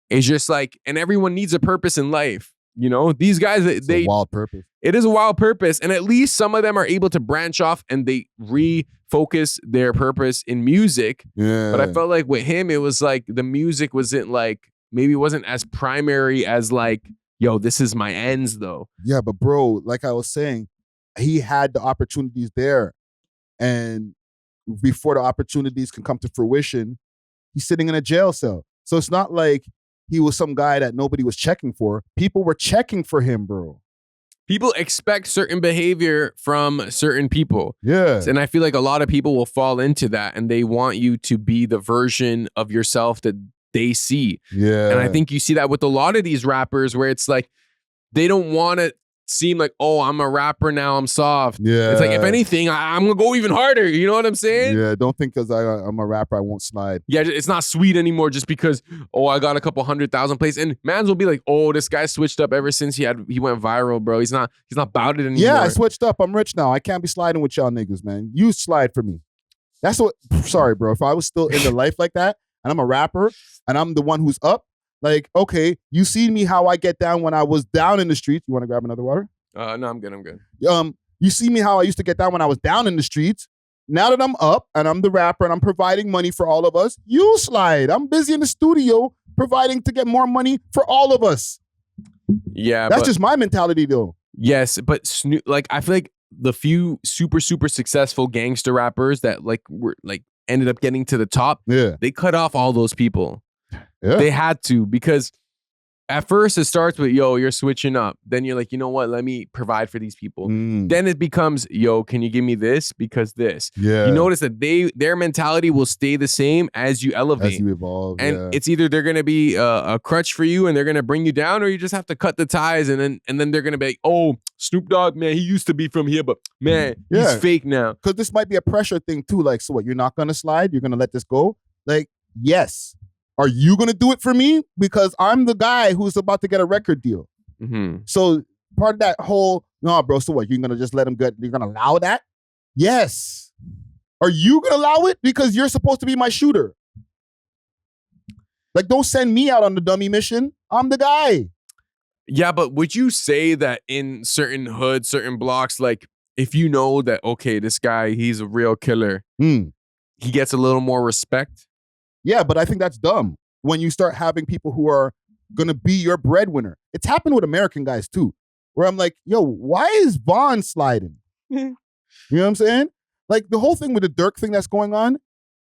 Speaker 1: It's just like, and everyone needs a purpose in life. You know, these guys, they
Speaker 2: wild purpose.
Speaker 1: It is a wild purpose. And at least some of them are able to branch off and they refocus their purpose in music.
Speaker 2: Yeah.
Speaker 1: But I felt like with him, it was like the music wasn't like, maybe it wasn't as primary as like, yo, this is my ends though.
Speaker 2: Yeah, but bro, like I was saying, he had the opportunities there. And before the opportunities can come to fruition, he's sitting in a jail cell. So it's not like he was some guy that nobody was checking for. People were checking for him, bro.
Speaker 1: People expect certain behavior from certain people.
Speaker 2: Yeah.
Speaker 1: And I feel like a lot of people will fall into that and they want you to be the version of yourself that they see.
Speaker 2: Yeah.
Speaker 1: And I think you see that with a lot of these rappers where it's like, they don't want to seem like, oh, I'm a rapper now, I'm soft.
Speaker 2: Yeah.
Speaker 1: It's like, if anything, I'm going to go even harder. You know what I'm saying?
Speaker 2: Yeah, don't think because I'm a rapper, I won't slide.
Speaker 1: Yeah, it's not sweet anymore just because, oh, I got a couple 100,000 plays. And mans will be like, oh, this guy switched up ever since he went viral, bro. He's not about it anymore.
Speaker 2: Yeah, I switched up. I'm rich now. I can't be sliding with y'all niggas, man. You slide for me. That's what, sorry, bro. If I was still in the life like that, and I'm a rapper, and I'm the one who's up, like, okay, you see me how I get down when I was down in the streets. You want to grab another water?
Speaker 1: No, I'm good.
Speaker 2: You see me how I used to get down when I was down in the streets. Now that I'm up and I'm the rapper and I'm providing money for all of us, you slide. I'm busy in the studio providing to get more money for all of us.
Speaker 1: Yeah,
Speaker 2: that's just my mentality, though.
Speaker 1: Yes, but like I feel like the few super successful gangster rappers that like were like ended up getting to the top, they cut off all those people.
Speaker 2: Yeah.
Speaker 1: They had to, because at first it starts with, yo, you're switching up. Then you're like, you know what? Let me provide for these people. Then it becomes, yo, can you give me this? Because this.
Speaker 2: Yeah.
Speaker 1: You notice that their mentality will stay the same as you elevate.
Speaker 2: As you evolve.
Speaker 1: And it's either they're going to be a crutch for you and they're going to bring you down, or you just have to cut the ties and then they're going to be like, oh, Snoop Dogg, man, he used to be from here, but man, he's fake now.
Speaker 2: Because this might be a pressure thing too. Like, so what, you're not going to slide? You're going to let this go? Like, yes. Are you going to do it for me? Because I'm the guy who's about to get a record deal. So part of that whole, no, bro, so what? You're going to just let him get, you're going to allow that? Yes. Are you going to allow it? Because you're supposed to be my shooter. Like, don't send me out on the dummy mission. I'm the guy.
Speaker 1: Yeah, but would you say that in certain hoods, certain blocks, like if you know that, okay, this guy, he's a real killer, he gets a little more respect?
Speaker 2: Yeah, but I think that's dumb when you start having people who are going to be your breadwinner. It's happened with American guys too, where I'm like, yo, why is Vaughn sliding? You know what I'm saying? Like the whole thing with the Dirk thing that's going on,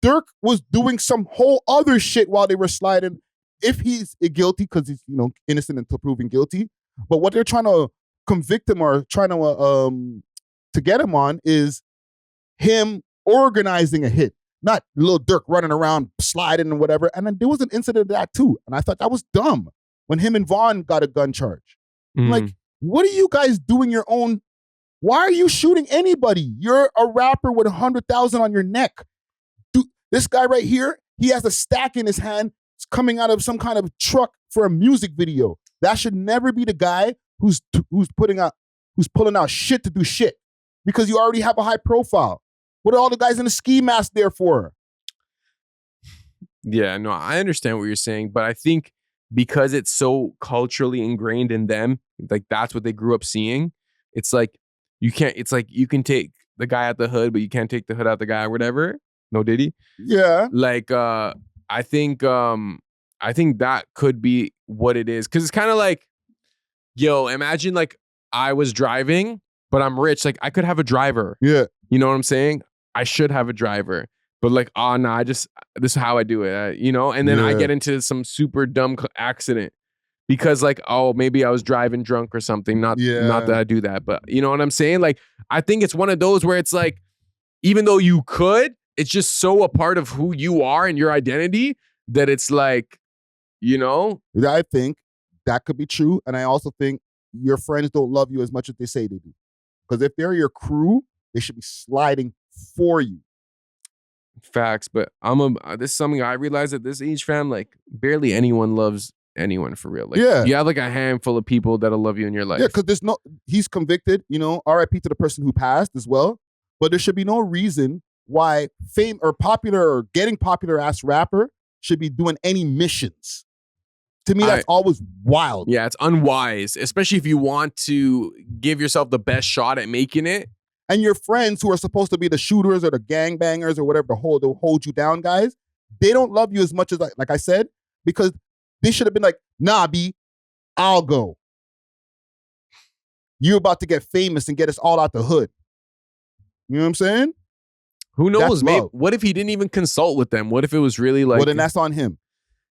Speaker 2: Dirk was doing some whole other shit while they were sliding. If he's guilty, because he's, you know, innocent until proven guilty. But what they're trying to convict him or trying to get him on is him organizing a hit. Not Lil Durk running around sliding and whatever. And then there was an incident of that too. And I thought that was dumb when him and Vaughn got a gun charge. Like, what are you guys doing your own? Why are you shooting anybody? You're a rapper with 100,000 on your neck. Dude, this guy right here, he has a stack in his hand. It's coming out of some kind of truck for a music video. That should never be the guy who's pulling out shit to do shit, because you already have a high profile. What are all the guys in the ski mask there for?
Speaker 1: Yeah, no, I understand what you're saying, but I think because it's so culturally ingrained in them, like that's what they grew up seeing. It's like you can take the guy out the hood, but you can't take the hood out the guy or whatever. No Diddy.
Speaker 2: Yeah.
Speaker 1: Like I think that could be what it is. Cause it's kind of like, yo, imagine like I was driving, but I'm rich. Like I could have a driver.
Speaker 2: Yeah.
Speaker 1: You know what I'm saying? I should have a driver. But like, nah, this is how I do it, you know? And then I get into some super dumb accident because like, oh, maybe I was driving drunk or something. Not that I do that, but you know what I'm saying? Like, I think it's one of those where it's like, even though you could, it's just so a part of who you are and your identity that it's like, you know?
Speaker 2: I think that could be true. And I also think your friends don't love you as much as they say they do. Because if they're your crew, they should be sliding for you.
Speaker 1: Facts, but this is something I realized at this age, fam. Like, barely anyone loves anyone for real. Like, you have like a handful of people that'll love you in your life.
Speaker 2: Yeah, because he's convicted, you know, RIP to the person who passed as well. But there should be no reason why fame or popular or getting popular ass rapper should be doing any missions. To me, that's always wild.
Speaker 1: Yeah, it's unwise, especially if you want to give yourself the best shot at making it.
Speaker 2: And your friends who are supposed to be the shooters or the gangbangers or whatever, they'll hold you down, guys. They don't love you as much as, like I said, because they should have been like, nah, B, I'll go. You're about to get famous and get us all out the hood. You know what I'm saying?
Speaker 1: Who knows? Maybe, what if he didn't even consult with them? What if it was really like...
Speaker 2: Well, then that's on him.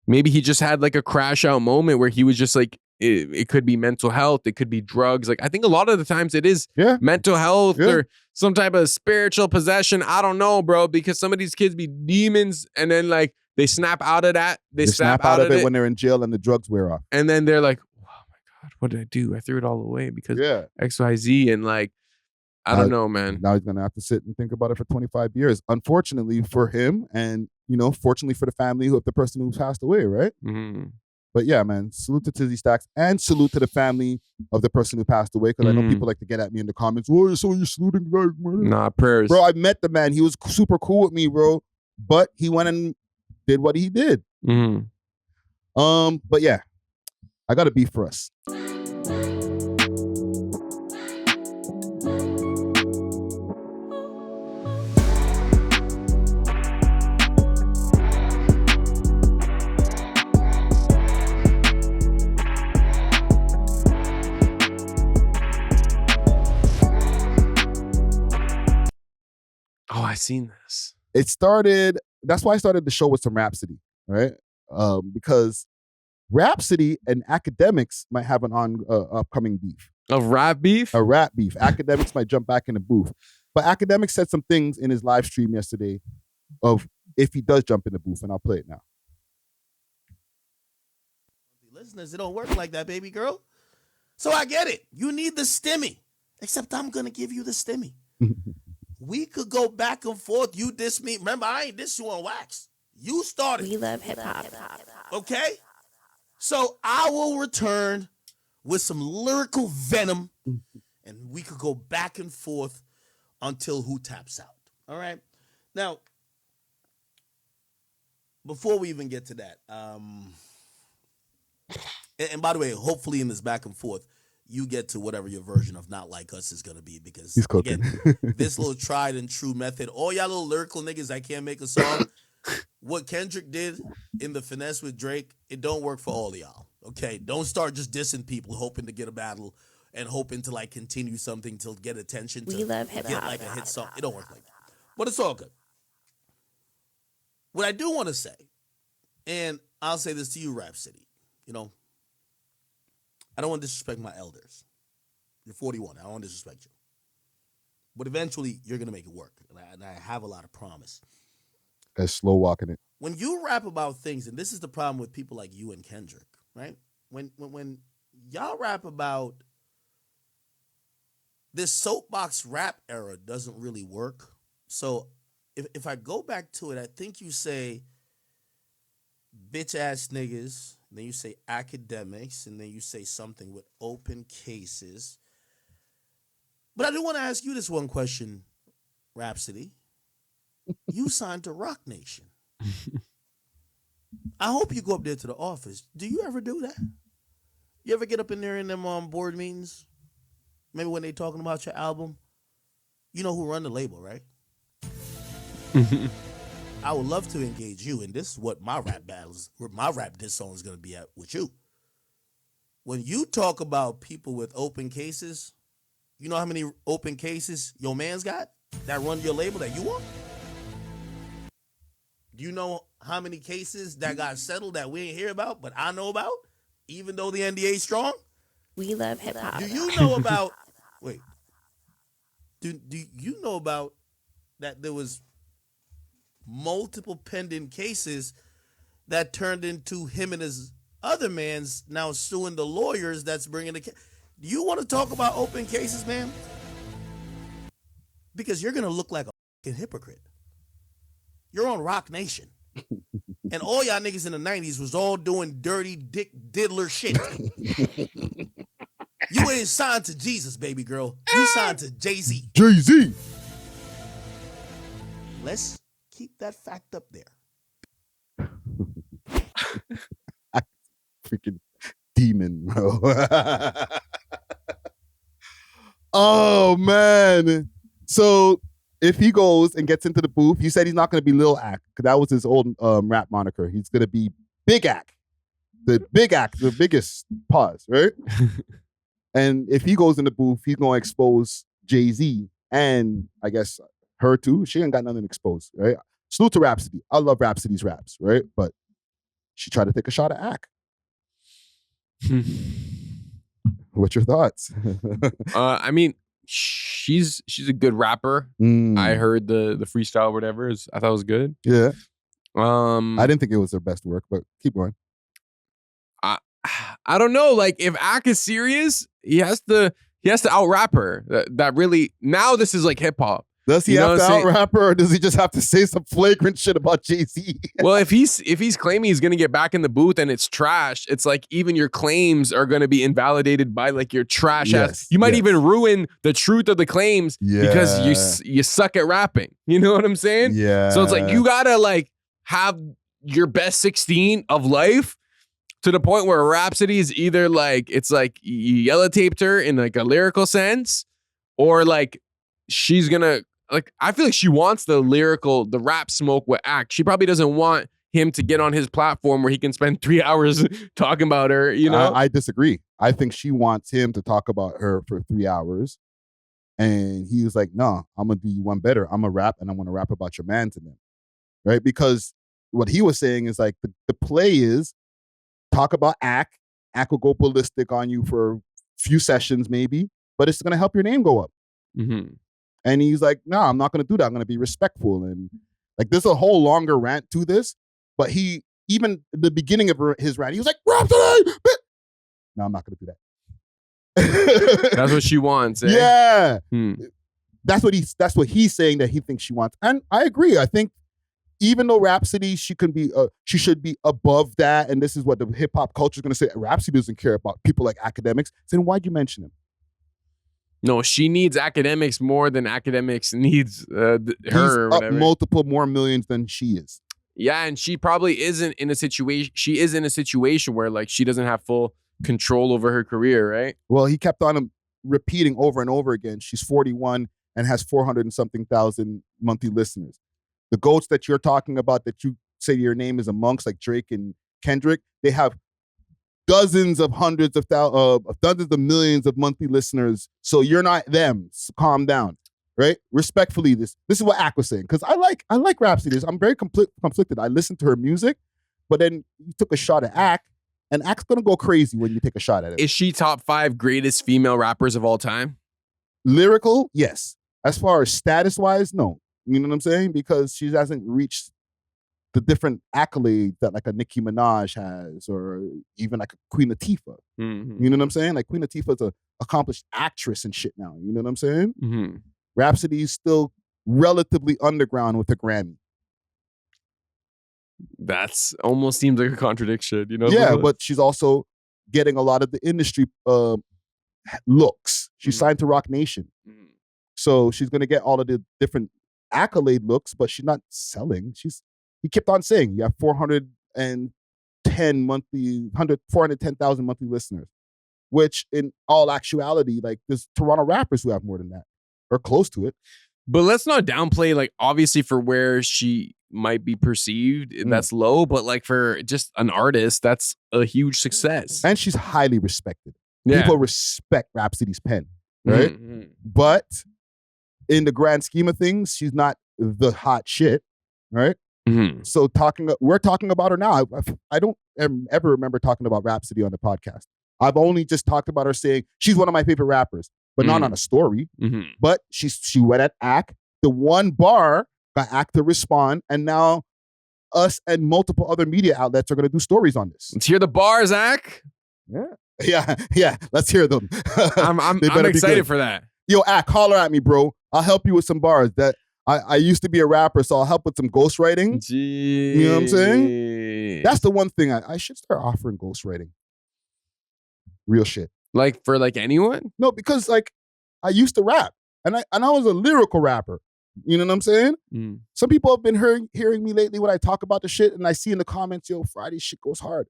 Speaker 1: Maybe he just had like a crash out moment where he was just like, it could be mental health. It could be drugs. Like, I think a lot of the times it is mental health or some type of spiritual possession. I don't know, bro, because some of these kids be demons and then like they snap out of that. They snap out of it
Speaker 2: when they're in jail and the drugs wear off.
Speaker 1: And then they're like, oh my God, what did I do? I threw it all away because XYZ. And like, I don't know, man.
Speaker 2: Now he's going to have to sit and think about it for 25 years. Unfortunately for him and, you know, fortunately for the family of the person who passed away, right?
Speaker 1: Mm-hmm.
Speaker 2: But yeah, man, salute to Tizzy Stackz and salute to the family of the person who passed away. Because I know people like to get at me in the comments. Oh, so you're saluting the guy, man.
Speaker 1: Nah, prayers.
Speaker 2: Bro, I met the man. He was super cool with me, bro. But he went and did what he did.
Speaker 1: Mm-hmm.
Speaker 2: But yeah, I got a beef for us.
Speaker 1: Oh, I seen this.
Speaker 2: It started, that's why I started the show with some Rapsody, right? Because Rapsody and Akademiks might have an upcoming beef.
Speaker 1: A rap beef?
Speaker 2: A rap beef. Akademiks might jump back in the booth. But Akademiks said some things in his live stream yesterday of if he does jump in the booth, and I'll play it now.
Speaker 14: Listeners, it don't work like that, baby girl. So I get it. You need the stimmy. Except I'm going to give you the stimmy. We could go back and forth. You diss me. Remember, I ain't diss you on wax. You started.
Speaker 15: We love hip-hop.
Speaker 14: Okay? So I will return with some lyrical venom, and we could go back and forth until who taps out. All right? Now, before we even get to that, and by the way, hopefully in this back and forth, you get to whatever your version of Not Like Us is going to be, because
Speaker 2: he's cooking.
Speaker 14: Again, this little tried and true method, all y'all little lyrical niggas that can't make a song, what Kendrick did in the finesse with Drake, it don't work for all of y'all. Okay? Don't start just dissing people hoping to get a battle and hoping to like continue something to get attention to get like a hit song. It don't work like that. But it's all good. What I do want to say, and I'll say this to you, Rapsody, you know, I don't want to disrespect my elders. You're 41. I don't want to disrespect you. But eventually, you're going to make it work. And I have a lot of promise.
Speaker 2: Guys, slow walking it.
Speaker 14: When you rap about things, and this is the problem with people like you and Kendrick, right? When y'all rap about this soapbox rap era doesn't really work. So if I go back to it, I think you say bitch ass niggas, and then you say academics, and then you say something with open cases. But I do want to ask you this one question, Rapsody. You signed to Rock Nation. I hope you go up there to the office. Do you ever do that? You ever get up in there in them board meetings? Maybe when they talking about your album? You know who run the label, right? I would love to engage you, and this is what my rap diss song is going to be at with you. When you talk about people with open cases, you know how many open cases your man's got? that run your label that you want? Do you know how many cases that got settled that we ain't hear about, but I know about, even though the NDA is strong?
Speaker 15: We love hip hop.
Speaker 14: Do you know about? Wait. Do you know about that? There was multiple pending cases that turned into him and his other man's now suing the lawyers that's bringing the case. Do you want to talk about open cases, man? Because you're gonna look like a fucking hypocrite. You're on Rock Nation. And all y'all niggas in the 90s was all doing dirty dick diddler shit. You ain't signed to Jesus, baby girl. You signed to Jay-Z.
Speaker 2: Jay-Z.
Speaker 14: Let's keep that fact up there.
Speaker 2: Freaking demon, bro. Oh, man. So if he goes and gets into the booth, he said he's not going to be Lil Ack, because that was his old rap moniker. He's going to be Big Ack. The Big Ack, the biggest pause, right? And if he goes in the booth, he's going to expose Jay-Z and I guess her too. She ain't got nothing to expose, right? Salute to Rapsody. I love Rapsody's raps, right? But she tried to take a shot at Ack. What's your thoughts?
Speaker 1: I mean, she's a good rapper. I heard the freestyle or whatever. I thought it was good.
Speaker 2: Yeah.
Speaker 1: I
Speaker 2: didn't think it was her best work, but keep going.
Speaker 1: I don't know. Like, if Ack is serious, he has to out rap her. That really, now this is like hip hop.
Speaker 2: Does he have to out rap her, or does he just have to say some flagrant shit about Jay-Z?
Speaker 1: Well, if he's claiming he's gonna get back in the booth and it's trash, it's like even your claims are gonna be invalidated by like your trash ass. You might even ruin the truth of the claims because you suck at rapping. You know what I'm saying?
Speaker 2: Yeah.
Speaker 1: So it's like you gotta like have your best 16 of life, to the point where Rapsody is either like, it's like you yellow taped her in like a lyrical sense, or like she's gonna, like, I feel like she wants the rap smoke with Ack. She probably doesn't want him to get on his platform where he can spend 3 hours talking about her, you know?
Speaker 2: I disagree. I think she wants him to talk about her for 3 hours. And he was like, no, I'm gonna do you one better. I'm gonna rap, and I'm gonna rap about your man to them. Right? Because what he was saying is like, the play is, talk about Ack. Ack will go ballistic on you for a few sessions maybe, but it's going to help your name go up.
Speaker 1: Mm-hmm.
Speaker 2: And he's like, no, I'm not going to do that. I'm going to be respectful. And like, there's a whole longer rant to this, but he, even at the beginning of his rant, he was like, Rapsody! No, I'm not going to do that.
Speaker 1: That's what she wants. Eh?
Speaker 2: Yeah. That's what he's saying that he thinks she wants. And I agree. I think even though Rapsody, she should be above that, and this is what the hip hop culture is going to say. Rapsody doesn't care about people like Akademiks. So then why'd you mention him?
Speaker 1: No, she needs Akademiks more than Akademiks needs her.
Speaker 2: He's
Speaker 1: or
Speaker 2: up
Speaker 1: whatever.
Speaker 2: multiple more millions than she is.
Speaker 1: Yeah, and she probably isn't in a situation. She is in a situation where like she doesn't have full control over her career, right?
Speaker 2: Well, he kept on repeating over and over again. She's 41 and has 400 and something thousand monthly listeners. The GOATs that you're talking about, that you say your name is amongst, like Drake and Kendrick, they have dozens of hundreds of dozens of millions of monthly listeners. So you're not them. So calm down, right? Respectfully, this is what Ack was saying, because I like Rapsody. I'm very conflicted. I listen to her music, but then you took a shot at Ack, and Ack's gonna go crazy when you take a shot at it.
Speaker 1: Is she top 5 greatest female rappers of all time?
Speaker 2: Lyrical, yes. As far as status-wise, no. You know what I'm saying? Because she hasn't reached the different accolades that like a Nicki Minaj has, or even like a Queen Latifah.
Speaker 1: Mm-hmm.
Speaker 2: You know what I'm saying? Like Queen Latifah's an accomplished actress and shit now. You know what I'm saying?
Speaker 1: Mm-hmm.
Speaker 2: Rapsody is still relatively underground with a Grammy.
Speaker 1: That's almost seems like a contradiction, you know?
Speaker 2: Yeah, but she's also getting a lot of the industry looks. She's signed to Rock Nation. So she's going to get all of the different accolade looks, but she's not selling. He kept on saying, you have 410,000 monthly listeners, which in all actuality, like there's Toronto rappers who have more than that or close to it.
Speaker 1: But let's not downplay, like, obviously for where she might be perceived, that's low, but like for just an artist, that's a huge success.
Speaker 2: And she's highly respected.
Speaker 1: Yeah.
Speaker 2: People respect Rapsody's pen, right? But in the grand scheme of things, she's not the hot shit, right?
Speaker 1: Mm-hmm.
Speaker 2: So we're talking about her now. I don't ever remember talking about Rapsody on the podcast. I've only just talked about her saying she's one of my favorite rappers, but not on a story.
Speaker 1: Mm-hmm.
Speaker 2: But she went at Ak. The one bar got Ak to respond, and now us and multiple other media outlets are going to do stories on this.
Speaker 1: Let's hear the bars, Ak.
Speaker 2: Yeah. Let's hear them.
Speaker 1: I'm excited for that.
Speaker 2: Yo, Ak, holler at me, bro. I'll help you with some bars. That I used to be a rapper, so I'll help with some ghostwriting.
Speaker 1: Jeez.
Speaker 2: You know what I'm saying? That's the one thing I should start offering ghostwriting. Real shit.
Speaker 1: Like for like anyone?
Speaker 2: No, because like I used to rap and I was a lyrical rapper. You know what I'm saying?
Speaker 1: Mm.
Speaker 2: Some people have been hearing me lately when I talk about the shit, and I see in the comments, yo, Friday shit goes hard.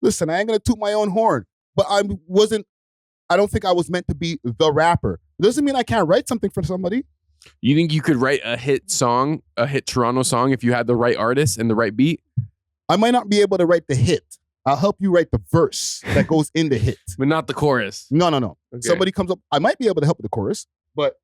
Speaker 2: Listen, I ain't gonna toot my own horn, but I don't think I was meant to be the rapper. It doesn't mean I can't write something for somebody.
Speaker 1: You think you could write a hit song, a hit Toronto song, if you had the right artist and the right beat?
Speaker 2: I might not be able to write the hit. I'll help you write the verse that goes in the hit.
Speaker 1: But not the chorus.
Speaker 2: No.
Speaker 1: Okay.
Speaker 2: Somebody comes up, I might be able to help with the chorus, but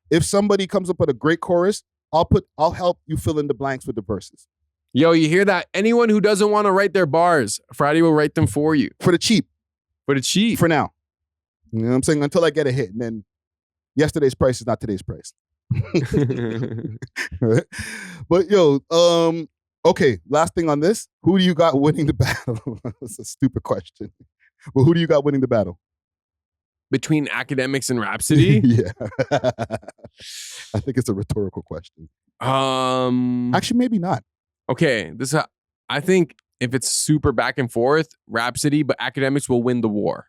Speaker 2: if somebody comes up with a great chorus, I'll help you fill in the blanks with the verses.
Speaker 1: Yo, you hear that? Anyone who doesn't want to write their bars, Friday will write them for you.
Speaker 2: For the cheap.
Speaker 1: For
Speaker 2: now. You know what I'm saying? Until I get a hit. And then yesterday's price is not today's price. But yo, okay, last thing on this. Who do you got winning the battle? That's a stupid question. Well, who do you got winning the battle?
Speaker 1: Between Akademiks and Rapsody?
Speaker 2: Yeah. I think it's a rhetorical question. Actually, maybe not.
Speaker 1: Okay, I think if it's super back and forth, Rapsody, but Akademiks will win the war.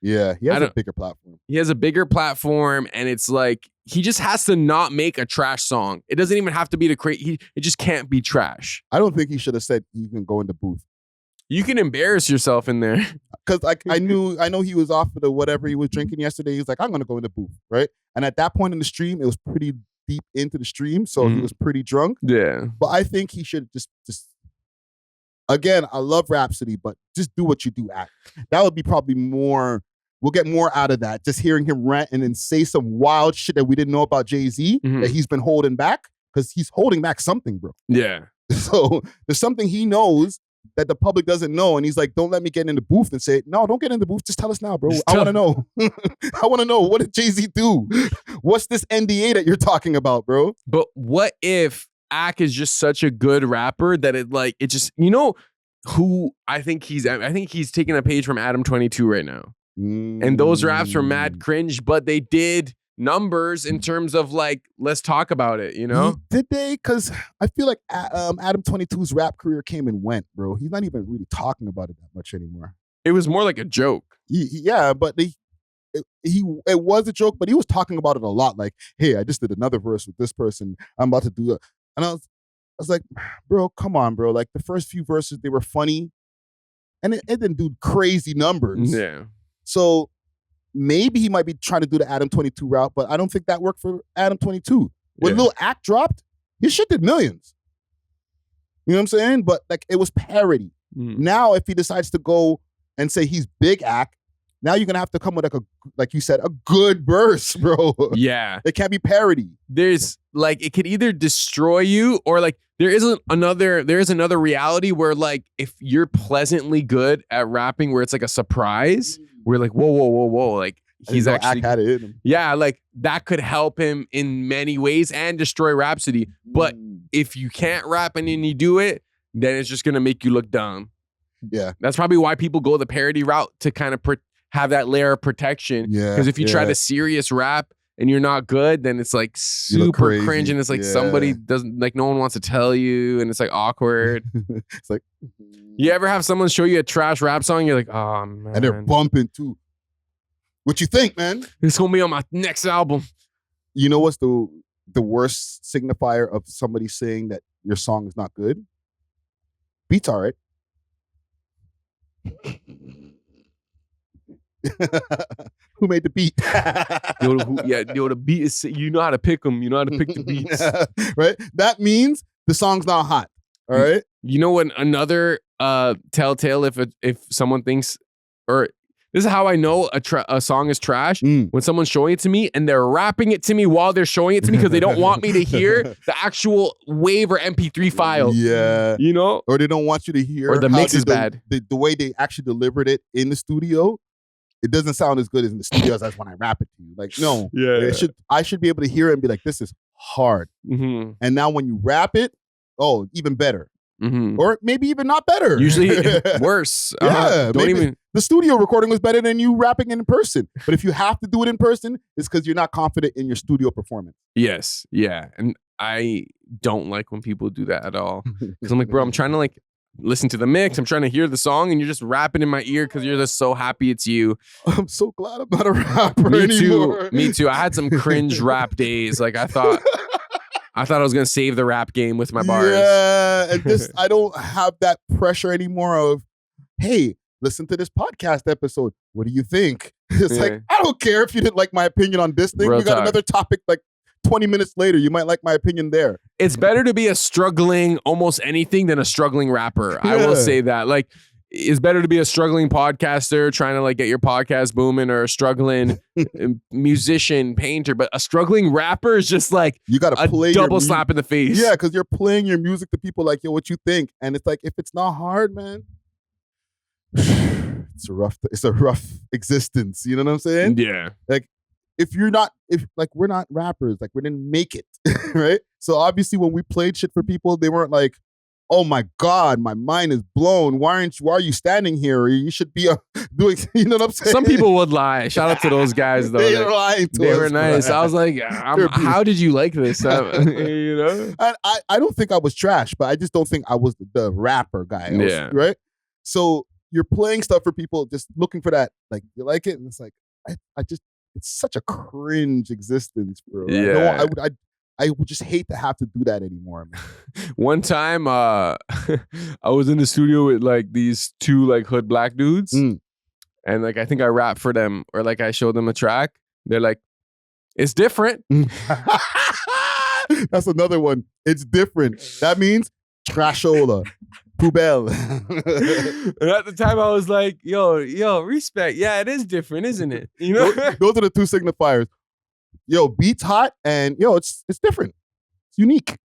Speaker 2: Yeah, he has a bigger platform.
Speaker 1: He has a bigger platform, and it's like he just has to not make a trash song. It doesn't even have to be it just can't be trash.
Speaker 2: I don't think he should have said you can go in the booth.
Speaker 1: You can embarrass yourself in there.
Speaker 2: Because I know he was off of the whatever he was drinking yesterday. He was like, I'm gonna go in the booth, right? And at that point in the stream, it was pretty deep into the stream, so he was pretty drunk.
Speaker 1: Yeah.
Speaker 2: But I think he should just again, I love Rapsody, but just do what you do, Act. That would be probably more. We'll get more out of that. Just hearing him rant and then say some wild shit that we didn't know about Jay-Z that he's been holding back, because he's holding back something, bro.
Speaker 1: Yeah.
Speaker 2: So there's something he knows that the public doesn't know, and he's like, don't let me get in the booth and say, no, don't get in the booth. Just tell us now, bro. I want to know. I want to know, what did Jay-Z do? What's this NDA that you're talking about, bro?
Speaker 1: But what if Ak is just such a good rapper that it just, you know who I think he's taking a page from Adam22 right now. And those raps were mad cringe, but they did numbers in terms of like, let's talk about it, you know?
Speaker 2: Did they? Because I feel like Adam22's rap career came and went, bro. He's not even really talking about it that much anymore.
Speaker 1: It was more like a joke.
Speaker 2: Yeah, but it was a joke, but he was talking about it a lot. Like, hey, I just did another verse with this person. I'm about to do that. And I was like, bro, come on, bro. Like the first few verses, they were funny. And it didn't do crazy numbers.
Speaker 1: Yeah.
Speaker 2: So maybe he might be trying to do the Adam22 route, but I don't think that worked for Adam22. When Lil Ak dropped, his shit did millions. You know what I'm saying? But like it was parody. Now, if he decides to go and say he's Big Ak, now you're gonna have to come with like you said, a good verse, bro.
Speaker 1: Yeah.
Speaker 2: It can't be parody.
Speaker 1: There's like, it could either destroy you or like there is another reality where like if you're pleasantly good at rapping where it's like a surprise, we're like, whoa. Like he's actually
Speaker 2: had it in him.
Speaker 1: Yeah, like that could help him in many ways and destroy Rapsody. But if you can't rap and then you do it, then it's just gonna make you look dumb.
Speaker 2: Yeah.
Speaker 1: That's probably why people go the parody route, to kind of have that layer of protection.
Speaker 2: Yeah.
Speaker 1: Because if you try to serious rap and you're not good, then it's like super cringe, and it's like somebody doesn't, like no one wants to tell you, and it's like awkward.
Speaker 2: It's like,
Speaker 1: you ever have someone show you a trash rap song, you're like, oh man.
Speaker 2: And they're bumping too. What you think, man?
Speaker 1: This gonna be on my next album.
Speaker 2: You know what's the worst signifier of somebody saying that your song is not good? Beats all right. Who made the beat?
Speaker 1: The beat is, you know how to pick them. You know how to pick the beats.
Speaker 2: Right? That means the song's not hot. All right?
Speaker 1: You know what another telltale if someone thinks, or This is how I know a song is trash when someone's showing it to me and they're rapping it to me while they're showing it to me because they don't want me to hear the actual wave or MP3 file.
Speaker 2: Yeah.
Speaker 1: You know?
Speaker 2: Or they don't want you to hear.
Speaker 1: Or the mix is bad.
Speaker 2: The way they actually delivered it in the studio, it doesn't sound as good as in the studio as when I rap it to you. Like, no.
Speaker 1: Yeah.
Speaker 2: I should be able to hear it and be like, this is hard.
Speaker 1: Mm-hmm.
Speaker 2: And now when you rap it, oh, even better.
Speaker 1: Mm-hmm.
Speaker 2: Or maybe even not better.
Speaker 1: Usually worse.
Speaker 2: Yeah.
Speaker 1: Don't even.
Speaker 2: The studio recording was better than you rapping in person. But if you have to do it in person, it's because you're not confident in your studio performance.
Speaker 1: Yes. Yeah. And I don't like when people do that at all. Because I'm like, bro, I'm trying to like listen to the mix. I'm trying to hear the song and you're just rapping in my ear because you're just so happy it's you.
Speaker 2: I'm so glad I'm not a rapper
Speaker 1: Me
Speaker 2: anymore.
Speaker 1: too. Me too. I had some cringe rap days. Like I thought I was gonna save the rap game with my bars.
Speaker 2: Yeah. And just I don't have that pressure anymore of, hey, listen to this podcast episode. What do you think? It's like, I don't care if you didn't like my opinion on this thing.
Speaker 1: Real
Speaker 2: We got
Speaker 1: talk.
Speaker 2: another topic like 20 minutes later. You might like my opinion there.
Speaker 1: It's better to be a struggling almost anything than a struggling rapper. I will say that. Like, it's better to be a struggling podcaster trying to like get your podcast booming or a struggling musician, painter, but a struggling rapper is just like
Speaker 2: you got to play
Speaker 1: double slap in the face.
Speaker 2: Yeah, because you're playing your music to people like, yo, what you think? And it's like, if it's not hard, man, it's a rough existence. You know what I'm saying?
Speaker 1: Yeah.
Speaker 2: Like, if we're not rappers, like we didn't make it, right? So obviously when we played shit for people, they weren't like, oh my God, my mind is blown. Why are you standing here? You should be doing, you know what I'm saying?
Speaker 1: Some people would lie. Shout out to those guys though.
Speaker 2: They lying to
Speaker 1: They
Speaker 2: us,
Speaker 1: were nice.
Speaker 2: bro.
Speaker 1: I was like, how did you like this? You know?
Speaker 2: I don't think I was trash, but I just don't think I was the rapper guy. Right? So you're playing stuff for people just looking for that, like, you like it? And it's like, it's such a cringe existence, bro.
Speaker 1: Yeah.
Speaker 2: I would just hate to have to do that anymore, man.
Speaker 1: One time, I was in the studio with like these two like hood black dudes, and like I think I rapped for them or like I showed them a track. They're like, "It's different."
Speaker 2: That's another one. It's different. That means trashola, poubelle.
Speaker 1: And at the time, I was like, "Yo, respect. Yeah, it is different, isn't it?" You know,
Speaker 2: those are the two signifiers. Yo, beats hot, and yo, it's different. It's unique.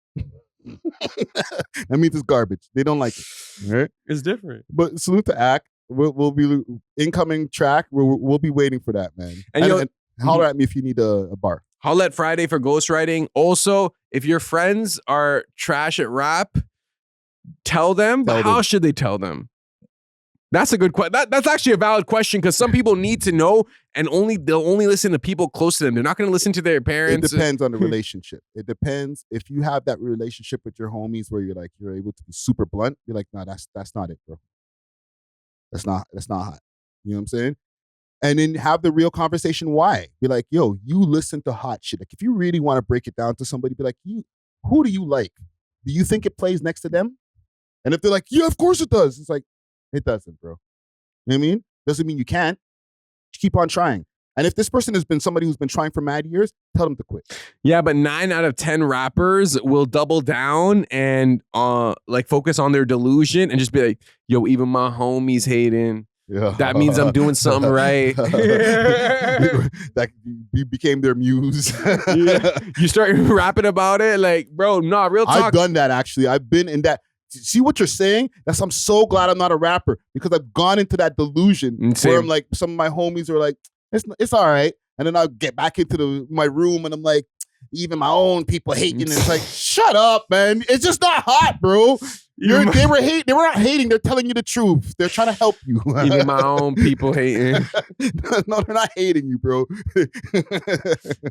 Speaker 2: That means it's garbage. They don't like it. Right?
Speaker 1: It's different.
Speaker 2: But salute to Ak. We'll be incoming track. We'll be waiting for that, man. And holler at me if you need a bar.
Speaker 1: Holler at Friday for ghostwriting. Also, if your friends are trash at rap, tell them. But how should they tell them? That's a good question. That's actually a valid question because some people need to know, and they'll only listen to people close to them. They're not going to listen to their parents.
Speaker 2: It depends on the relationship. It depends if you have that relationship with your homies where you're able to be super blunt. You're like, no, that's not it, bro. That's not hot. You know what I'm saying? And then have the real conversation. Why? Be like, yo, you listen to hot shit. Like if you really want to break it down to somebody, be like, who do you like? Do you think it plays next to them? And if they're like, yeah, of course it does. It's like, it doesn't, bro. You know what I mean? Doesn't mean you can't. Just keep on trying. And if this person has been somebody who's been trying for mad years, tell them to quit.
Speaker 1: Yeah, but 9 out of 10 rappers will double down and like focus on their delusion and just be like, yo, even my homies hating. Yeah. That means I'm doing something right.
Speaker 2: That you became their muse.
Speaker 1: Yeah. You start rapping about it, like, bro, nah, real talk.
Speaker 2: I've done that actually. I've been in that. See what you're saying? I'm so glad I'm not a rapper because I've gone into that delusion where I'm like, some of my homies are like, it's all right. And then I'll get back into my room and I'm like, even my own people hating. And it's like, shut up, man. It's just not hot, bro. They were not hating. They're telling you the truth. They're trying to help you.
Speaker 1: Even my own people hating.
Speaker 2: No, they're not hating you, bro.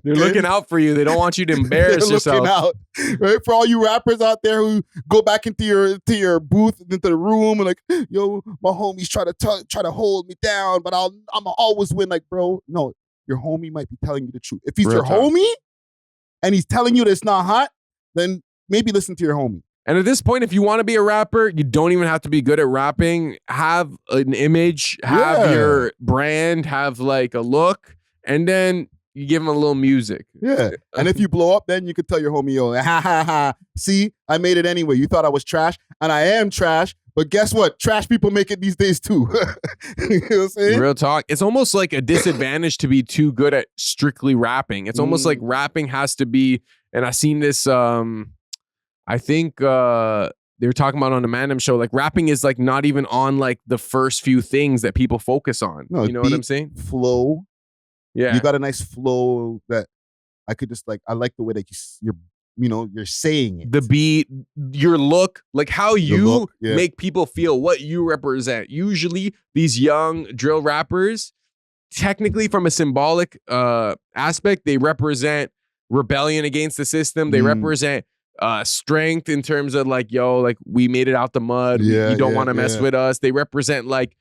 Speaker 1: They're looking out for you. They don't want you to embarrass yourself.
Speaker 2: Looking out, right? For all you rappers out there who go back into your booth, into the room, and like, yo, my homies try to hold me down, but I'm always win. Like, bro, no, your homie might be telling you the truth. If he's your homie and he's telling you that it's not hot, then maybe listen to your homie.
Speaker 1: And at this point, if you want to be a rapper, you don't even have to be good at rapping. Have an image, have your brand, have like a look, and then you give them a little music.
Speaker 2: Yeah. And if you blow up, then you could tell your homie, yo, ha ha ha. See, I made it anyway. You thought I was trash, and I am trash. But guess what? Trash people make it these days too. You know what I'm saying?
Speaker 1: Real talk. It's almost like a disadvantage to be too good at strictly rapping. It's almost like rapping has to be, and I seen this, I think they were talking about on the Mandem show, like rapping is like not even on like the first few things that people focus on.
Speaker 2: No,
Speaker 1: you know what I'm saying?
Speaker 2: Flow.
Speaker 1: Yeah.
Speaker 2: You got a nice flow that I could just like, I like the way that you're saying it.
Speaker 1: The beat, your look, like how you
Speaker 2: look, yeah.
Speaker 1: make people feel, what you represent. Usually these young drill rappers, technically from a symbolic aspect, they represent rebellion against the system. They represent strength in terms of like, yo, like we made it out the mud. You don't want to mess with us. They represent like,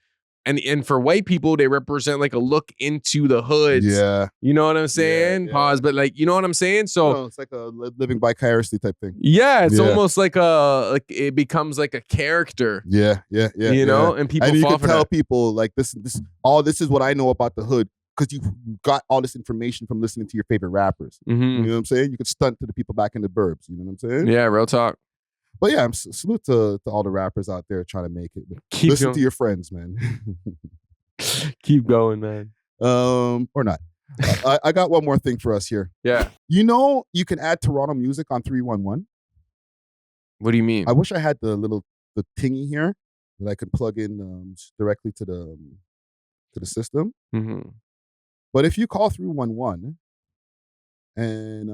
Speaker 1: and for white people, they represent like a look into the hoods.
Speaker 2: Yeah.
Speaker 1: You know what I'm saying?
Speaker 2: Yeah.
Speaker 1: Pause, but like, you know what I'm saying? So
Speaker 2: No, it's like a living vicariously type thing.
Speaker 1: yeah, it's almost like it becomes like a character.
Speaker 2: Yeah.
Speaker 1: You know, and people
Speaker 2: and you
Speaker 1: fall
Speaker 2: can
Speaker 1: for
Speaker 2: tell
Speaker 1: that.
Speaker 2: people like this is what I know about the hood, because you got all this information from listening to your favorite rappers. You know what I'm saying? You could stunt to the people back in the burbs. You know what I'm saying?
Speaker 1: Yeah, real talk.
Speaker 2: But yeah, I'm salute to all the rappers out there trying to make it.
Speaker 1: Keep
Speaker 2: Listen
Speaker 1: going.
Speaker 2: to your friends, man.
Speaker 1: Keep going, man.
Speaker 2: Or not. I got one more thing for us here.
Speaker 1: Yeah.
Speaker 2: You know, you can add Toronto music on 311.
Speaker 1: What do you mean?
Speaker 2: I wish I had the thingy here that I could plug in directly to the system.
Speaker 1: Mm-hmm.
Speaker 2: But if you call 311, and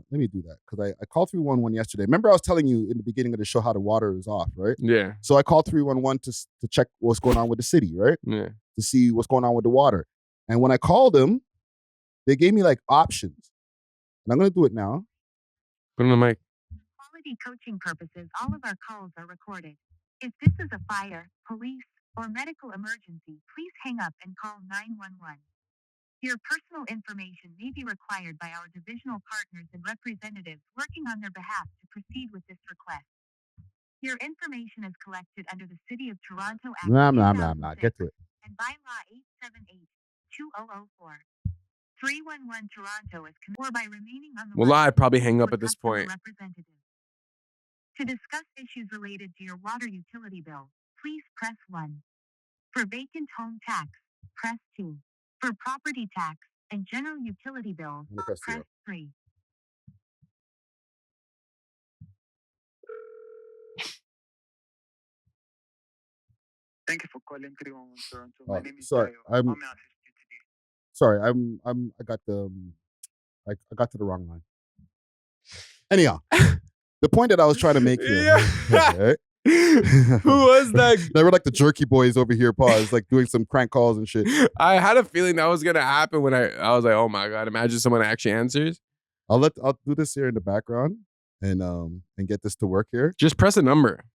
Speaker 2: let me do that, because I called 311 yesterday. Remember I was telling you in the beginning of the show how the water is off, right?
Speaker 1: Yeah.
Speaker 2: So I called 311 to check what's going on with the city, right?
Speaker 1: Yeah.
Speaker 2: To see what's going on with the water. And when I called them, they gave me like options. And I'm going to do it now.
Speaker 1: Put on the mic.
Speaker 16: Quality coaching purposes, all of our calls are recorded. If this is a fire, police, or medical emergency, please hang up and call 911. Your personal information may be required by our divisional partners and representatives working on their behalf to proceed with this request. Your information is collected under the City of Toronto Act
Speaker 2: Nah.
Speaker 16: 2006
Speaker 2: Get to it.
Speaker 16: and by Law 878-2004. 311 Toronto is or by remaining on the
Speaker 1: Well,
Speaker 16: line
Speaker 1: I'd probably hang up
Speaker 16: with
Speaker 1: at this
Speaker 16: customer
Speaker 1: point.
Speaker 16: representative. To discuss issues related to your water utility bill, please press 1. For vacant home tax, press 2. For property tax and general utility bills, press 3.
Speaker 17: Thank you for calling 311 Toronto. My name is
Speaker 2: Sorry,
Speaker 17: Dayo. How may I assist you today?
Speaker 2: Sorry, I got to the wrong line. Anyhow, the point that I was trying to make here. Right?
Speaker 1: Who was that?
Speaker 2: They were like the jerky boys over here, pause, like doing some crank calls and shit.
Speaker 1: I had a feeling that was gonna happen when I was like, oh my god, imagine someone actually answers.
Speaker 2: I'll do this here in the background and get this to work here.
Speaker 1: Just press a number.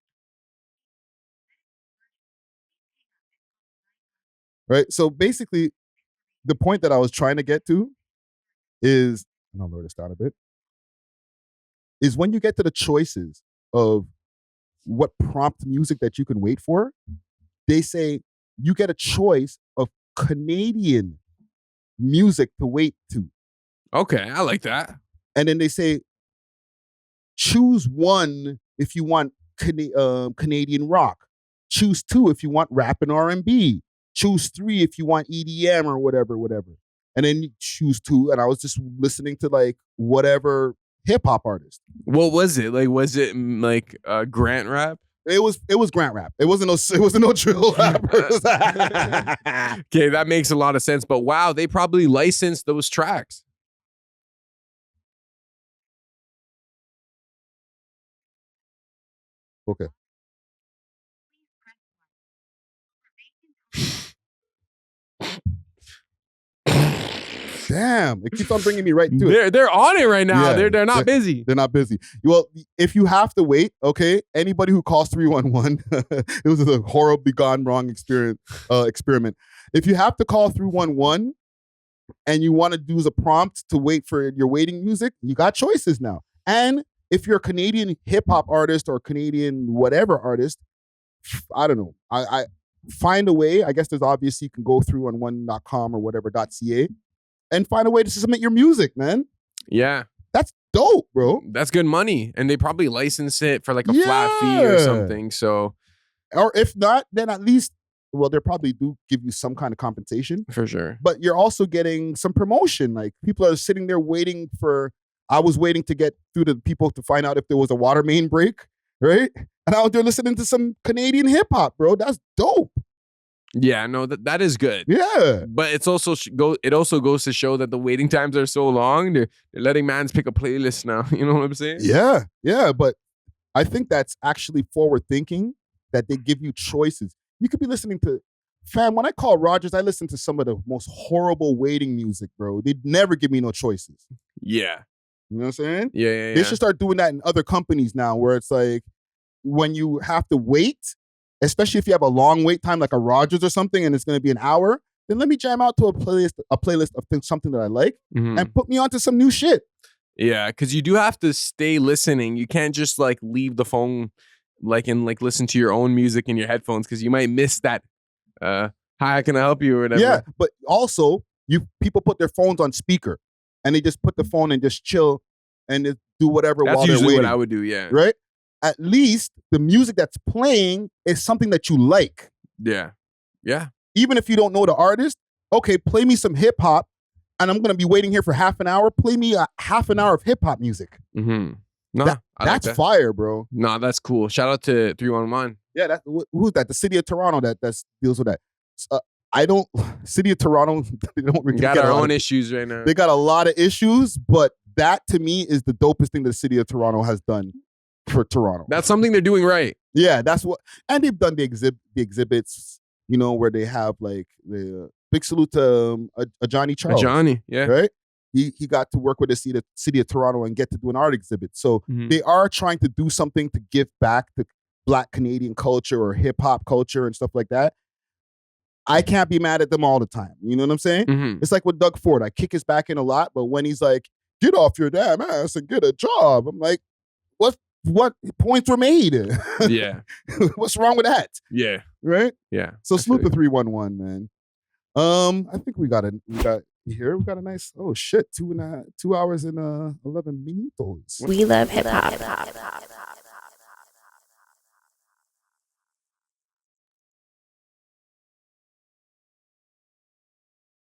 Speaker 2: Right. So basically, the point that I was trying to get to is, and I'll lower this down a bit, is when you get to the choices of what prompt music that you can wait for, they say you get a choice of Canadian music to wait to.
Speaker 1: Okay, I like that.
Speaker 2: And then they say, choose 1 if you want Canadian rock. Choose 2 if you want rap and R&B. Choose 3 if you want EDM or whatever. And then you choose 2. And I was just listening to like whatever hip hop artist.
Speaker 1: What was it? Like, was it like Grant rap?
Speaker 2: It was Grant rap. It wasn't no drill rappers.
Speaker 1: Okay, that makes a lot of sense. But wow, they probably licensed those tracks.
Speaker 2: Okay. Damn, it keeps on bringing me right to it.
Speaker 1: They're on it right now.
Speaker 2: Yeah,
Speaker 1: they're not busy.
Speaker 2: They're not busy. Well, if you have to wait, okay, anybody who calls 311, it was a horribly gone wrong experiment. If you have to call 311 and you want to do a prompt to wait for your waiting music, you got choices now. And if you're a Canadian hip hop artist or Canadian whatever artist, I don't know. I find a way. I guess there's obviously you can go through on one.com or whatever .ca. and find a way to submit your music, man.
Speaker 1: Yeah.
Speaker 2: That's dope, bro.
Speaker 1: That's good money. And they probably license it for like a flat fee or something. So,
Speaker 2: or if not, then at least, well, they probably do give you some kind of compensation.
Speaker 1: For sure.
Speaker 2: But you're also getting some promotion. Like people are sitting there waiting for, I was waiting to get through to people to find out if there was a water main break, right? And out there listening to some Canadian hip hop, bro. That's dope.
Speaker 1: Yeah, no, that is good.
Speaker 2: Yeah.
Speaker 1: But it's also it also goes to show that the waiting times are so long. They're letting mans pick a playlist now. You know what I'm saying?
Speaker 2: Yeah. Yeah. But I think that's actually forward thinking, that they give you choices. You could be listening to, fam, when I call Rogers, I listen to some of the most horrible waiting music, bro. They'd never give me no choices.
Speaker 1: Yeah.
Speaker 2: You know what I'm saying?
Speaker 1: Yeah.
Speaker 2: They should start doing that in other companies now, where it's like when you have to wait, especially if you have a long wait time like a Rogers or something and it's going to be an hour, then let me jam out to a playlist of something that I like and put me onto some new shit.
Speaker 1: Yeah, because you do have to stay listening. You can't just like leave the phone and listen to your own music in your headphones, because you might miss that hi, can I help you or whatever.
Speaker 2: Yeah, but also people put their phones on speaker and they just put the phone and just chill and just do whatever
Speaker 1: That's
Speaker 2: while they're
Speaker 1: usually
Speaker 2: waiting.
Speaker 1: what I would do, yeah.
Speaker 2: Right? At least the music that's playing is something that you like.
Speaker 1: Yeah. Yeah.
Speaker 2: Even if you don't know the artist, okay, play me some hip hop and I'm going to be waiting here for half an hour. Play me a half an hour of hip hop music.
Speaker 1: Mm-hmm. No,
Speaker 2: that's
Speaker 1: that.
Speaker 2: fire, bro.
Speaker 1: No, that's cool. Shout out to 311.
Speaker 2: Yeah, who's that? The city of Toronto that deals with that. City of Toronto, they don't really
Speaker 1: got our own issues right now.
Speaker 2: They got a lot of issues, but that to me is the dopest thing the city of Toronto has done for Toronto.
Speaker 1: That's something they're doing right.
Speaker 2: Yeah, that's what, and they've done the exhibits, where they have like the big salute to a Johnny Charles.
Speaker 1: Johnny, yeah.
Speaker 2: Right? He got to work with the city of Toronto and get to do an art exhibit. So they are trying to do something to give back to Black Canadian culture or hip hop culture and stuff like that. I can't be mad at them all the time. You know what I'm saying? It's like with Doug Ford. I kick his back in a lot, but when he's like, get off your damn ass and get a job, I'm like, what points were made?
Speaker 1: Yeah.
Speaker 2: What's wrong with that?
Speaker 1: Yeah.
Speaker 2: Right?
Speaker 1: Yeah.
Speaker 2: So salute the 311, man. I think we got a nice, oh shit, 2 hours and 11 minutos.
Speaker 15: We love hip hop.